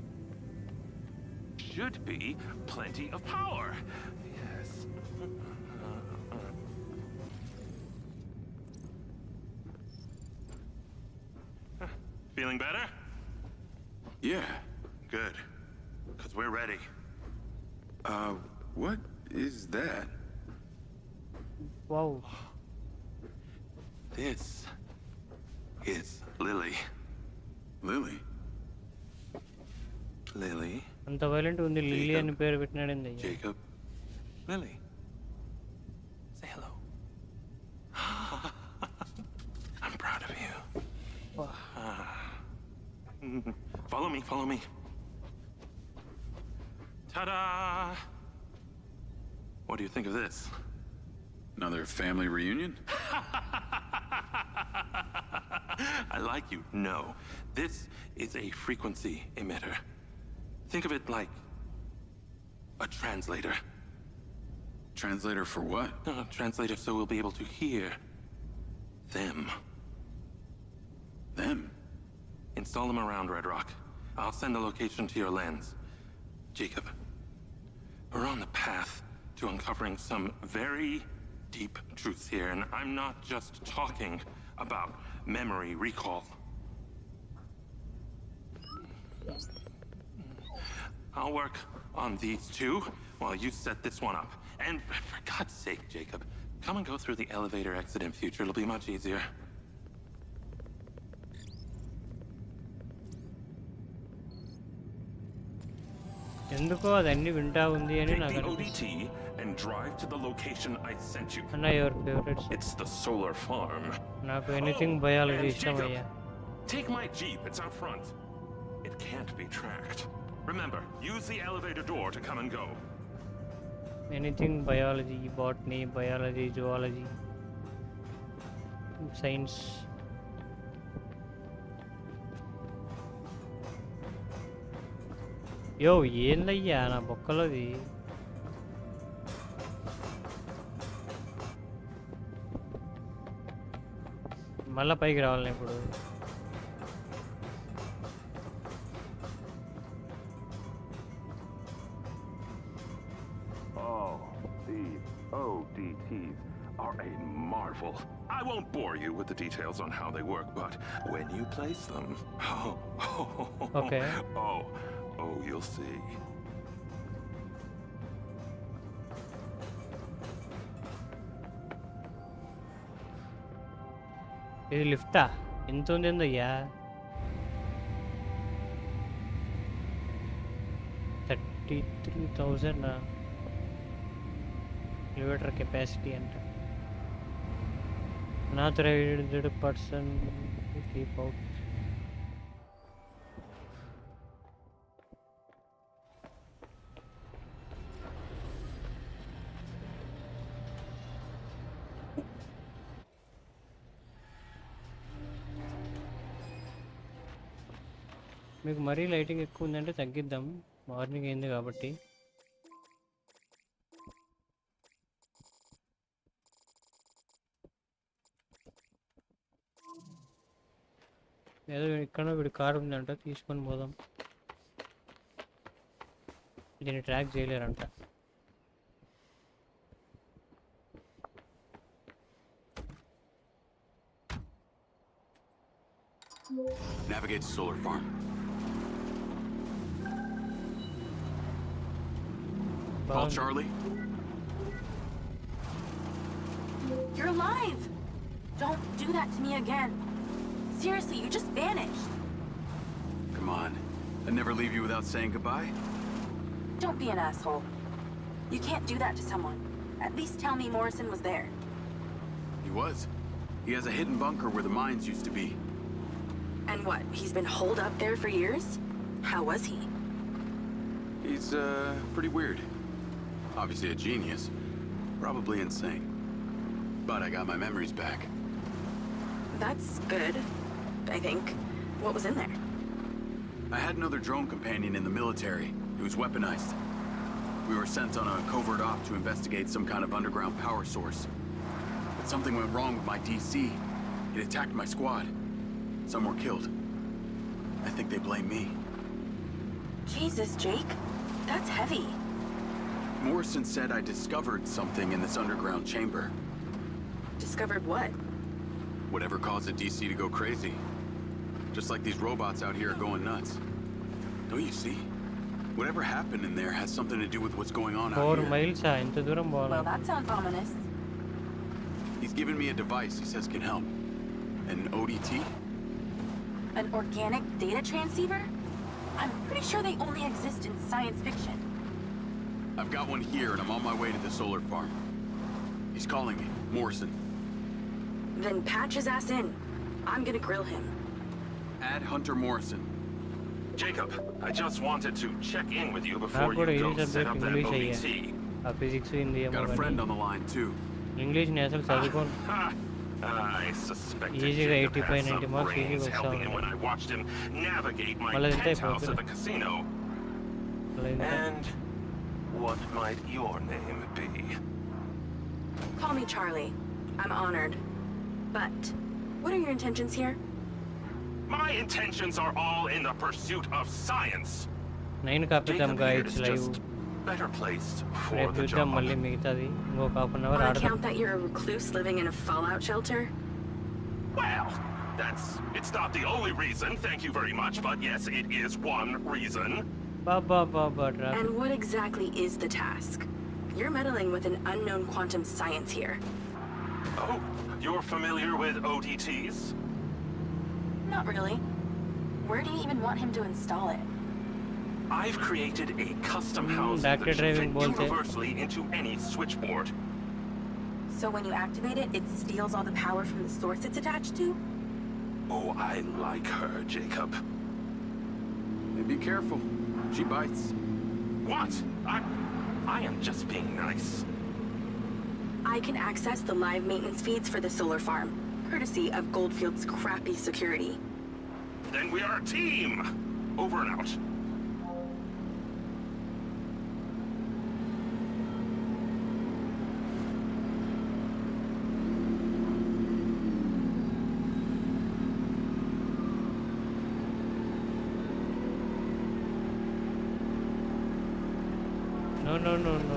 should be plenty of power. Yes. Feeling better? Yeah. Good. Because we're ready. What is that? Wow. This is Lily. Lily? Lily. అంత violent ఉంది lily అని పేరు పెట్టినాడండి. Jacob. Lily. Say hello. I'm proud of you. Follow me, follow me. Ta-da! What do you think of this? Another family reunion? I like you. No. This is a frequency emitter. Think of it like a translator. Translator for what? Translator so we'll be able to hear them. Them? Install them around Red Rock. I'll send the location to your lens. Jacob, we're on the path to uncovering some very deep truths here, and I'm not just talking about memory recall. I'll work on these two while you set this one up. And for God's sake, Jacob, come and go through the elevator exit in future. It'll be much easier. ఎందుకో అదన్నీ వింటా ఉంది అని నాకు Take the ODT and drive to the location I sent you. అన్న your favourites. It's the solar farm. నాకు anything biology ఇష్టం Jacob, అయ్యా. take my Jeep. It's out front. It can't be tracked. Remember, use the elevator door to come and go. Anything biology, botany, biology, zoology, science. యో ఏందయ్యా నా బొక్కలోది. మళ్ళా పైకి రావాలి ఇప్పుడు. Oh, these ODTs are a marvel. I won't bore you with the details on how they work, but when you place them, Okay. Oh, you'll see. ఇది లిఫ్టా? ఎంత ఉంది ఏందయ్యా? 33,000 ఎలివేటర్ కెపాసిటీ అంట. Unauthorised person keep out. మీకు మరీ lighting ఎక్కువ ఉందంటే తగ్గిద్దాం, morning అయింది కాబట్టి. ఏదో ఇక్కడ వీడి కారు ఉందంట, తీసుకొని పోదాం. దీన్ని track చేయలేరంట. Navigate to solar farm. Call Charlie. You're alive! Don't do that to me again. Seriously, you just vanished. Come on. I'd never leave you without saying goodbye. Don't be an asshole. You can't do that to someone. At least tell me Morrison was there. He was. He has a hidden bunker where the mines used to be. And what, he's been holed up there for years? How was he? He's, pretty weird. Obviously a genius. Probably insane. But I got my memories back. That's good, I think. What was in there? I had another drone companion in the military. It was weaponized. We were sent on a covert op to investigate some kind of underground power source. But something went wrong with my DC. It attacked my squad. Some were killed. I think they blame me. Jesus, Jake. That's heavy. Morrison said I discovered something in this underground chamber. Discovered what? Whatever caused the DC to go crazy. Just like these robots out here are going nuts. Don't you see? Whatever happened in there has something to do with what's going on out 4 here. miles ఇంత దూరం Well, పోవాలి. that sounds ominous. He's given me a device he says can help. An ODT? An organic data transceiver? I'm pretty sure they only exist in science fiction. I've got one here and I'm on my way to the solar farm. He's calling me. Morrison. Then patch his ass in. I'm gonna grill him. Add Hunter Morrison. Jacob, I just wanted to check in with you before నాకు కూడా you English go set subject up that English అయ్యా. ODT. ఆ physics Hindi ఏమో Got a కానీ friend on the line too. ఇంగ్లీష్ని అసలు చదువుకోను. I suspected ఈజీగా Jacob 85, had 90 some marks brains ఈజీగా వస్తా helping him when ఉన్నాయి. I watched him navigate my మళ్ళీ ఎంత penthouse అయిపోతుంది? at the casino. మళ్ళీ ఎంత? And what might your name be? Call me Charlie. I'm honored. But what are your intentions here? My intentions are all in the pursuit of science. 9 కాపిద్దాం Jacob here guys is live. just better placed for రేపు the చూద్దాం job. మళ్ళీ మిగతాది ఇంకొక half an hour On ఆడదాం. account that you're a recluse living in a fallout shelter? Well, it's not the only reason, thank you very much, but yes, it is one reason. బాబా రా. And what exactly is the task? You're meddling with an unknown quantum science here. Oh, you're familiar with ODTs? Not really. Where do you even want him to install it? I've created a custom house that Doctor should driving fit bolte. universally into any switchboard. So when you activate it, it steals all the power from the source it's attached to? Oh, I like her, Jacob. Hey, be careful. She bites. What? I am just being nice. I can access the live maintenance feeds for the solar farm, courtesy of Goldfield's crappy security. Then we are a team! Over and out. No.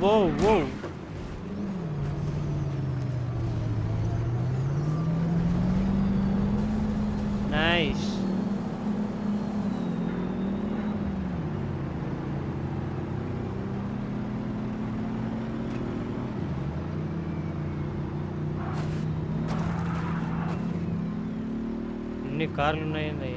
Whoa. Nice. ఎన్ని కార్లు ఉన్నాయండి?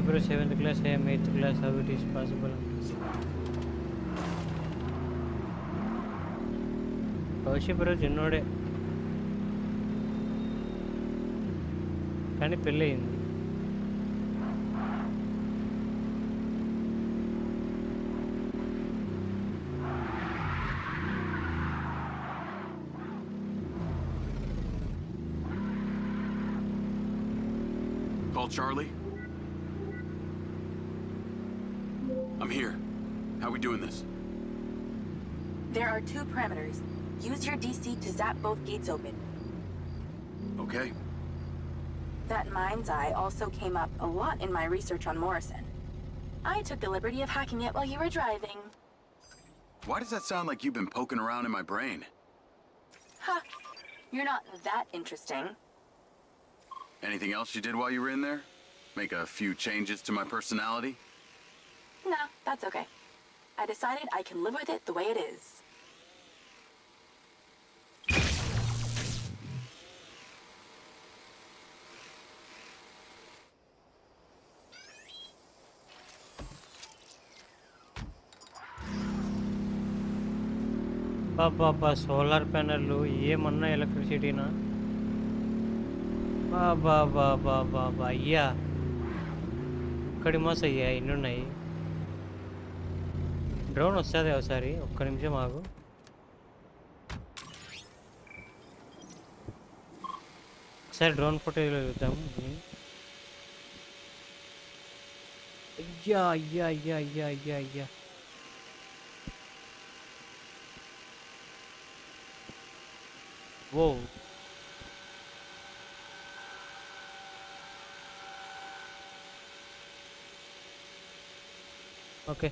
Bro 7th class, I am 8th class, how it is possible? Bro చిన్నోడే కానీ పెళ్ళయింది. Call Charlie. I'm here. How we doing this? There are 2 parameters. Use your DC to zap both gates open. Okay. That Mindseye also came up a lot in my research on Morrison. I took the liberty of hacking it while you were driving. Why does that sound like you've been poking around in my brain? Ha! You're not that interesting. Anything else you did while you were in there? Make a few changes to my personality? No, that's okay. I decided I can live with it the way it is. బాబా solar ప్యానెళ్ళు ఏమన్నా ఎలక్ట్రిసిటీనా? బాబా అయ్యా ఒక్కడి మోస అయ్యా ఇన్ని ఉన్నాయి. డ్రోన్ వస్తుంది ఒకసారి, ఒక్క నిమిషం ఆగు. ఒకసారి డ్రోన్ ఫోటోలో చూద్దాము. అయ్యా Whoa. Okay.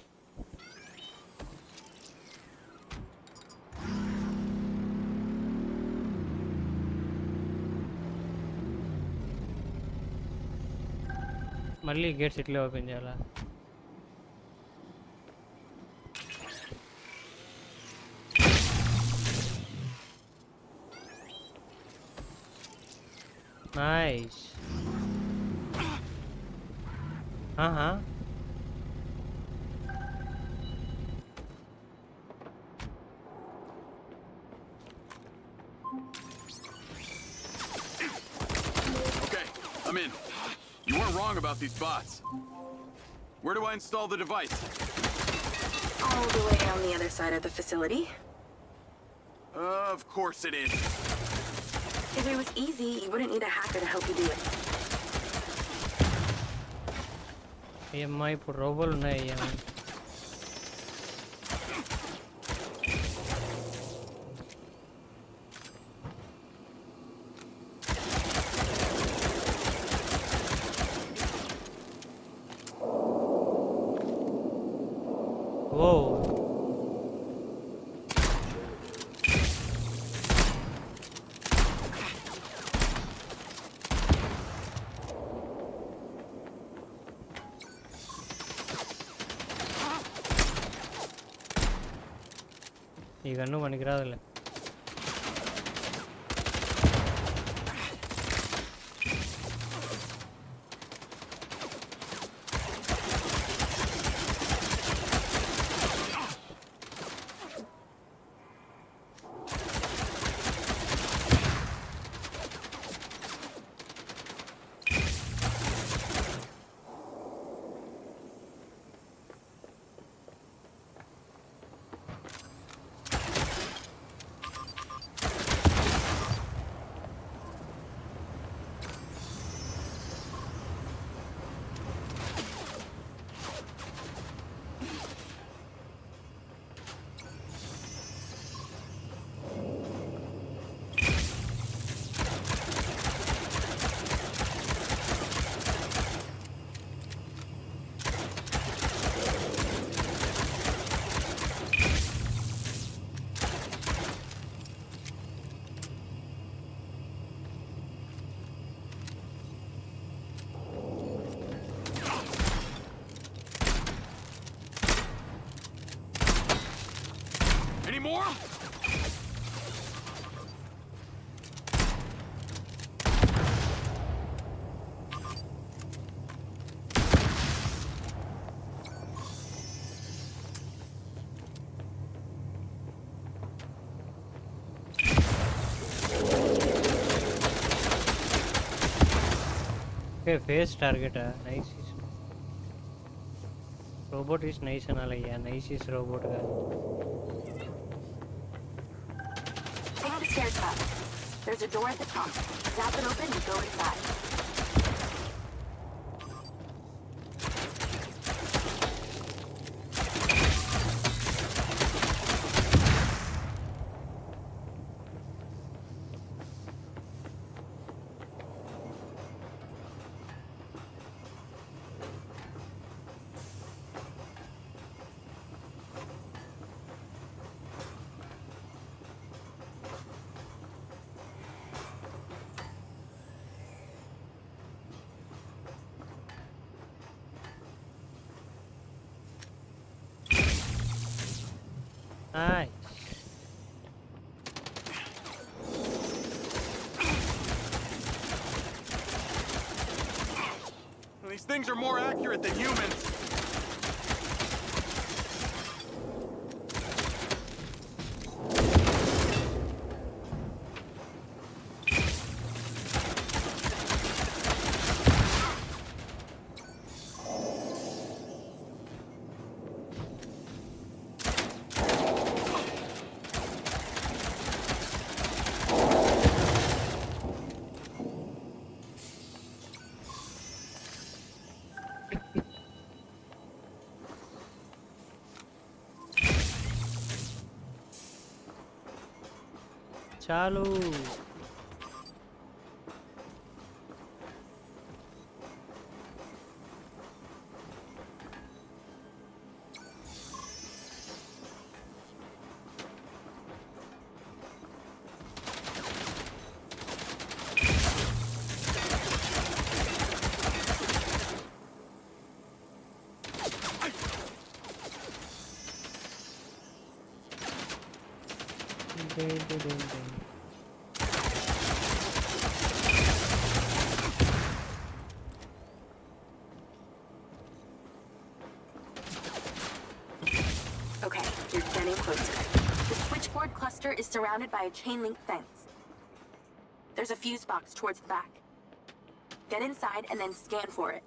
Malli gates itle open cheyala. Nice. Okay, I'm in. You weren't wrong about these bots. Where do I install the device? All the way on the other side of the facility. Of course it is. If it was easy, you wouldn't need a hacker to help you do it. ఏమ్మా ఇప్పుడు రోబోలు ఉన్నాయి. ఓ ఈ gun మనకి రాదులే. Okay, face target. Nice. Robot is nice and all. Yeah, nice is robot. Take the stairs up. There's a door at the top. Zap it open and go inside. Nice. These things are more accurate than humans. Chalu. Okay, you're getting closer. The switchboard cluster is surrounded by a chain link fence. There's a fuse box towards the back. Get inside and then scan for it.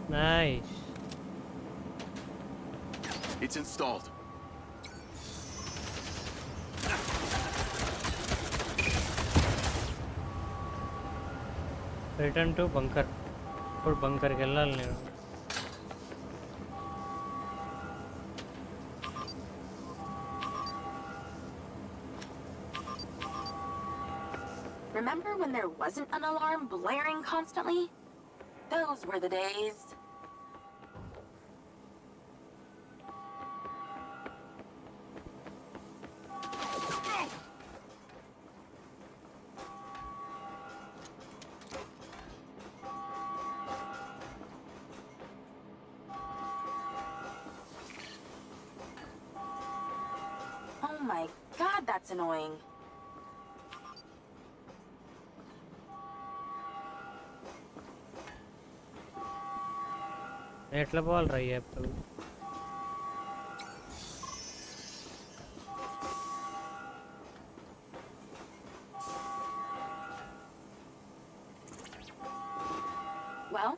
Nice. It's installed. Return to bunker. For bunker ke ellali nenu. Remember when there wasn't an alarm blaring constantly? Those were the days. Oh my god, that's annoying. ఎట్లా పోవాలి రా ఇప్పుడు Well,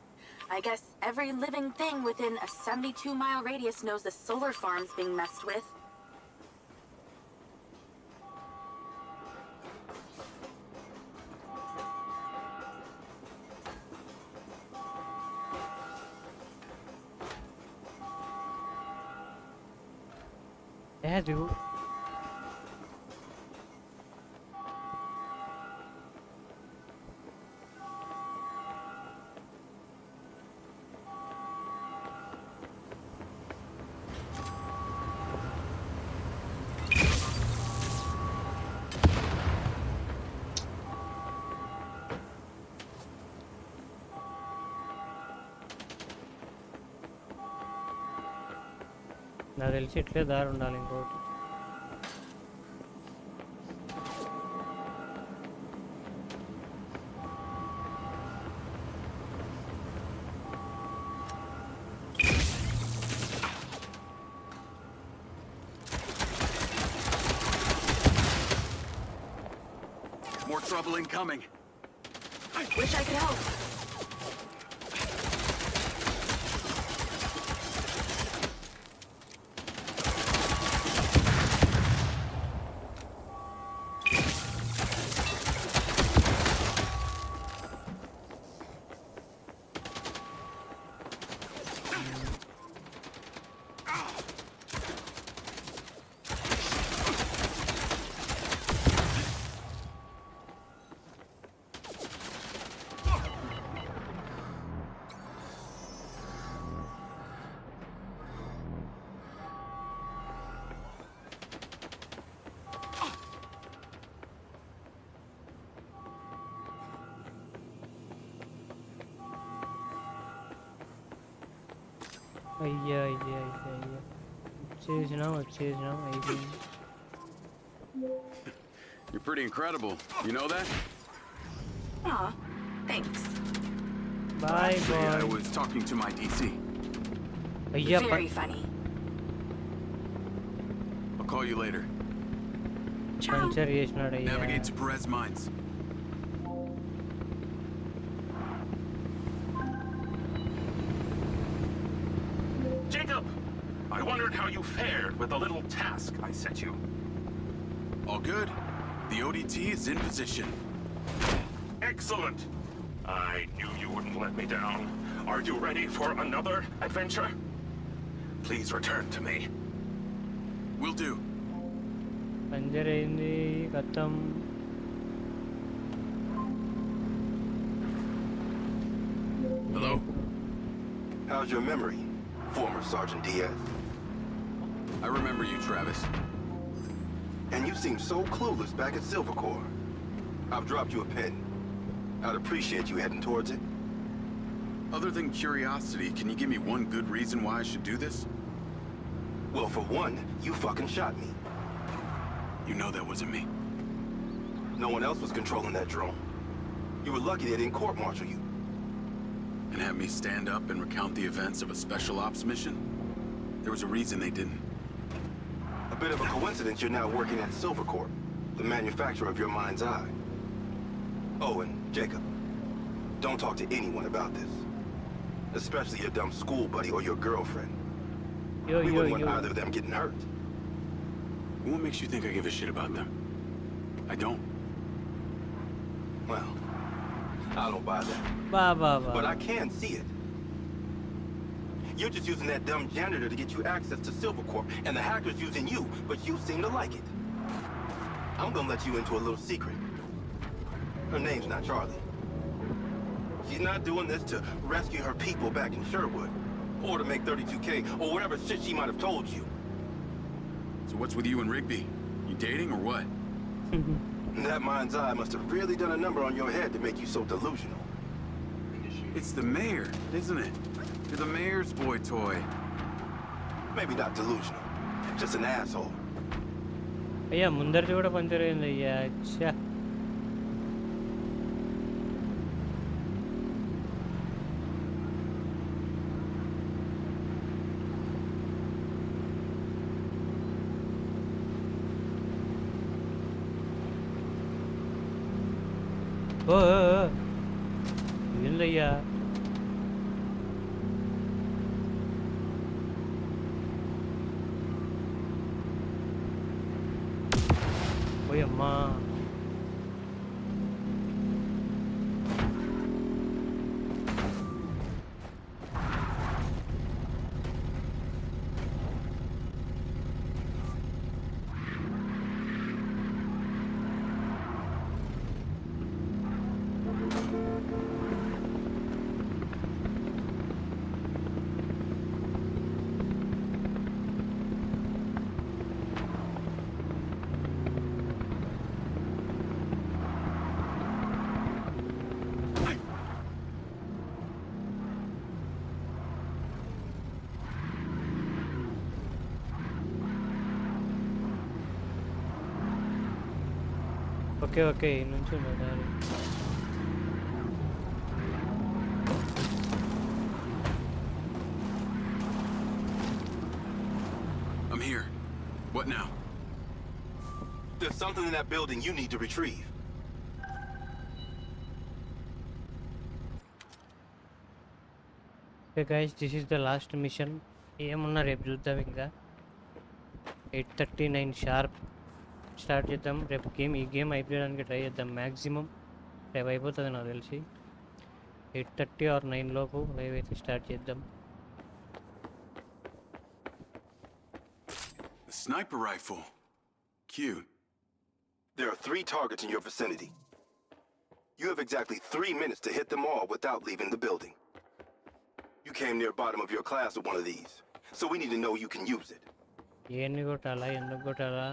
I guess every living thing within a 72-mile radius knows the solar farm's being messed with. Yeah, dude. నాకు తెలిసి ఇట్లే దారి ఉండాలి ఇంకోటి. More trouble incoming. I wish I could help. అయ్యా అయ్యా అయ్యా అయ్యా వచ్చేసినాం అయిపోయింది. You're pretty incredible. You know that? Aw, thanks. Bye Actually, I boy. was talking to my DC. అయ్యా Very funny. I'll call you later. Puncture చేసినాడు అయ్యా. Navigate to Perez Mines. Jacob! I wondered how you fared with the little task I set you. All good. The ODT is in position. Excellent! I knew you wouldn't let me down. Are you ready for another adventure? Please return to me. Will do. Puncture అయింది కత్తం. Hello? How's your memory, former Sergeant Diaz? I remember you, Travis. And you seem so clueless back at Silver Corps. I've dropped you a pin. I'd appreciate you heading towards it. Other than curiosity, can you give me one good reason why I should do this? Well, for one, you fucking shot me. You know that wasn't me. No one else was controlling that drone. You were lucky they didn't court-martial you. And have me stand up and recount the events of a special ops mission? There was a reason they didn't. A bit of a coincidence you're now working at Silver Corp, the manufacturer of your Mindseye. Oh, and Jacob, don't talk to anyone about this. Especially your dumb school buddy or your girlfriend. We wouldn't want either of them getting hurt. What makes you think I give a shit about them? I don't. Well, I don't buy that. But I can see it. You're just using that dumb janitor to get you access to Silver Corp, and the hacker's using you, but you seem to like it. I'm gonna let you into a little secret. Her name's not Charlie. She's not doing this to rescue her people back in Sherwood, or to make 32K, or whatever shit she might have told you. So what's with you and Rigby? You dating or what? That mind's eye must have really done a number on your head to make you so delusional. It's the mayor, isn't it? You're the mayor's boy toy. Maybe not delusional, just an asshole. అయ్యా ముందరిది కూడా puncture అయింది అయ్యా. అచ్చా ఏందయ్యా ఓయమ్మా okay okay ఈ నుంచి దారి. I'm here. What now? There's something in that building you need to retrieve. Okay guys this is the last mission. ఏమున్నా రేపు చూద్దాం. ఇంకా 8:39 షార్ప్ స్టార్ట్ చేద్దాం రేపు గేమ్. ఈ గేమ్ అయిపోయడానికి ట్రై చేద్దాం మ్యాక్సిమం. రేపు అయిపోతుంది నాకు తెలిసి 8:30 or 9 లోపు లైవ్ అయితే స్టార్ట్ చేద్దాం. A sniper rifle. Cute. There are 3 targets in your vicinity. You have exactly 3 minutes to hit them all without leaving the building. You came near bottom of your class with one of these, so we need to know you can use it. ఏంటి కొట్టాలా, ఎందుకు కొట్టాలా?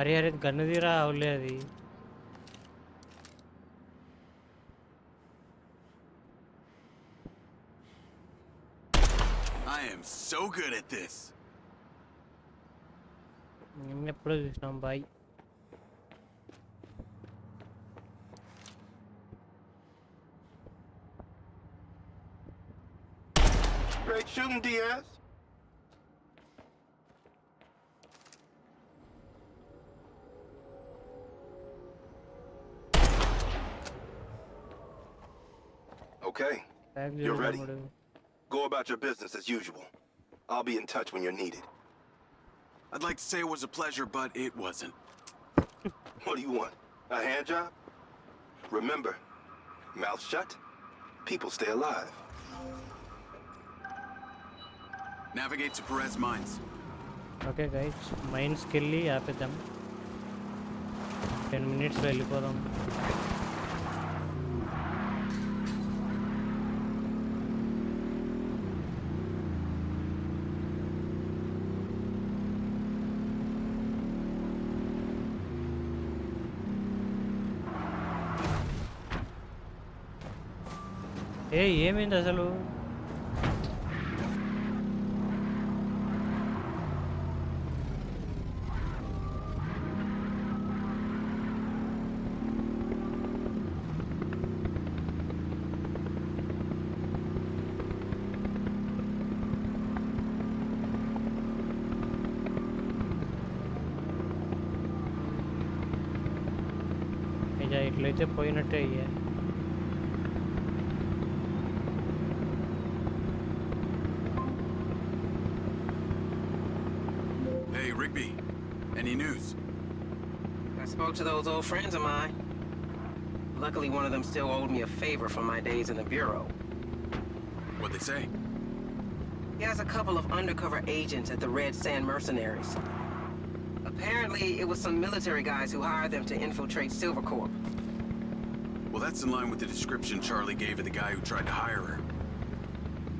అరే అరే gun తీరా అవులే అది. I am so good at this. ఎప్పుడో చూసినాం bye. Great shooting, Diaz. Okay, you're ready. Go about your business as usual. I'll be in touch when you're needed. I'd like to say it was a pleasure, but it wasn't. What do you want? A hand job? Remember, mouth shut, people stay alive. Navigate to Perez Mines. Okay guys మైన్స్కి వెళ్ళి ఆపేద్దాం. 10 minutes వెళ్ళిపోదాం. ఏమైంది అసలు? ఇట్లయితే పోయినట్టే అయ్యా. Hey, Rigby. Any news? I spoke to those old friends of mine. Luckily, one of them still owed me a favor from my days in the Bureau. What'd they say? He has a couple of undercover agents at the Red Sand Mercenaries. Apparently, it was some military guys who hired them to infiltrate Silvercorp. Well, that's in line with the description Charlie gave of the guy who tried to hire her.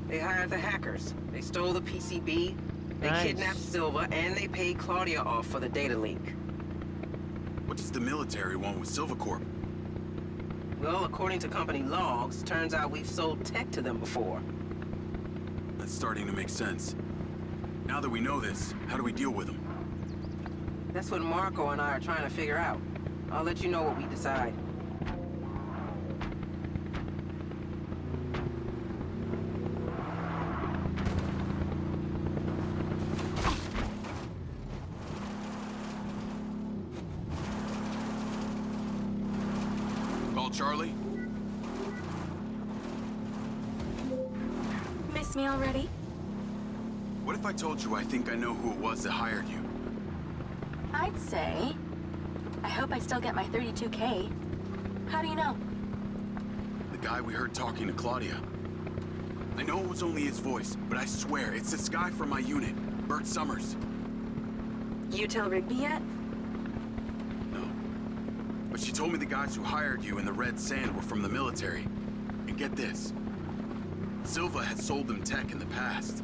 They hired the hackers. They stole the PCB, they kidnapped Silva, and they paid Claudia off for the data leak. What does the military want with Silvercorp? Well, according to company logs, turns out we've sold tech to them before. That's starting to make sense. Now that we know this, how do we deal with them? That's what Marco and I are trying to figure out. I'll let you know what we decide. Call Charlie? Miss me already? What if I told you I think I know who it was that hired you? I'd say, I hope I still get my 32K. How do you know? The guy we heard talking to Claudia. I know it was only his voice, but I swear it's this guy from my unit, Bert Summers. You tell Rigby yet? No. But she told me the guys who hired you in the Red Sand were from the military. And get this. Silva had sold them tech in the past.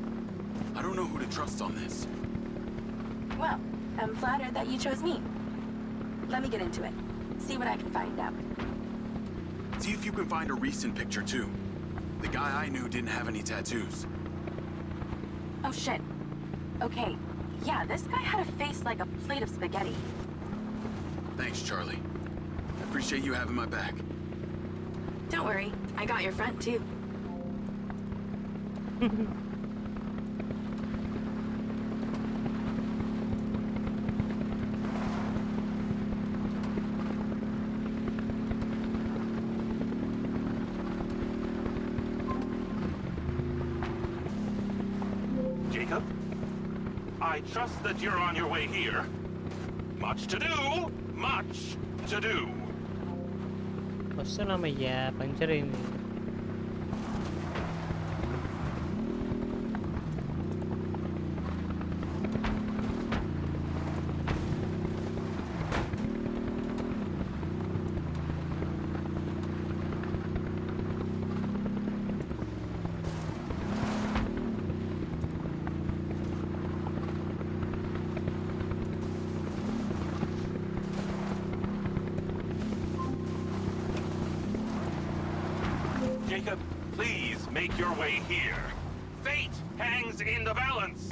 I don't know who to trust on this. Well, I'm flattered that you chose me. Let me get into it. See what I can find out. See if you can find a recent picture too. The guy I knew didn't have any tattoos. Oh shit. Okay, yeah, this guy had a face like a plate of spaghetti. Thanks, Charlie. I appreciate you having my back. Don't worry, I got your front too. Jacob, I trust that you're on your way here. Much to do, much to do. వస్తున్నామయ్యా puncture అయింది. Jacob, please make your way here. Fate hangs in the balance.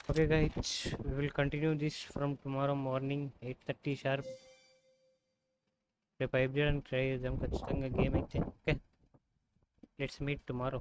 Okay guys, we will continue this from tomorrow morning 8:30 sharp. రేపు 5 చేయడానికి try చేద్దాం ఖచ్చితంగా game అయితే. Okay, let's meet tomorrow.